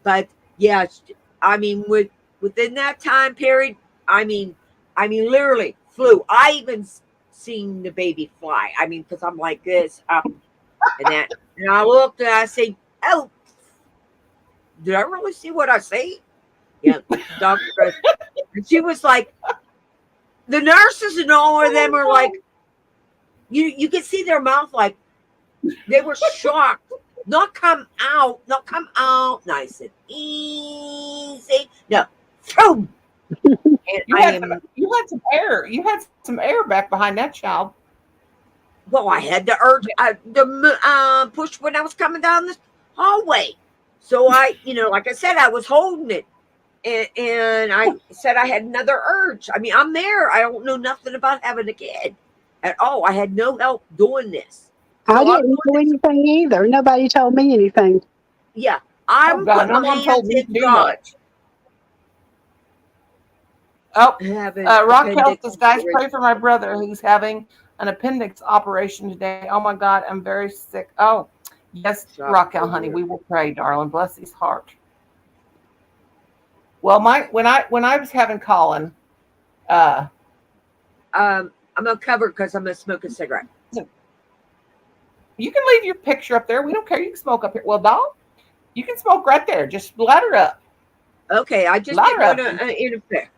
But yeah, within that time period, I mean, literally flew. I even seen the baby fly. Because I'm like this up and that, and I looked and I say, "Oh, did I really see what I see?" Yeah, doctor goes, and she was like, the nurses and all of them are like, you could see their mouth like they were shocked. Not come out, nice and easy. No, boom, And You I had am some air. You had some air back behind that child. well. I had the urge, push when I was coming down the hallway. So I, like I said, I was holding it, and I said I had another urge. I mean, I'm there. I don't know nothing about having a kid at all. I had no help doing this. I So I'm didn't know doing this. anything either. Nobody told me anything. Yeah, Oh I'm God, putting my my mom told hands me in too God. much. Oh, Having Raquel appendix says, guys, operation. pray for my brother who's having an appendix operation today. Oh my God, I'm very sick. Oh, yes, Shop Raquel, honey, over. we will pray, darling. Bless his heart. Well, when I was having Colin, I'm gonna cover because I'm gonna smoke a cigarette. you can leave your picture up there. We don't care. You can smoke up here. Well, doll, you can smoke right there. Just ladder up. Okay, I just Ladder didn't up. want to interfere.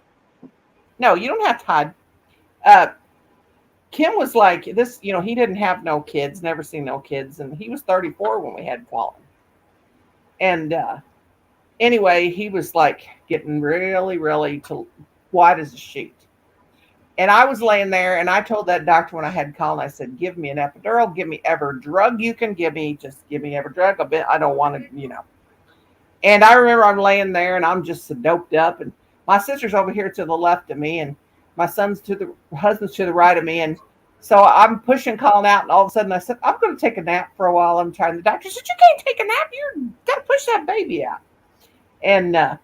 No, you don't have to hide. Uh, Kim was like this, he didn't have no kids, never seen no kids, and he was 34 when we had Colin. And anyway, he was like getting really, really white as a sheet. And I was laying there, and I told that doctor when I had Colin, I said, "Give me an epidural, give me every drug you can give me, just give me every drug. I don't want to." And I remember I'm laying there, and I'm just so doped up, and my sister's over here to the left of me, and my husband's to the right of me, and so I'm pushing Colin out, and all of a sudden I said, "I'm going to take a nap for a while." I'm trying. The doctor said, "You can't take a nap. You got to push that baby out." And I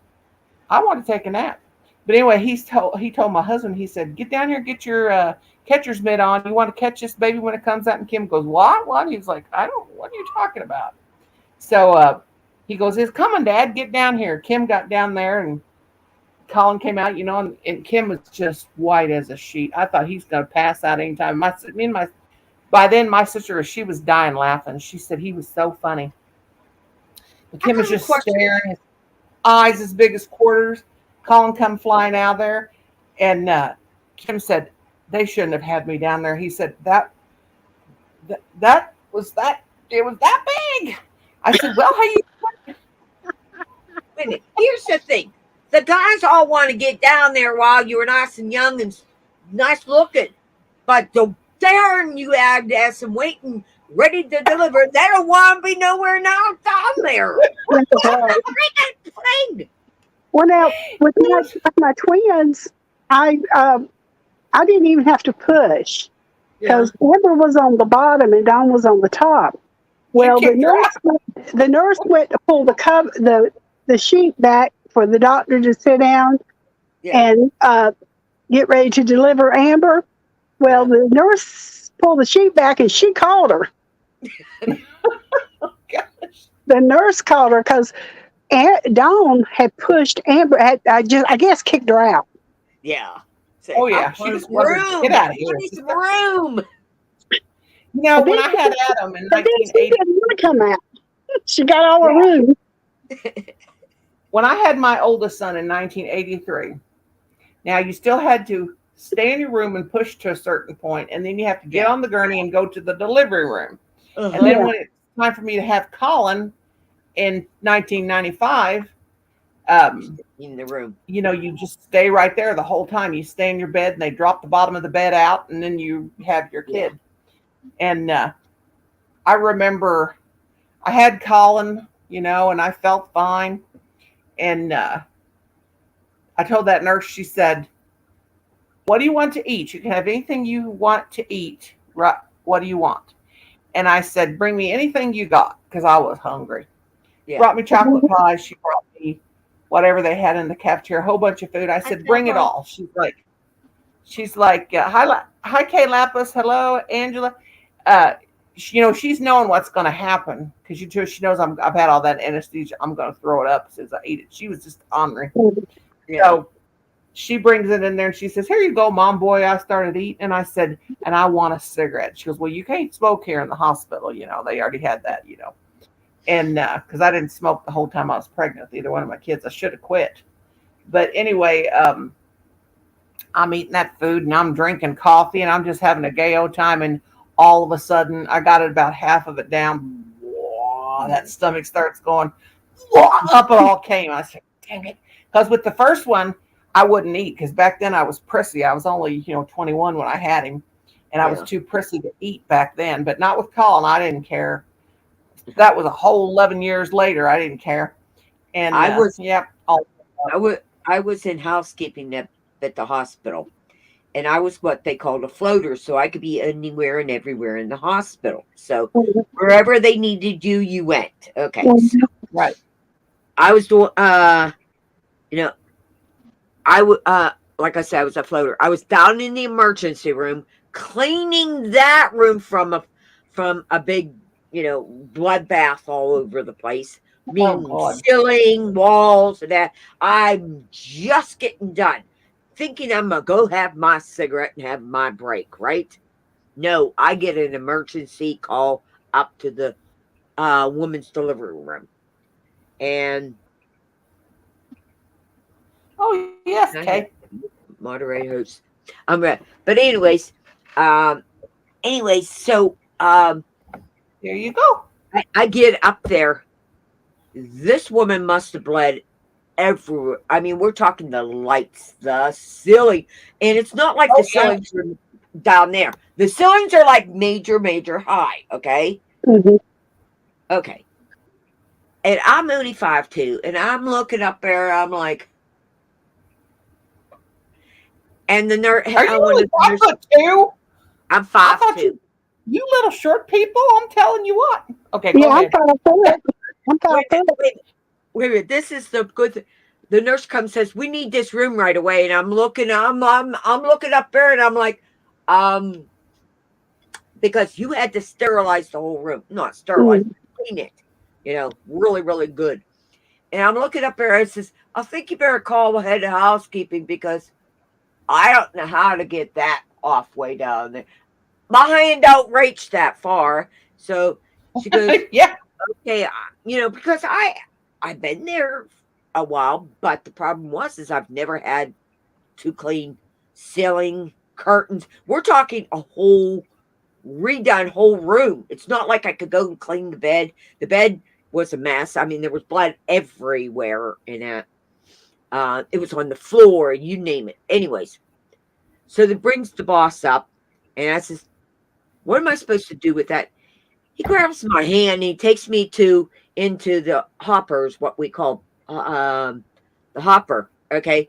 want to take a nap. But anyway, he told my husband, he said, "Get down here, get your catcher's mitt on. You want to catch this baby when it comes out?" And Kim goes, "What? What?" He's like, what are you talking about?" So he goes, "It's coming, Dad. Get down here." Kim got down there, and Colin came out, and Kim was just white as a sheet. I thought he's going to pass out anytime. By then, my sister, she was dying laughing. She said he was so funny. But Kim I was have a just question. staring, his eyes as big as quarters. Colin come flying out of there, and Kim said, "They shouldn't have had me down there." He said, that was that. It was that big. I said, "Well, how you?" Wait a minute. Here's the thing: the guys all want to get down there while you were nice and young and nice looking, but the darn you had as them waiting, ready to deliver. They don't want to be nowhere now down there. Thing. Well, now with my twins, I didn't even have to push Yeah. because Amber was on the bottom and Dawn was on the top. Well, the nurse went to pull the sheet back for the doctor to sit down Yeah. and get ready to deliver Amber. Well, the nurse pulled the sheet back and she called her. Gosh. The nurse called her because Dawn had pushed Amber. I guess kicked her out. Yeah. Say, Oh yeah, I she want just some wanted room. to get out of I here. need some room. When I had Adam in But then she 1980, didn't want to come out. She got all the room. when I had my oldest son in 1983, now you still had to stay in your room and push to a certain point, and then you have to get on the gurney and go to the delivery room. Uh-huh. And then when it's time for me to have Colin in 1995, in the room. you just stay right there the whole time. You stay in your bed, and they drop the bottom of the bed out, and then you have your kid. And I remember I had Colin, and I felt fine. And I told that nurse, she said, "What do you want to eat? You can have anything you want to eat. Right? What do you want?" And I said, "Bring me anything you got," because I was hungry. Yeah. Brought me chocolate pie. She brought me whatever they had in the cafeteria, a whole bunch of food. I said, "Bring it all." She's like, "Hi, Kay Lapis. Hello, Angela." She's knowing what's going to happen because she knows I've had all that anesthesia. I'm going to throw it up as soon as I eat it. She was just ornery. Yeah. So she brings it in there and she says, "Here you go, Mom, boy." I started eating, and I said, "And I want a cigarette." She goes, "Well, you can't smoke here in the hospital. They already had that, And because I didn't smoke the whole time I was pregnant with either one of my kids, I should have quit. But anyway, I'm eating that food and I'm drinking coffee and I'm just having a gay old time. And all of a sudden, I got it about half of it down. Whoa, that stomach starts going. Whoa, up it all came. I said, "Dang it!" Because with the first one, I wouldn't eat because back then I was prissy. I was only 21 when I had him, and I was Yeah. too prissy to eat back then. But not with Colin. I didn't care. That was a whole 11 years later. I didn't care. And I was yep. Oh, I was in housekeeping at the hospital, and I was what they called a floater, so I could be anywhere and everywhere in the hospital. So wherever they needed you, you went. Okay, so right. I was doing. I would like I said, I was a floater. I was down in the emergency room cleaning that room from a big bloodbath all over the place. Meaning God. ceiling, walls, and that. I'm just getting done, thinking I'm gonna go have my cigarette and have my break. Right? No, I get an emergency call up to the woman's delivery room, and Oh yes, Kay. moderate host. But anyways, so There you go. I get up there. This woman must have bled everywhere. I mean, we're talking the lights, the ceiling, and it's not like the yeah. ceilings are down there. The ceilings are like major high. Okay, Mhm. okay. And I'm only 5'2", and I'm looking up there. I'm like, and the nurse. Are you only 5'2"? I'm I thought 5'2". You little short people. I'm telling you what. Okay, go Yeah, I'm ahead. 5'4". I'm 5'4". Wait. This is the good. The nurse comes, says, "We need this room right away." And I'm looking. I'm looking up there, and I'm like, because you had to sterilize the whole room, not sterilize, clean it. Really, really good. And I'm looking up there, and it says, "I think you better call the head of housekeeping because I don't know how to get that off way down there. My hand don't reach that far." So she goes, Yeah. okay, because I've been there a while, but the problem is I've never had to clean ceiling, curtains. We're talking a whole redone whole room. It's not like I could go and clean the bed. The bed was a mess. I mean, there was blood everywhere in it. It was on the floor, you name it. Anyways, so that brings the boss up, and I says, "What am I supposed to do with that?" He grabs my hand and he takes me into the hoppers, what we call the hopper. Okay.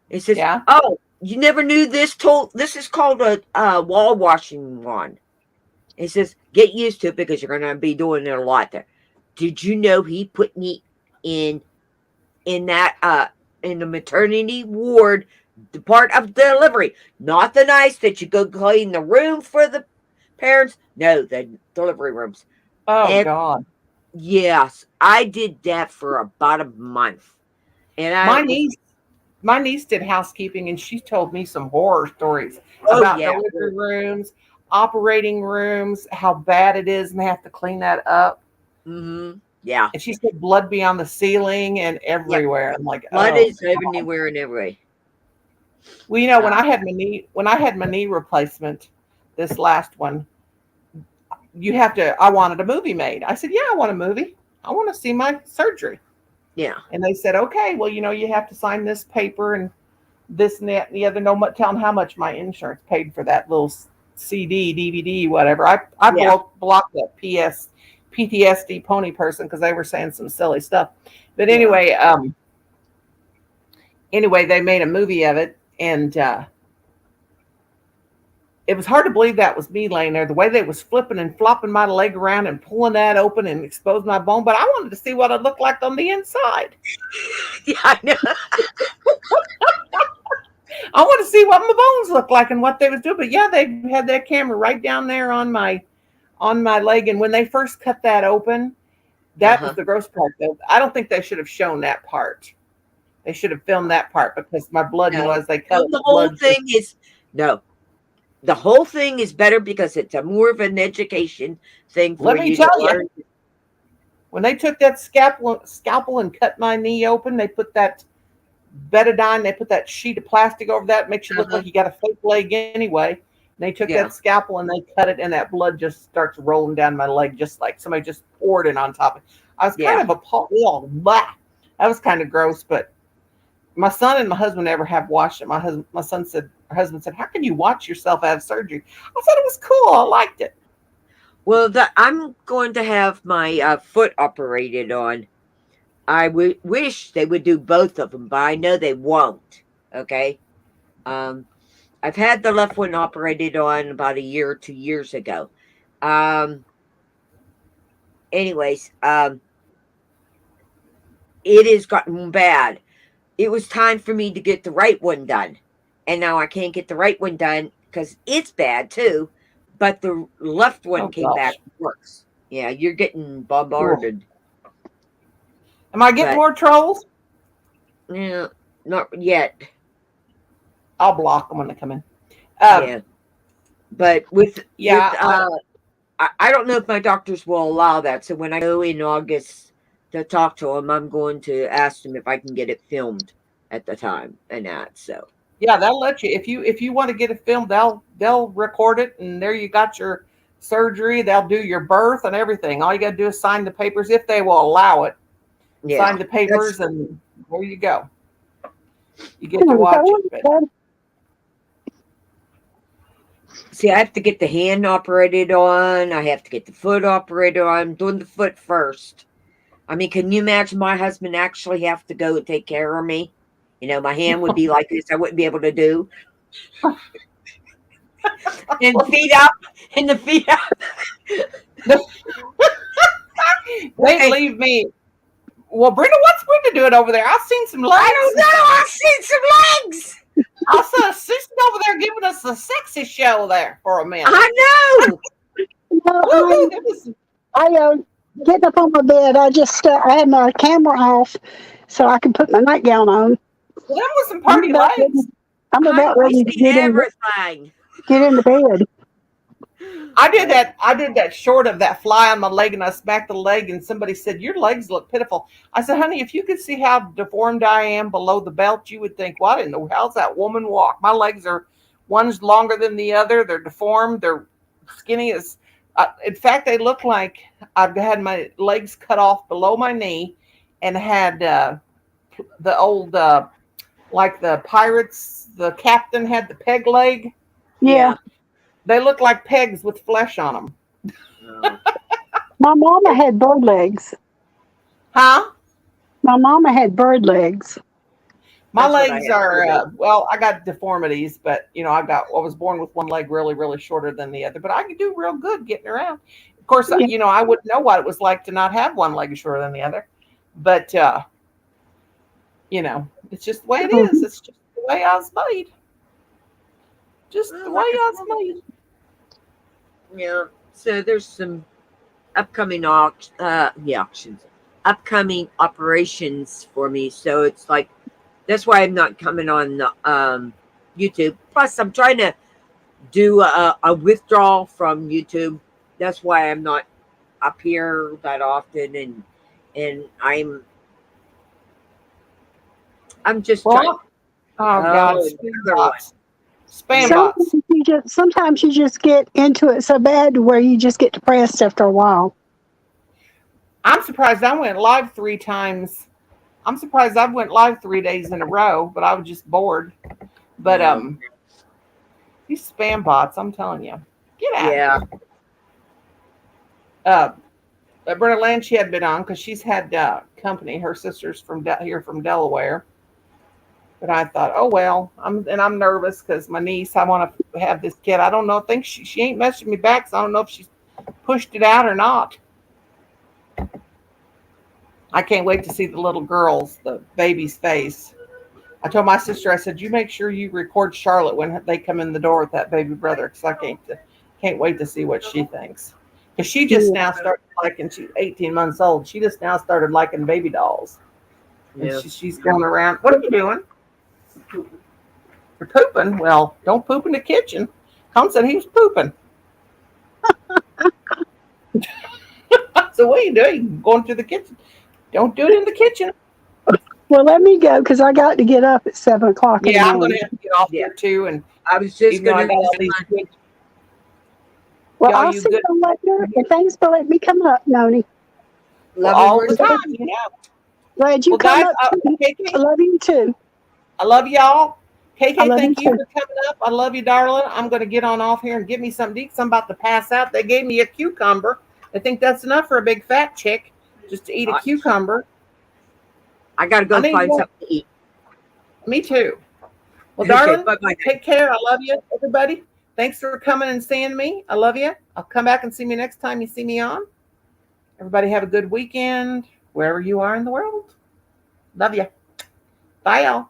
He says, Yeah. "Oh, you never knew this this is called a wall washing wand." He says, "Get used to it because you're gonna be doing it a lot there." Did you know he put me in that in the maternity ward, the part of delivery, not the nice that you go clean the room for the parents. No, the delivery rooms. Oh And God. yes, I did that for about a month. And My niece did housekeeping, and she told me some horror stories oh about yeah, delivery rooms, operating rooms, how bad it is, and they have to clean that up. yeah, And she said blood be on the ceiling and everywhere. I'm like, blood oh. is everywhere and everywhere. Well, when I had my knee replacement, this last one, I wanted a movie made. I said, yeah, I want a movie. I want to see my surgery. Yeah, And they said, okay, well, you have to sign this paper and this and that and the other. No, telling how much my insurance paid for that little CD, DVD, whatever. I Yeah. blocked that PTSD pony person because they were saying some silly stuff. But Yeah. anyway, they made a movie of it, and it was hard to believe that was me laying there. The way they was flipping and flopping my leg around and pulling that open and exposed my bone. But I wanted to see what it looked like on the inside. yeah, I know. I want to see what my bones looked like and what they was doing. But yeah, they had that camera right down there on my leg. And when they first cut that open, that was the gross part. Though I don't think they should have shown that part. They should have filmed that part because my blood, as they cut The whole thing is no. The whole thing is better because it's more of an education thing for Let me you tell to you. learn. When they took that scalpel and cut my knee open, they put that betadine, they put that sheet of plastic over that, makes you look like you got a fake leg anyway. And they took Yeah. that scalpel and they cut it, and that blood just starts rolling down my leg, just like somebody just poured it on top of it. I was kind of appalled. That was kind of gross, but my son and my husband never have watched it. Her husband said, "How can you watch yourself have surgery?" I said it was cool. I liked it. Well, I'm going to have my foot operated on. I wish they would do both of them, but I know they won't. Okay. I've had the left one operated on about a year or 2 years ago. Anyways, it has gotten bad. It was time for me to get the right one done. And now I can't get the right one done because it's bad too. But the left one came back worse. Yeah, you're getting bombarded. Am I getting more trolls? Yeah, not yet. I'll block them when they come in. Yeah. But Yeah, I don't know if my doctors will allow that. So when I go in August to talk to them, I'm going to ask them if I can get it filmed at the time and that. So yeah, they'll let you if you want to get it filmed. They'll record it, and there you got your surgery. They'll do your birth and everything. All you got to do is sign the papers if they will allow it. yeah, Sign the papers, and there you go. You get to watch it. But see, I have to get the hand operated on. I have to get the foot operated on. I'm doing the foot first. I mean, can you imagine my husband actually have to go and take care of me? You know, my hand would be like this. I wouldn't be able to do. And feet up, and the feet up. they leave me. Well, Brenda, what's Brenda doing over there? I've seen some legs. I don't know. I've seen some legs. I saw a sister over there giving us a sexy show there for a minute. I know. Getting up on my bed, I had my camera off so I can put my nightgown on. Well, that was some party legs. I'm about ready to get in the bed. I did that short of that fly on my leg, and I smacked the leg, and somebody said, "Your legs look pitiful." I said, "Honey, if you could see how deformed I am below the belt, you would think, what in the hell's that woman walk?" My legs are, one's longer than the other. They're deformed. They're skinny as. In fact, they look like I've had my legs cut off below my knee, and had the old like the pirates. The captain had the peg leg. Yeah. They look like pegs with flesh on them. No. My mama had bird legs. Huh? My mama had bird legs. My legs are, well, I got deformities, but, I was born with one leg really, really shorter than the other, but I can do real good getting around. Of course, I wouldn't know what it was like to not have one leg shorter than the other, but, it's just the way it is. It's just the way I was made. Just the way I was made. Yeah. So there's some upcoming upcoming operations for me. So it's like, that's why I'm not coming on YouTube. Plus, I'm trying to do a withdrawal from YouTube. That's why I'm not up here that often, and I'm just trying. Oh God, spam bots. Sometimes you just get into it so bad where you just get depressed after a while. I'm surprised I went live 3 times. I'm surprised I went live 3 days in a row, but I was just bored. But these spam bots, I'm telling you, get out. Yeah. Brenda Land, she had been on because she's had company. Her sister's from here from Delaware. But I thought, oh well, I'm nervous because my niece. I want to have this kid. I don't know. I think she ain't messaging me back, so I don't know if she's pushed it out or not. I can't wait to see the little girl's, the baby's face. I told my sister, I said, you make sure you record Charlotte when they come in the door with that baby brother, because I can't wait to see what she thinks. Because she just now started liking. She's 18 months old. She just now started liking baby dolls. Yeah. And she's going around. What are you doing? You're pooping? Well, don't poop in the kitchen. Tom said he was pooping. So what are you doing? Going to the kitchen? Don't do it in the kitchen. Well, let me go because I got to get up at 7 o'clock. Yeah, I'm going to have to get off here too. And I was just going to. Well, I'll see you later. And thanks for letting me come up, Noni. All the time, Glad you come up. I love you too. I love y'all. KK, I love thank you you for coming up. I love you, darling. I'm going to get on off here and get me something to eat. 'Cause I'm about to pass out. They gave me a cucumber. I think that's enough for a big fat chick, just to eat a cucumber. I gotta go I need find more. something to eat. Me too. Well, Okay, darling, bye-bye. take care. I love you, everybody. Thanks for coming and seeing me. I love you. I'll come back and see me next time you see me on. Everybody have a good weekend wherever you are in the world. Love you. Bye, y'all.